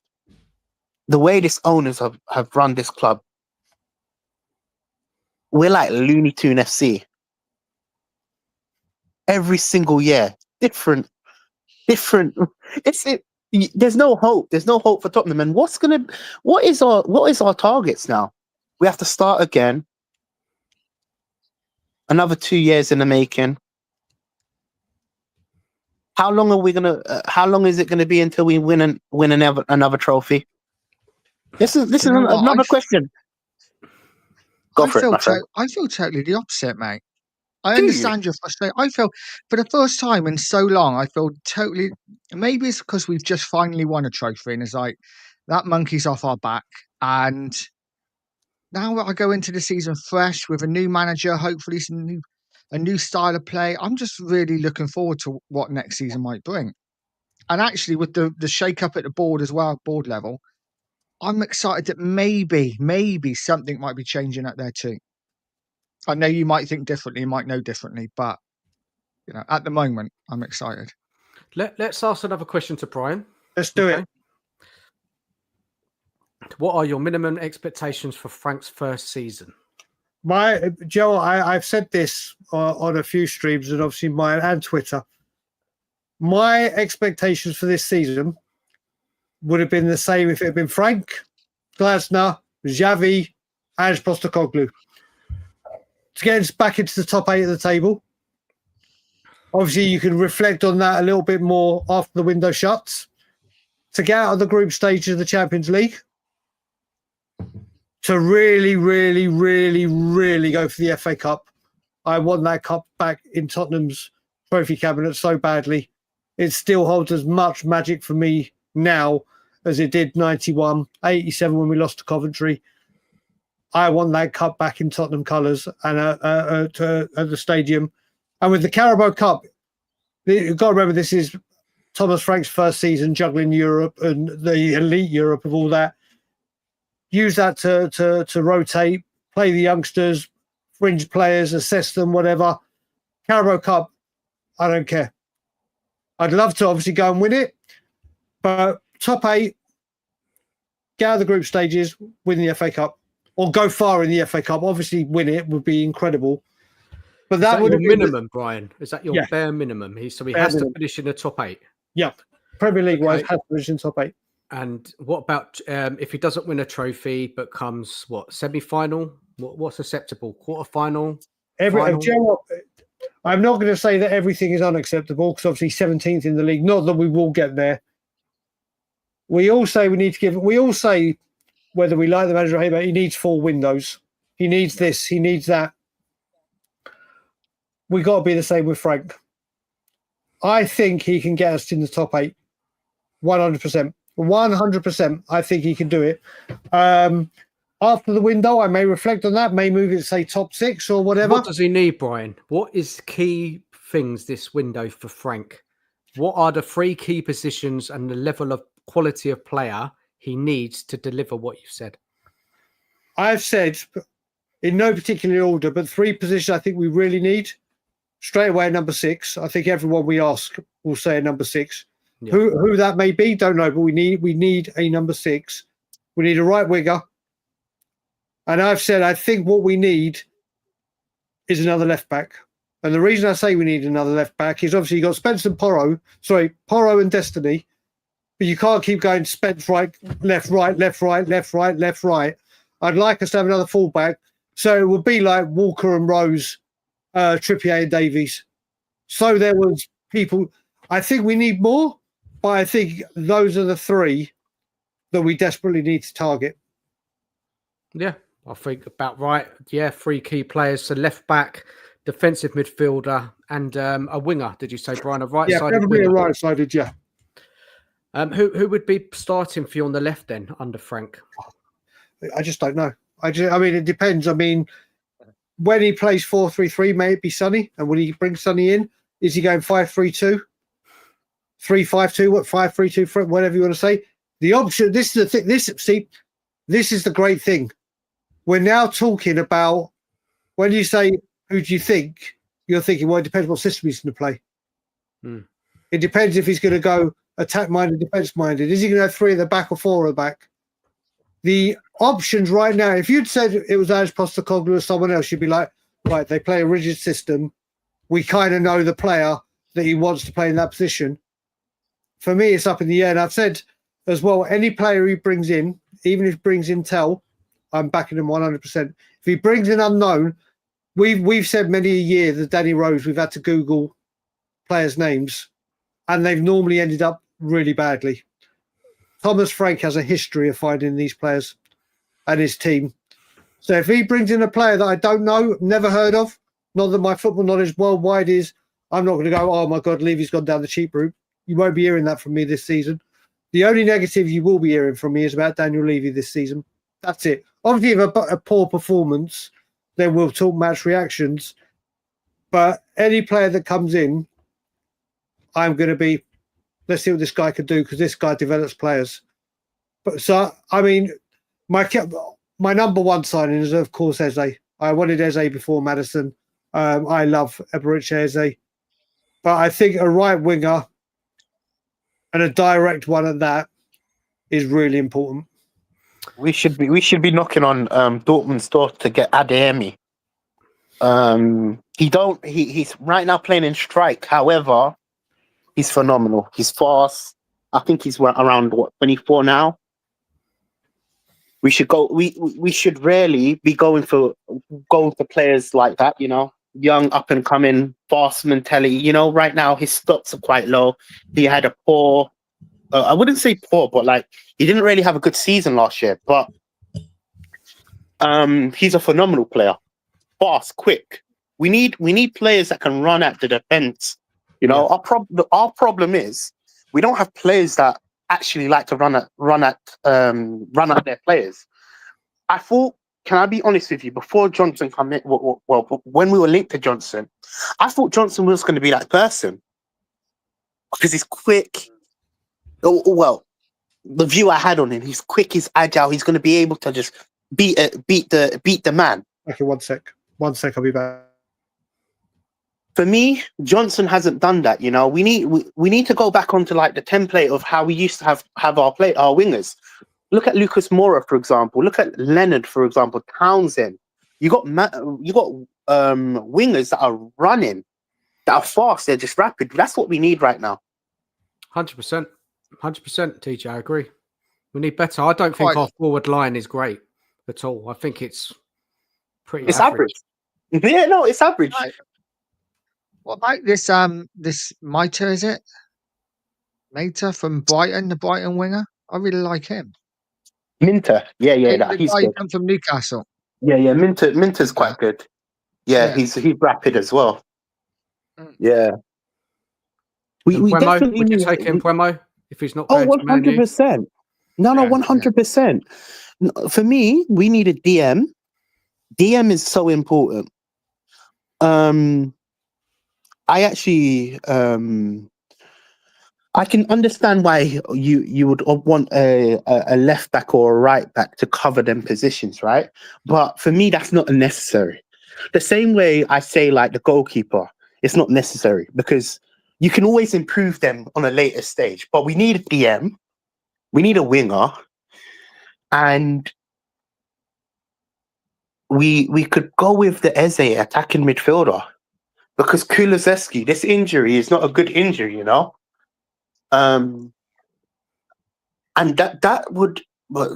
the way these owners have run this club. We're like Looney Tune FC. Every single year, different. There's no hope. There's no hope for Tottenham. And what is our targets now? We have to start again. Another 2 years in the making. How long is it gonna be until we win another trophy? This is another question. I feel totally the opposite, mate. I understand your frustration. I feel for the first time in so long, I feel totally. Maybe it's because we've just finally won a trophy, and it's like that monkey's off our back. And now I go into the season fresh with a new manager, hopefully a new style of play. I'm just really looking forward to what next season might bring. And actually, with the shake up at the board as well, board level, I'm excited that maybe something might be changing out there too. I know you might think differently, you might know differently, but you know, at the moment, I'm excited. Let's ask another question to Brian. Let's do it. What are your minimum expectations for Frank's first season? Joe, I've said this on a few streams and obviously mine and Twitter. My expectations for this season would have been the same if it had been Frank, Glasner, Xavi, Ange, Postecoglou. To get us back into the top 8 of the table. Obviously, you can reflect on that a little bit more after the window shuts. To get out of the group stage of the Champions League. To really, really, really, really go for the FA Cup. I want that cup back in Tottenham's trophy cabinet so badly. It still holds as much magic for me now as it did 91, 87 when we lost to Coventry. I want that cup back in Tottenham colours and at the stadium. And with the Carabao Cup, you've got to remember this is Thomas Frank's first season juggling Europe and the elite Europe of all that. Use that to rotate, play the youngsters, fringe players, assess them, whatever. Carabao Cup, I don't care. I'd love to obviously go and win it, but top 8, get out of the group stages, win the FA Cup, or go far in the FA Cup. Obviously, win it would be incredible. But that would be minimum, Brian. Is that your bare minimum? He has to finish in the top 8. Yeah, Premier League wise, has to finish in top 8. And what about if he doesn't win a trophy but comes semi-final? What's acceptable? Quarter-final? I'm not going to say that everything is unacceptable because obviously 17th in the league. Not that we will get there. We all say we need to give. We all say whether we like the manager or hate him, he needs 4 windows. He needs this. He needs that. We got to be the same with Frank. I think he can get us in the top 8. 100%. 100%. I think he can do it. After the window, I may reflect on that, may move it to say top 6 or whatever. What does he need, Brian? What is key things this window for Frank? What are the 3 key positions and the level of quality of player he needs to deliver what you've said? I've said, in no particular order, but 3 positions I think we really need. Straight away, number 6. I think everyone we ask will say a number 6. Yeah. Who that may be, don't know, but we need a number 6. We need a right winger. And I've said, I think what we need is another left back. And the reason I say we need another left back is obviously you've got Spence and Porro and Destiny, but you can't keep going Spence right, left, right, left, right, left, right, left, right. I'd like us to have another fullback. So it would be like Walker and Rose, Trippier and Davies. So there was people. I think we need more, but I think those are the 3 that we desperately need to target. Yeah. I think about right. Yeah, 3 key players. So left back, defensive midfielder, and a winger. Did you say, Brian? A right-sided winger? Probably a right-sided, yeah. Who would be starting for you on the left then under Frank? I just don't know. I mean, it depends. I mean, when he plays 4-3-3, may it be Sonny? And will he bring Sonny in? Is he going 5-3-2? 3-5-2? What 5-3-2? Whatever you want to say. The option. This is the thing. This is the great thing. We're now talking about when you say, who do you think? You're thinking, well, it depends what system he's going to play. It depends if he's going to go attack-minded, defense-minded. Is he going to have 3 at the back or 4 at the back? The options right now, if you'd said it was Ange, Postecoglou or someone else, you'd be like, right, they play a rigid system. We kind of know the player that he wants to play in that position. For me, it's up in the air. And I've said as well, any player he brings in, even if he brings in Tell, I'm backing him 100%. If he brings in unknown, we've said many a year that Danny Rose, we've had to Google players' names, and they've normally ended up really badly. Thomas Frank has a history of finding these players and his team. So if he brings in a player that I don't know, never heard of, not that my football knowledge worldwide is, I'm not going to go, oh my God, Levy's gone down the cheap route. You won't be hearing that from me this season. The only negative you will be hearing from me is about Daniel Levy this season. That's it. Obviously, if a poor performance, then we'll talk match reactions. But any player that comes in, I'm going to be, let's see what this guy can do, because this guy develops players. But so, I mean, my number 1 signing is, of course, Eze. I wanted Eze before Maddison. I love Eze. But I think a right winger and a direct one at that is really important. We should be knocking on Dortmund's door to get Adeyemi. He's right now playing in strike. However, he's phenomenal. He's fast. I think he's around 24 now. We should go. We should rarely be going for players like that. You know, young, up and coming, fast mentality. You know, right now his stats are quite low. He had a poor. I wouldn't say poor, but like he didn't really have a good season last year. But he's a phenomenal player, fast, quick. We need players that can run at the defense. You know, our problem is we don't have players that actually like to run at their players. I thought, can I be honest with you? Before Johnson came in, well, when we were linked to Johnson, I thought Johnson was going to be that person because he's quick. Well, the view I had on him, he's quick, he's agile, he's going to be able to just beat the man. Okay, one sec, I'll be back. For me, Johnson hasn't done that. You know, we need to go back onto like the template of how we used to have our wingers. Look at Lucas Moura, for example. Look at Leonard, for example. Townsend. You got wingers that are running, that are fast. They're just rapid. That's what we need right now. 100%, TJ. I agree. We need better. I don't think our forward line is great at all. I think it's pretty. It's average. Yeah, no, it's average. What about this Mita, is it? Mita from Brighton, the Brighton winger. I really like him. Minter. Yeah, The he's guy who good. come from Newcastle. Yeah. Minter's quite good. Yeah, he's rapid as well. Mm. Yeah. We Mbeumo, definitely would you need. take Mbeumo if he's not Oh, going to Man U? 100%. No, Yeah, 100%. For me, we need a DM. DM is so important. I actually I can understand why you would want a left back or a right back to cover them positions, right? But for me, that's not necessary. The same way I say like the goalkeeper, it's not necessary because you can always improve them on a later stage. But we need a DM, we need a winger, and we could go with the Eze attacking midfielder because Kulusevski, this injury is not a good injury, you know. And that would. But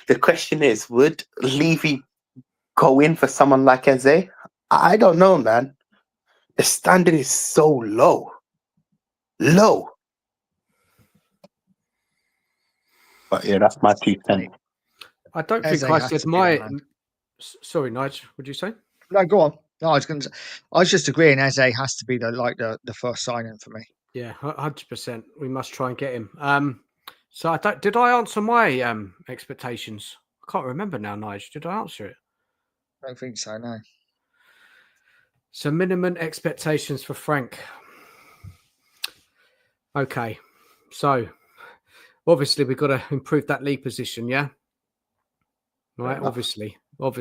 the question is, would Levy go in for someone like Eze? I don't know, man. The standard is so low. But yeah, that's my 2 cents. I don't Eze think I has said to be the my. man. Sorry, Nige. Would you say? No, go on. No, I was just agreeing. Eze has to be the first signing for me. Yeah, 100%. We must try and get him. So did I answer my expectations? I can't remember now, Nige. Did I answer it? I don't think so. No. So minimum expectations for Frank. Okay, so obviously we've got to improve that league position, yeah. Right, obviously. We've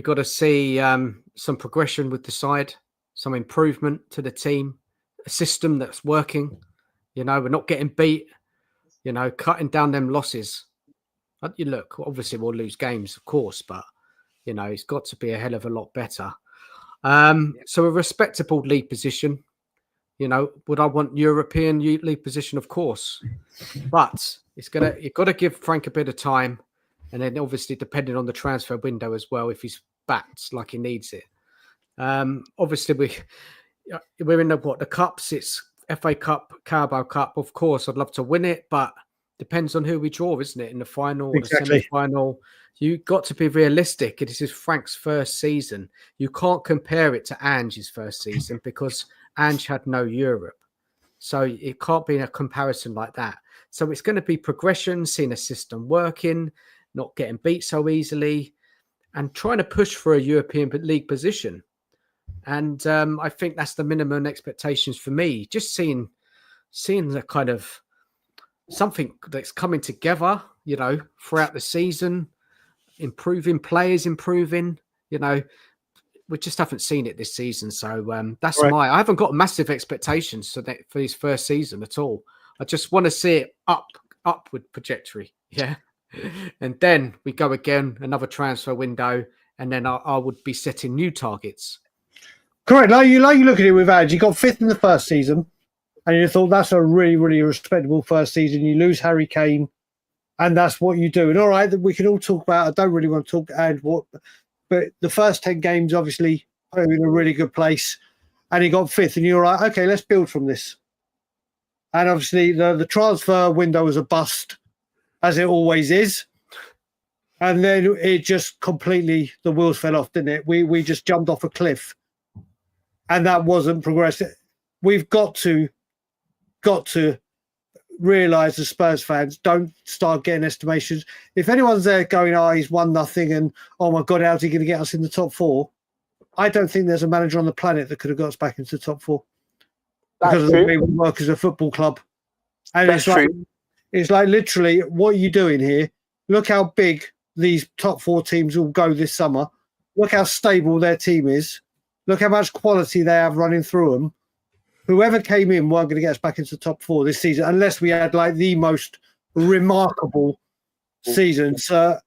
got to see some progression with the side, some improvement to the team, a system that's working. You know, we're not getting beat. You know, cutting down them losses. You look, obviously we'll lose games, of course, but you know it's got to be a hell of a lot better. So a respectable league position. You know, would I want European league position? Of course, but you've got to give Frank a bit of time. And then obviously depending on the transfer window as well, if he's backed like he needs it. Obviously we're in the cups. It's FA Cup, Carabao Cup. Of course, I'd love to win it, but depends on who we draw, isn't it? In the final or the semi-final. You've got to be realistic. This is Frank's first season. You can't compare it to Ange's first season because Ange had no Europe. So it can't be a comparison like that. So it's going to be progression, seeing a system working, not getting beat so easily, and trying to push for a European league position. And I think that's the minimum expectations for me. Just seeing the kind of something that's coming together, you know, throughout the season, players improving, you know, we just haven't seen it this season. So that's Right. I haven't got massive expectations for his first season at all. I just want to see it upward trajectory. Yeah. And then we go again, another transfer window, and then I would be setting new targets. Correct. Like you look at it with Ange, you got fifth in the first season, and you thought that's a really, really respectable first season. You lose Harry Kane, and that's what you do. And all right, we can all talk about. I don't really want to talk Ange but the first 10 games obviously put him in a really good place, and he got fifth. And you're right. Okay, let's build from this. And obviously the transfer window was a bust, as it always is. And then it just completely, the wheels fell off, didn't it? We just jumped off a cliff. And that wasn't progressive. We've got to realise, the Spurs fans, don't start getting estimations. If anyone's there going, he's 1-0 and, oh my God, how's he going to get us in the top four? I don't think there's a manager on the planet that could have got us back into the top four. Because of the way we work as a football club. And it's like literally, what are you doing here? Look how big these top four teams will go this summer. Look how stable their team is. Look how much quality they have running through them. Whoever came in weren't going to get us back into the top four this season unless we had like the most remarkable season. So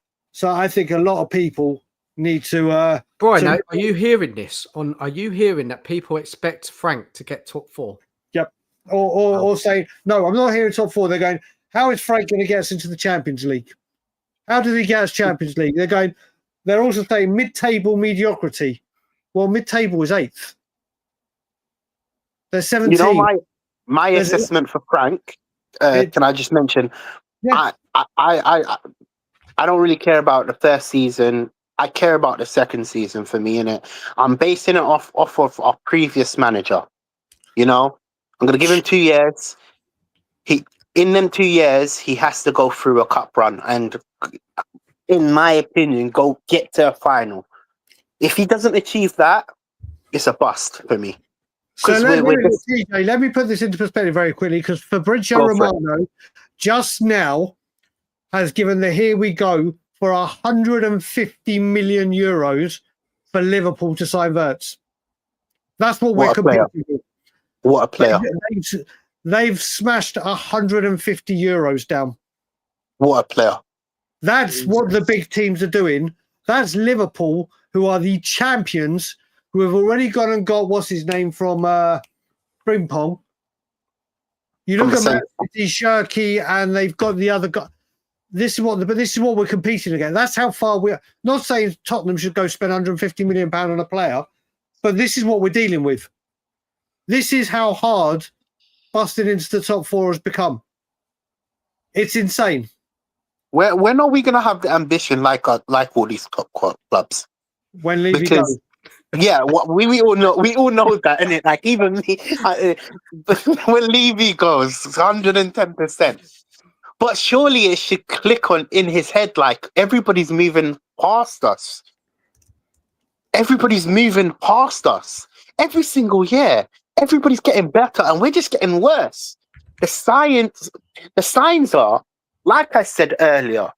I think a lot of people need to. Brian, are you hearing this? Are you hearing that people expect Frank to get top four? Yep. Or say, no, I'm not hearing top four. They're going, how is Frank going to get us into the Champions League? How did he get us Champions League? They're also saying mid-table mediocrity. Well, mid-table is 8th. There's 17. You know my There's a- assessment for Frank. It- Can I just mention? Yeah. I don't really care about the first season. I care about the second season for me, innit? I'm basing it off of our previous manager. You know, I'm gonna give him 2 years. In them 2 years, he has to go through a cup run, and in my opinion, go get to a final. If he doesn't achieve that, it's a bust for me. So We're just- TJ, let me put this into perspective very quickly, because Fabrizio Go for it. Romano just now has given the here we go for 150 million euros for Liverpool to sign Verts. That's what we're What a player. competing with. What a player! They've smashed 150 euros down. What a player! That's what the big teams are doing. That's Liverpool, who are the champions, who have already gone and got what's his name from Frimpong. You look From at Shirky, and they've got the other guy. This is what we're competing against. That's how far we're. Not saying Tottenham should go spend 150 million pound on a player, but this is what we're dealing with. This is how hard busting into the top 4 has become. It's insane. When are we gonna have the ambition like all these top clubs? When Levy Because- goes. Yeah, we all know that, innit? Like even me, when Levy goes, 110%. But surely it should click on in his head, like everybody's moving past us. Everybody's moving past us every single year. Everybody's getting better, and we're just getting worse. The signs are, like I said earlier,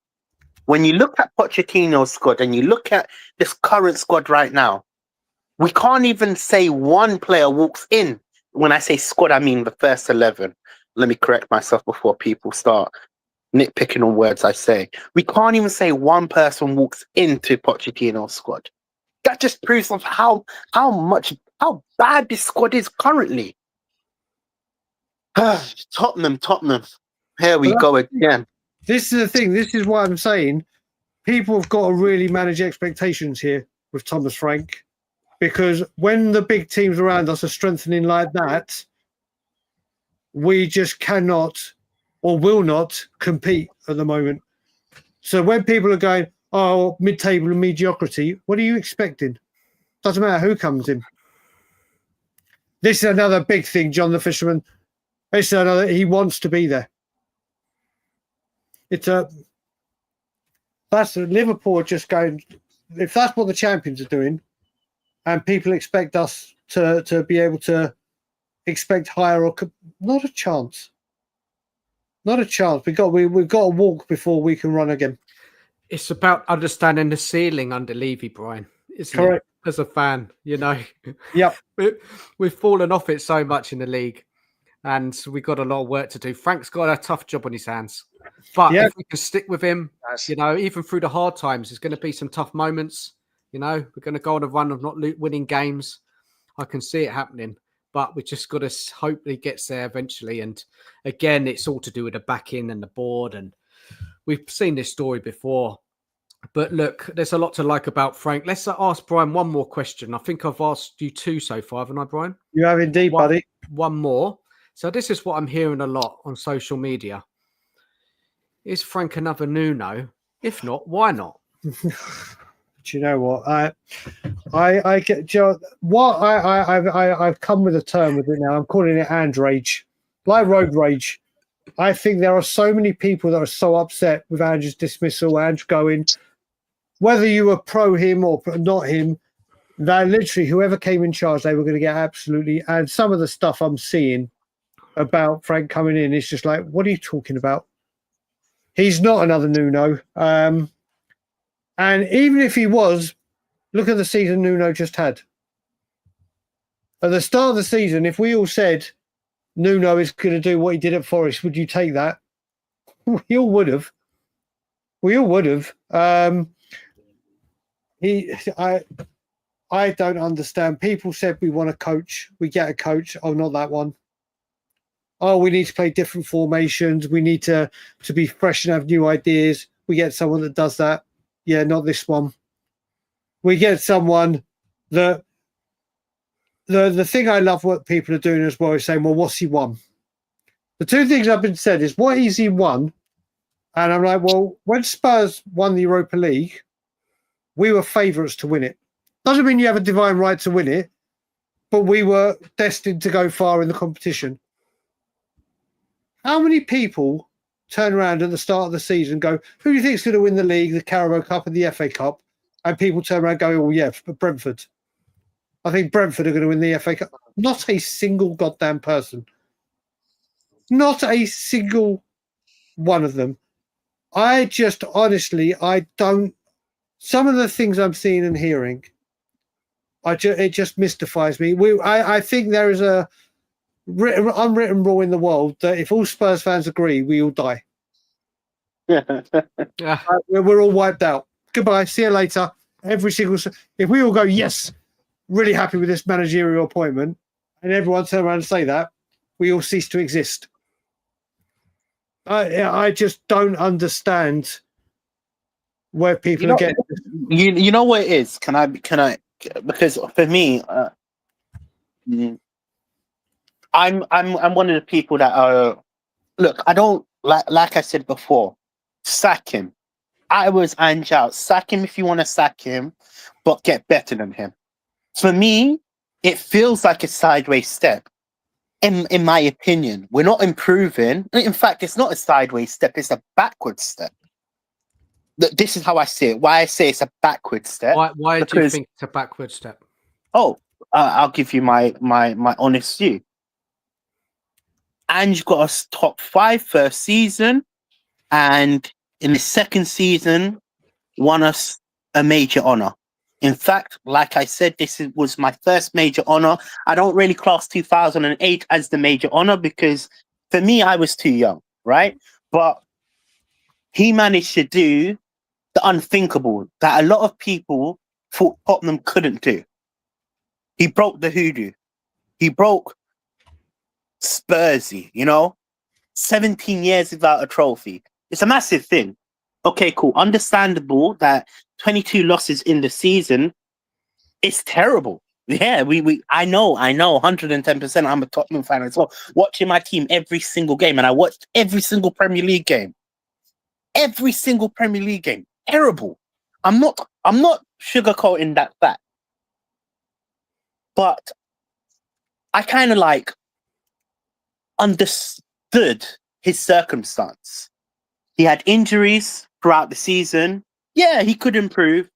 when you look at Pochettino's squad and you look at this current squad right now, we can't even say one player walks in. When I say squad, I mean the first 11. Let me correct myself before people start nitpicking on words I say. We can't even say one person walks into Pochettino's squad. That just proves of how bad this squad is currently. Tottenham. Here we go again. This is the thing. This is why I'm saying people have got to really manage expectations here with Thomas Frank, because when the big teams around us are strengthening like that, we just cannot or will not compete at the moment. So when people are going, oh, mid-table and mediocrity, what are you expecting? Doesn't matter who comes in. This is another big thing, John the Fisherman. This is another, he wants to be there. That's Liverpool just going, if that's what the champions are doing, and people expect us to be able to expect higher, or not a chance. Not a chance. We've got to walk before we can run again. It's about understanding the ceiling under Levy, Brian. Isn't Correct. It? As a fan, you know. Yep. We've fallen off it so much in the league, and we've got a lot of work to do. Frank's got a tough job on his hands, but if we can stick with him, you know, even through the hard times, there's going to be some tough moments. You know, we're going to go on a run of not winning games. I can see it happening, but we just got to hope he gets there eventually. And again, it's all to do with the backing and the board. And we've seen this story before. But look, there's a lot to like about Frank. Let's ask Brian one more question. I think I've asked you 2 so far, haven't I, Brian? You have indeed, buddy. One more. So this is what I'm hearing a lot on social media. Is Frank another Nuno? If not, why not? Do you know what? I get what I've come with a term with it now. I'm calling it Ange rage, like road rage. I think there are so many people that are so upset with Ange's dismissal, Ange going, whether you were pro him or not him, that literally whoever came in charge, they were going to get absolutely. And some of the stuff I'm seeing about Frank coming in is just like, what are you talking about? He's not another Nuno. And even if he was, look at the season Nuno just had. At the start of the season, if we all said Nuno is going to do what he did at Forest, would you take that? We all would have. I don't understand. People said we want a coach. We get a coach. Oh, not that one. Oh, we need to play different formations. We need to be fresh and have new ideas. We get someone that does that. Yeah, not this one. We get someone that the thing I love what people are doing as well is saying, well, what's he won? The two things I've been said is, what has he won? And I'm like, well, when Spurs won the Europa League, we were favourites to win it. Doesn't mean you have a divine right to win it, but we were destined to go far in the competition. How many people turn around at the start of the season and go, who do you think is going to win the league, the Carabao Cup and the FA Cup? And people turn around going, oh, yeah, Brentford. I think Brentford are going to win the FA Cup. Not a single goddamn person. Not a single one of them. I just, honestly, I don't... Some of the things I'm seeing and hearing, it just mystifies me. I think there is a unwritten rule in the world that if all Spurs fans agree, we all die. Yeah. We're all wiped out. Goodbye. See you later. Every single... If we all go, yes, really happy with this managerial appointment, and everyone turn around and say that, we all cease to exist. I just don't understand where people are getting. You know what it is? Can I? Because for me, I'm one of the people that are. Look, I don't like I said before. Sack him. I was Ange out. Sack him if you want to sack him, but get better than him. For me, it feels like a sideways step. In my opinion, we're not improving. In fact, it's not a sideways step; it's a backward step. This is how I see it. Why I say it's a backward step? Why do you think it's a backward step? Oh, I'll give you my honest view. Ange got us top 5 first season, and in the second season, won us a major honor. In fact, like I said, was my first major honor. I don't really class 2008 as the major honor because for me, I was too young, right? But he managed to do the unthinkable that a lot of people thought Tottenham couldn't do. He broke the hoodoo. He broke Spursy, 17 years without a trophy. It's a massive thing. Okay, cool. Understandable that 22 losses in the season is terrible. Yeah, I know, 110%. I'm a Tottenham fan as well. Watching my team every single game, and I watched every single Premier League game. Every single Premier League game. Terrible. I'm not sugarcoating that fact. But I kind of understood his circumstance. He had injuries throughout the season. Yeah, he could improve.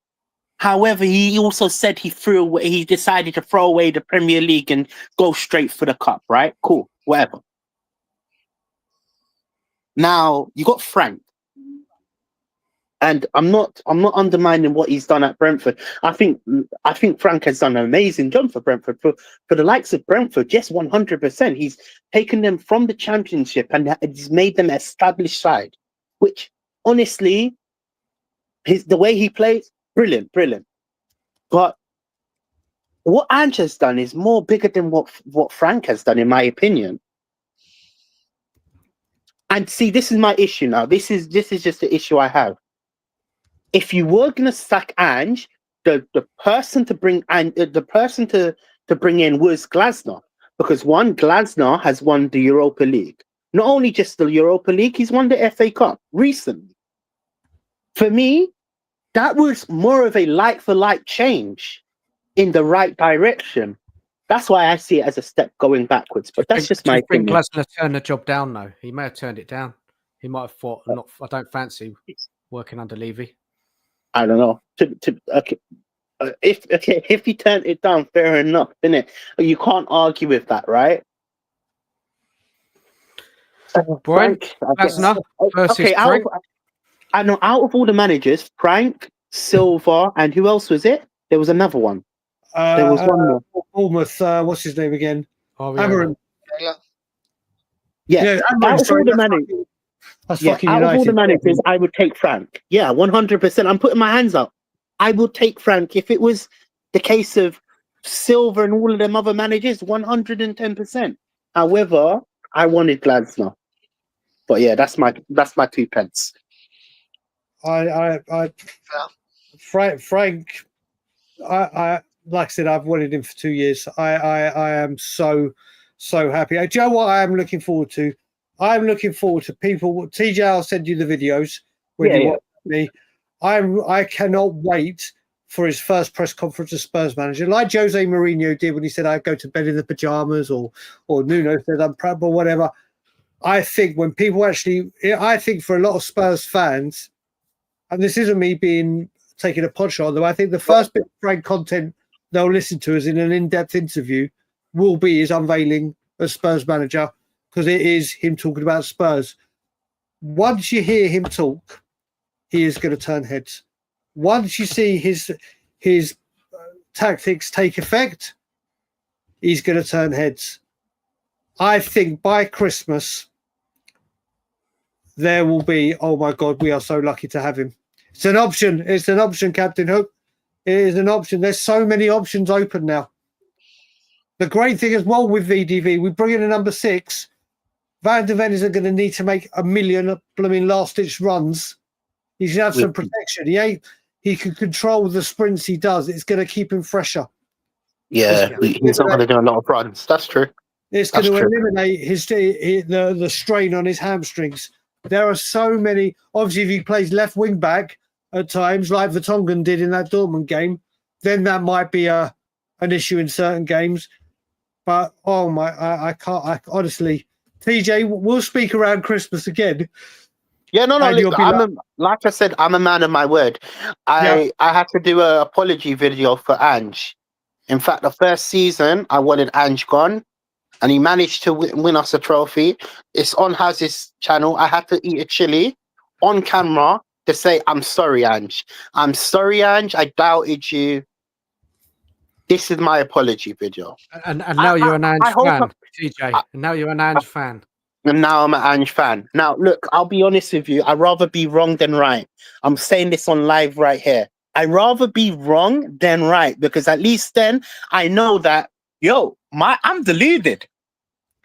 However, he also said he decided to throw away the Premier League and go straight for the cup, right? Cool, whatever. Now, you got Frank. And I'm not undermining what he's done at Brentford. I think Frank has done an amazing job for Brentford. For the likes of Brentford, yes, 100%. He's taken them from the Championship and he's made them an established side. Which, honestly, the way he plays, brilliant. But what Ange has done is more bigger than what Frank has done, in my opinion. And see, this is my issue now. This is just the issue I have. If you were gonna sack Ange, the person to bring in was Glasner, because Glasner has won the Europa League. Not only just the Europa League, he's won the FA Cup recently. For me, that was more of a like-for-like change in the right direction. That's why I see it as a step going backwards. But that's just my opinion. Do you think Glasner turned the job down, though? He may have turned it down. He might have thought, I don't fancy working under Levy. I don't know. If he turned it down, fair enough, innit? You can't argue with that, right? Frank, Glasner versus Frank. I know out of all the managers, Frank, Silva, and who else was it? There was another one. There was one more. Bournemouth. What's his name again? Amarim. Yeah, out of all the managers. Out of all the managers, I would take Frank. Yeah, 100%. I'm putting my hands up. I would take Frank if it was the case of Silva and all of them other managers. 110%. However, I wanted Glasner. But yeah, that's my 2 pence. Frank. like I said, I've wanted him for 2 years. I am so happy. Do you know what I am looking forward to? I'm looking forward to people. TJ, I'll send you the videos when you watch me. I cannot wait for his first press conference as Spurs manager, like Jose Mourinho did when he said, "I go to bed in the pajamas," or Nuno said, "I'm proud," or whatever. I think when people actually, I think for a lot of Spurs fans, and this isn't me taking a pot shot, though, I think the first bit of Frank content they'll listen to us in an in-depth interview will be his unveiling as Spurs manager, because it is him talking about Spurs. Once you hear him talk, he is going to turn heads. Once you see his tactics take effect, he's going to turn heads. I think by Christmas, there will be, oh my God, we are so lucky to have him. It's an option. It's an option, Captain Hook. It is an option. There's so many options open now. The great thing as well with VDV, we bring in a number 6. Van de Ven isn't going to need to make a million blooming last-ditch runs. He's going to have some protection. He can control the sprints he does. It's going to keep him fresher. Yeah, he's not going to do a lot of runs. That's true. It's going to eliminate the strain on his hamstrings. There are so many. Obviously, if he plays left wing back at times, like Vertonghen did in that Dortmund game, then that might be an issue in certain games. But oh my, I can't. Honestly, TJ, we'll speak around Christmas again. Yeah, no. Like I said, I'm a man of my word. I had to do an apology video for Ange. In fact, the first season, I wanted Ange gone, and he managed to win us a trophy. It's on Haz's channel. I had to eat a chili on camera to say, I'm sorry, Ange. I'm sorry, Ange. I doubted you. This is my apology video. And now you're an Ange fan, TJ. And now you're an Ange fan. And now I'm an Ange fan. Now, look, I'll be honest with you. I'd rather be wrong than right. I'm saying this on live right here. I'd rather be wrong than right, because at least then I know that, I'm deluded.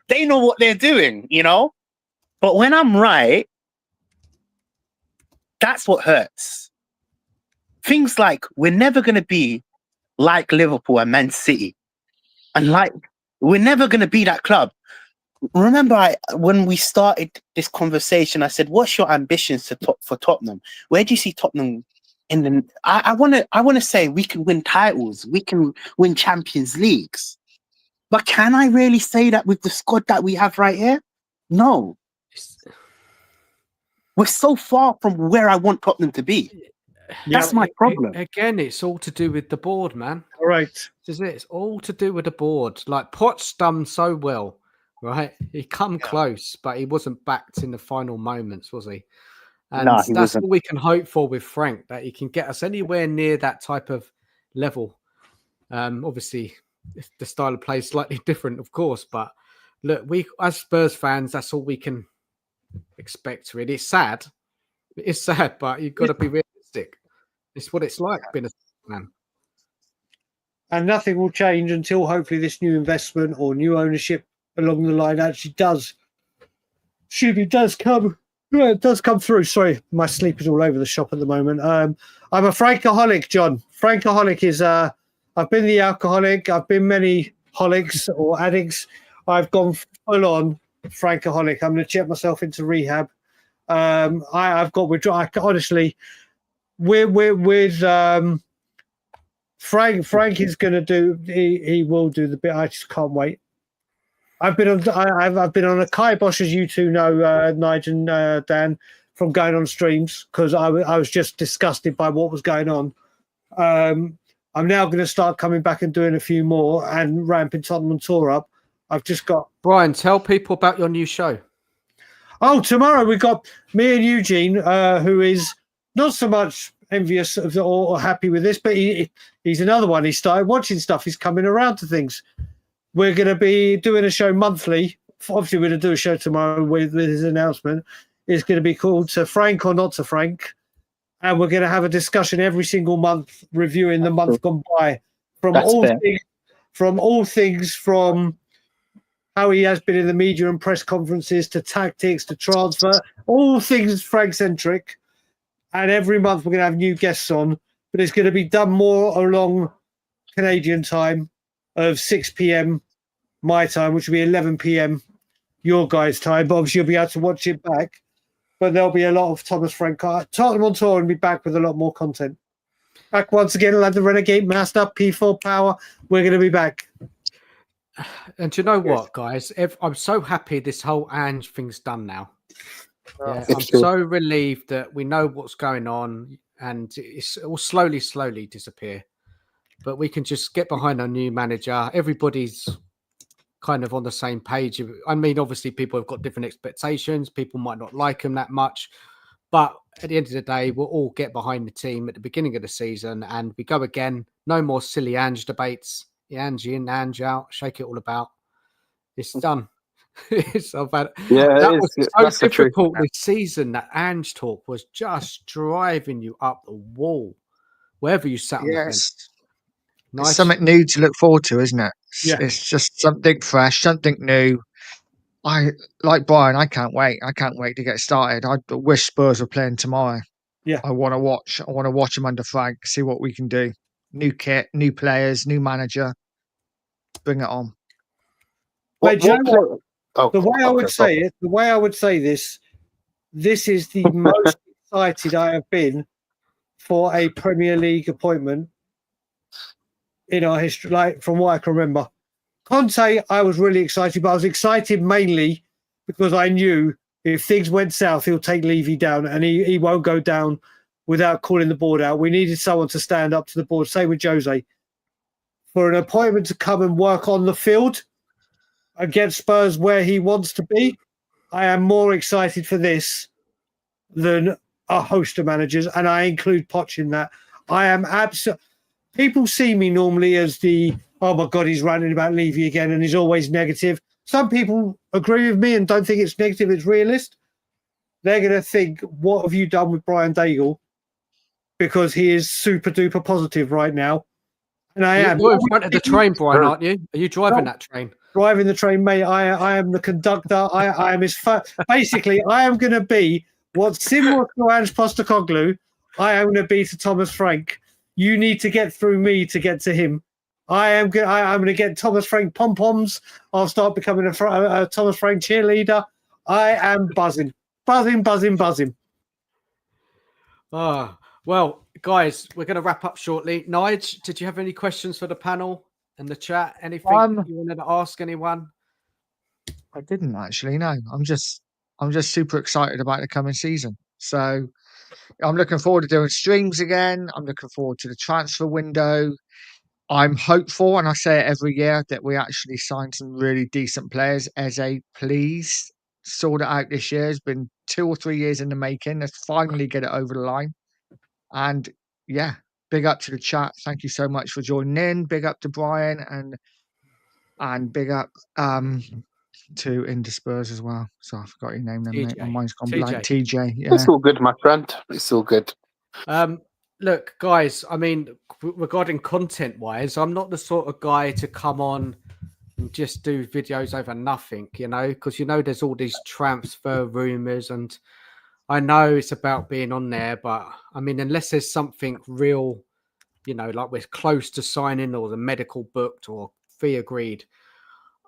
They know what they're doing, But when I'm right, that's what hurts. Things like we're never going to be like Liverpool and Man City. And we're never going to be that club. Remember, when we started this conversation, I said, what's your ambitions for Tottenham? Where do you see Tottenham in the... I want to say we can win titles. We can win Champions Leagues. But can I really say that with the squad that we have right here? No. We're so far from where I want Tottenham to be. That's my problem. Again, it's all to do with the board, man. All right. This is it. It's all to do with the board. Like, Potts done so well, right? He come close, but he wasn't backed in the final moments, was he? And that's all we can hope for with Frank, that he can get us anywhere near that type of level. Obviously, the style of play is slightly different, of course, but look, we as Spurs fans, that's all we can expect, really. It's sad. It is sad, but you've got to be realistic. It's what it's like being a fan. And nothing will change until hopefully this new investment or new ownership along the line actually does come through. Sorry, my sleep is all over the shop at the moment. I'm a Frankaholic, John. Frankaholic is I've been the alcoholic. I've been many holics or addicts. I've gone full on Frankaholic. I'm going to check myself into rehab. I've got withdrawal. Honestly, with Frank is going to do. He will do the bit. I just can't wait. I've been on a kibosh, as you two know, Nige and Dan, from going on streams because I was just disgusted by what was going on. I'm now going to start coming back and doing a few more and ramping Tottenham Tour up. I've just got... Brian, tell people about your new show. Oh, tomorrow we've got me and Eugene, who is not so much envious of or happy with this, but he's another one. He started watching stuff. He's coming around to things. We're going to be doing a show monthly. Obviously, we're going to do a show tomorrow with his announcement. It's going to be called To Frank or Not to Frank. And we're going to have a discussion every single month, reviewing the month gone by. From all things, from how he has been in the media and press conferences to tactics to transfer, all things Frank-centric. And every month we're going to have new guests on. But it's going to be done more along Canadian time of 6 p.m. my time, which will be 11 p.m. your guys' time. But obviously, you'll be able to watch it back. But there'll be a lot of Thomas Frank. Tottenham on tour and be back with a lot more content. Back once again, we'll have the Renegade Master, P4 Power. We're going to be back. And do you know what, guys? I'm so happy this whole Ange thing's done now. Yeah, I'm so relieved that we know what's going on and it will slowly disappear. But we can just get behind our new manager. Everybody's kind of on the same page. I mean, obviously, people have got different expectations. People might not like him that much. But at the end of the day, we'll all get behind the team at the beginning of the season and we go again. No more silly Ange debates. Ange in, Ange out, shake it all about. It's done. It's so bad. Yeah, that was so difficult this season. That Ange talk was just driving you up the wall, wherever you sat on the fence. Nice. It's something new to look forward to, isn't it? Yeah. It's just something fresh, something new. Like Brian, I can't wait. I can't wait to get started. I wish Spurs were playing tomorrow. Yeah. I want to watch them under Frank, see what we can do. New kit, new players, new manager. Bring it on. Wait, the way I would say this is the most excited I have been for a Premier League appointment in our history, like from what I can remember. Conte, I was really excited, but I was excited mainly because I knew if things went south, he'll take Levy down and he won't go down without calling the board out. We needed someone to stand up to the board. Same with Jose. For an appointment to come and work on the field against Spurs where he wants to be, I am more excited for this than a host of managers, and I include Poch in that. I am people see me normally as oh my God, he's ranting about Levy again and he's always negative. Some people agree with me and don't think it's negative, it's realist. They're going to think, what have you done with Brian Daigle? Because he is super duper positive right now. And I am. You're in front of the train, Brian, aren't you? Are you driving that train? Driving the train, mate. I am the conductor. I am his basically, I am going to be what Sim was to Ange Postecoglou. I am going to be to Thomas Frank. You need to get through me to get to him. I'm going to get Thomas Frank pom-poms. I'll start becoming a Thomas Frank cheerleader. I am buzzing. Oh, well, guys, we're going to wrap up shortly. Nige, did you have any questions for the panel and the chat? Anything you wanted to ask anyone? I didn't actually. No, I'm just super excited about the coming season. So I'm looking forward to doing streams again. I'm looking forward to the transfer window. I'm hopeful, and I say it every year, that we actually sign some really decent players. Eze, please sort it out this year. It's been 2 or 3 years in the making. Let's finally get it over the line. And yeah, big up to the chat. Thank you so much for joining in. Big up to Brian and big up to Into Spurs as well. So I forgot your name then, mate. My mind's gone blank. TJ. Yeah. It's all good, my friend. It's all good. Look, guys, I mean, regarding content-wise, I'm not the sort of guy to come on and just do videos over nothing, because, there's all these transfer rumours and I know it's about being on there, but, I mean, unless there's something real, like we're close to signing or the medical booked or fee agreed,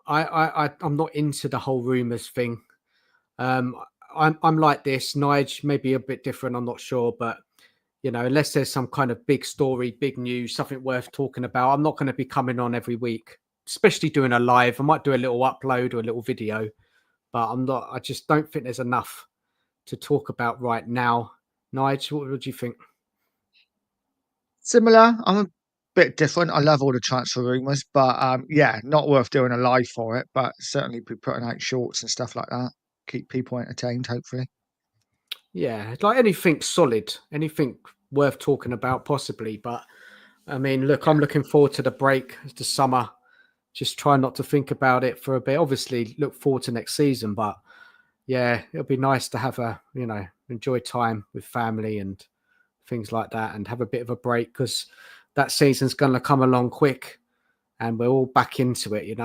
I'm not into the whole rumours thing. I'm like this. Nige may be a bit different, I'm not sure, but unless there's some kind of big story, big news, something worth talking about, I'm not going to be coming on every week, especially doing a live. I might do a little upload or a little video, but I just don't think there's enough to talk about right now. Nige, what do you think? Similar. I'm a bit different. I love all the transfer rumours, but yeah, not worth doing a live for it, but certainly be putting out shorts and stuff like that. Keep people entertained, hopefully. Yeah, like anything solid, anything worth talking about, possibly. But I mean, look, I'm looking forward to the break, the summer. Just try not to think about it for a bit. Obviously, look forward to next season, but yeah, it'll be nice to have enjoy time with family and things like that, and have a bit of a break because that season's going to come along quick, and we're all back into it,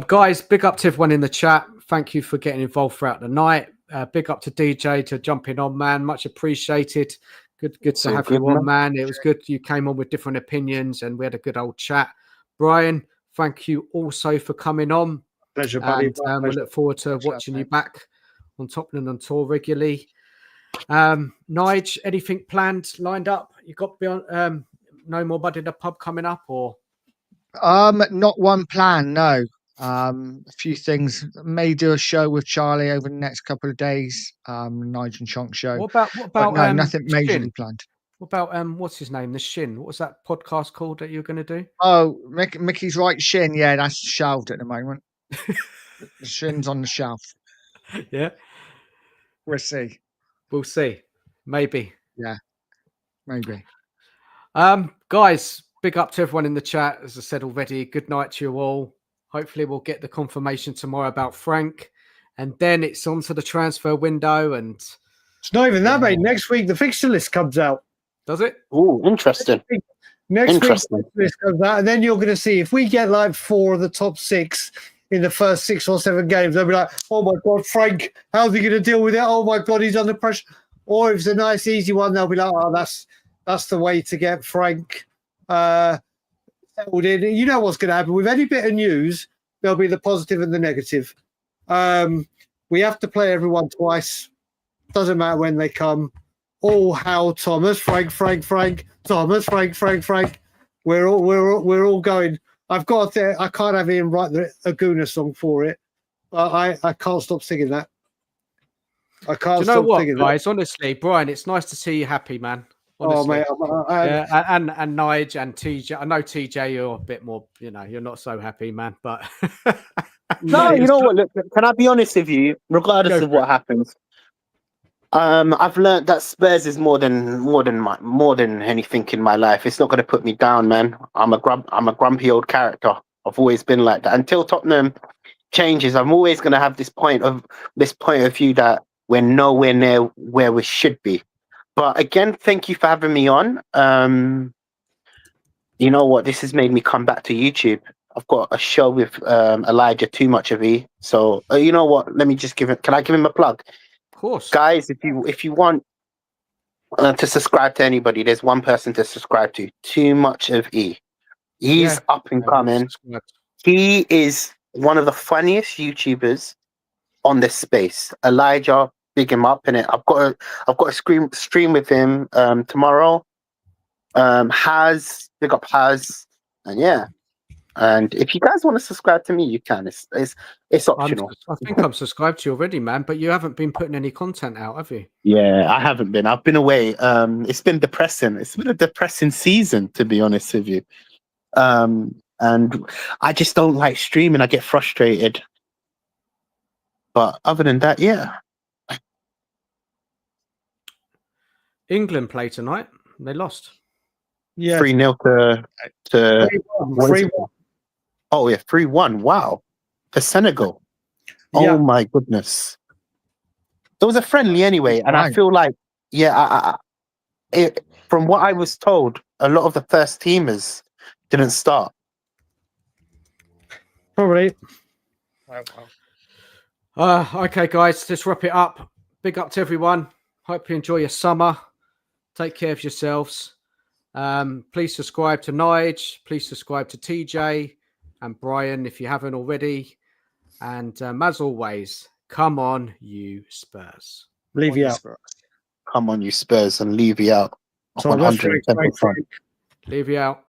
Guys, big up to everyone in the chat. Thank you for getting involved throughout the night. Big up to DJ to jumping on, man. Much appreciated. Good to all have good, you on, man. It was good. You came on with different opinions and we had a good old chat. Brian, thank you also for coming on. Pleasure, buddy. And we look forward to watching you back on Tottenham on tour regularly. Nige, anything planned, lined up? You got beyond no more Bud in the Pub coming up, or? Not one plan, no. A few things. May do a show with Charlie over the next couple of days. Nige and Chonk show. What about no, nothing majorly Shin? planned. What about what's his name? The Shin. What was that podcast called that you were going to do? Oh, Mickey's right shin. Yeah, that's shelved at the moment. The shin's on the shelf. Yeah, We'll see. we'll see. Maybe. Yeah, maybe. Guys, big up to everyone in the chat. As I said already, good night to you all. Hopefully we'll get the confirmation tomorrow about Frank, and then it's on to the transfer window. And It's not even that, mate. Next week, the fixture list comes out. does it? Oh, interesting. Next week, Interesting. the fixture list comes out, and then you're going to see if we get like 4 of the top 6 in the first 6 or 7 games, they'll be like, oh my God, Frank, how's he going to deal with it? Oh my God, he's under pressure. Or if it's a nice, easy one, they'll be like, oh, that's the way to get Frank settled in. You know what's going to happen. With any bit of news, there'll be the positive and the negative. We have to play everyone twice. Doesn't matter when they come. All how Thomas, Frank, Thomas, Frank. We're all going. I've got there. I can't have Ian write the Aguna song for it. I can't stop singing that. I can't Do you know stop what, singing guys? Honestly, Brian, it's nice to see you happy, man. that. Honestly. Oh mate, Yeah, and Nige and TJ. I know TJ, you're a bit more, you're not so happy, man. But No, you know what? Look, can I be honest with you? Regardless of what happens, I've learned that Spurs is more than anything in my life. It's not going to put me down, man. I'm a grumpy old character. I've always been like that. Until Tottenham changes, I'm always going to have this point of view that we're nowhere near where we should be. But again, thank you for having me on. You know what? This has made me come back to YouTube. I've got a show with Elijah Too Much of E. So you know what? Let me just give it. Can I give him a plug? of course, Guys, if you want to subscribe to anybody, there's one person to subscribe to. Too Much of E. He's up and coming. He is one of the funniest YouTubers on this space. Elijah, big him up in it. I've got a stream with him tomorrow. Big up Has, and yeah. And if you guys want to subscribe to me, you can. It's optional. I think I'm subscribed to you already, man. But you haven't been putting any content out, have you? Yeah, I haven't been. I've been away. It's been depressing. It's been a depressing season, to be honest with you. And I just don't like streaming. I get frustrated. But other than that, yeah. England play tonight. They lost. Yeah, 3-0 to 3-1. Oh yeah, 3-1. Wow. For Senegal. Yeah. Oh my goodness. It was a friendly anyway, and I feel like, from what I was told, a lot of the first teamers didn't start. Probably. Okay, guys, let's wrap it up. Big up to everyone. Hope you enjoy your summer. Take care of yourselves. Please subscribe to Nige. Please subscribe to TJ and Brian if you haven't already. And as always, come on, you Spurs. Leave you out. Come on, you Spurs, and leave you out. So that's 110%. Leave you out.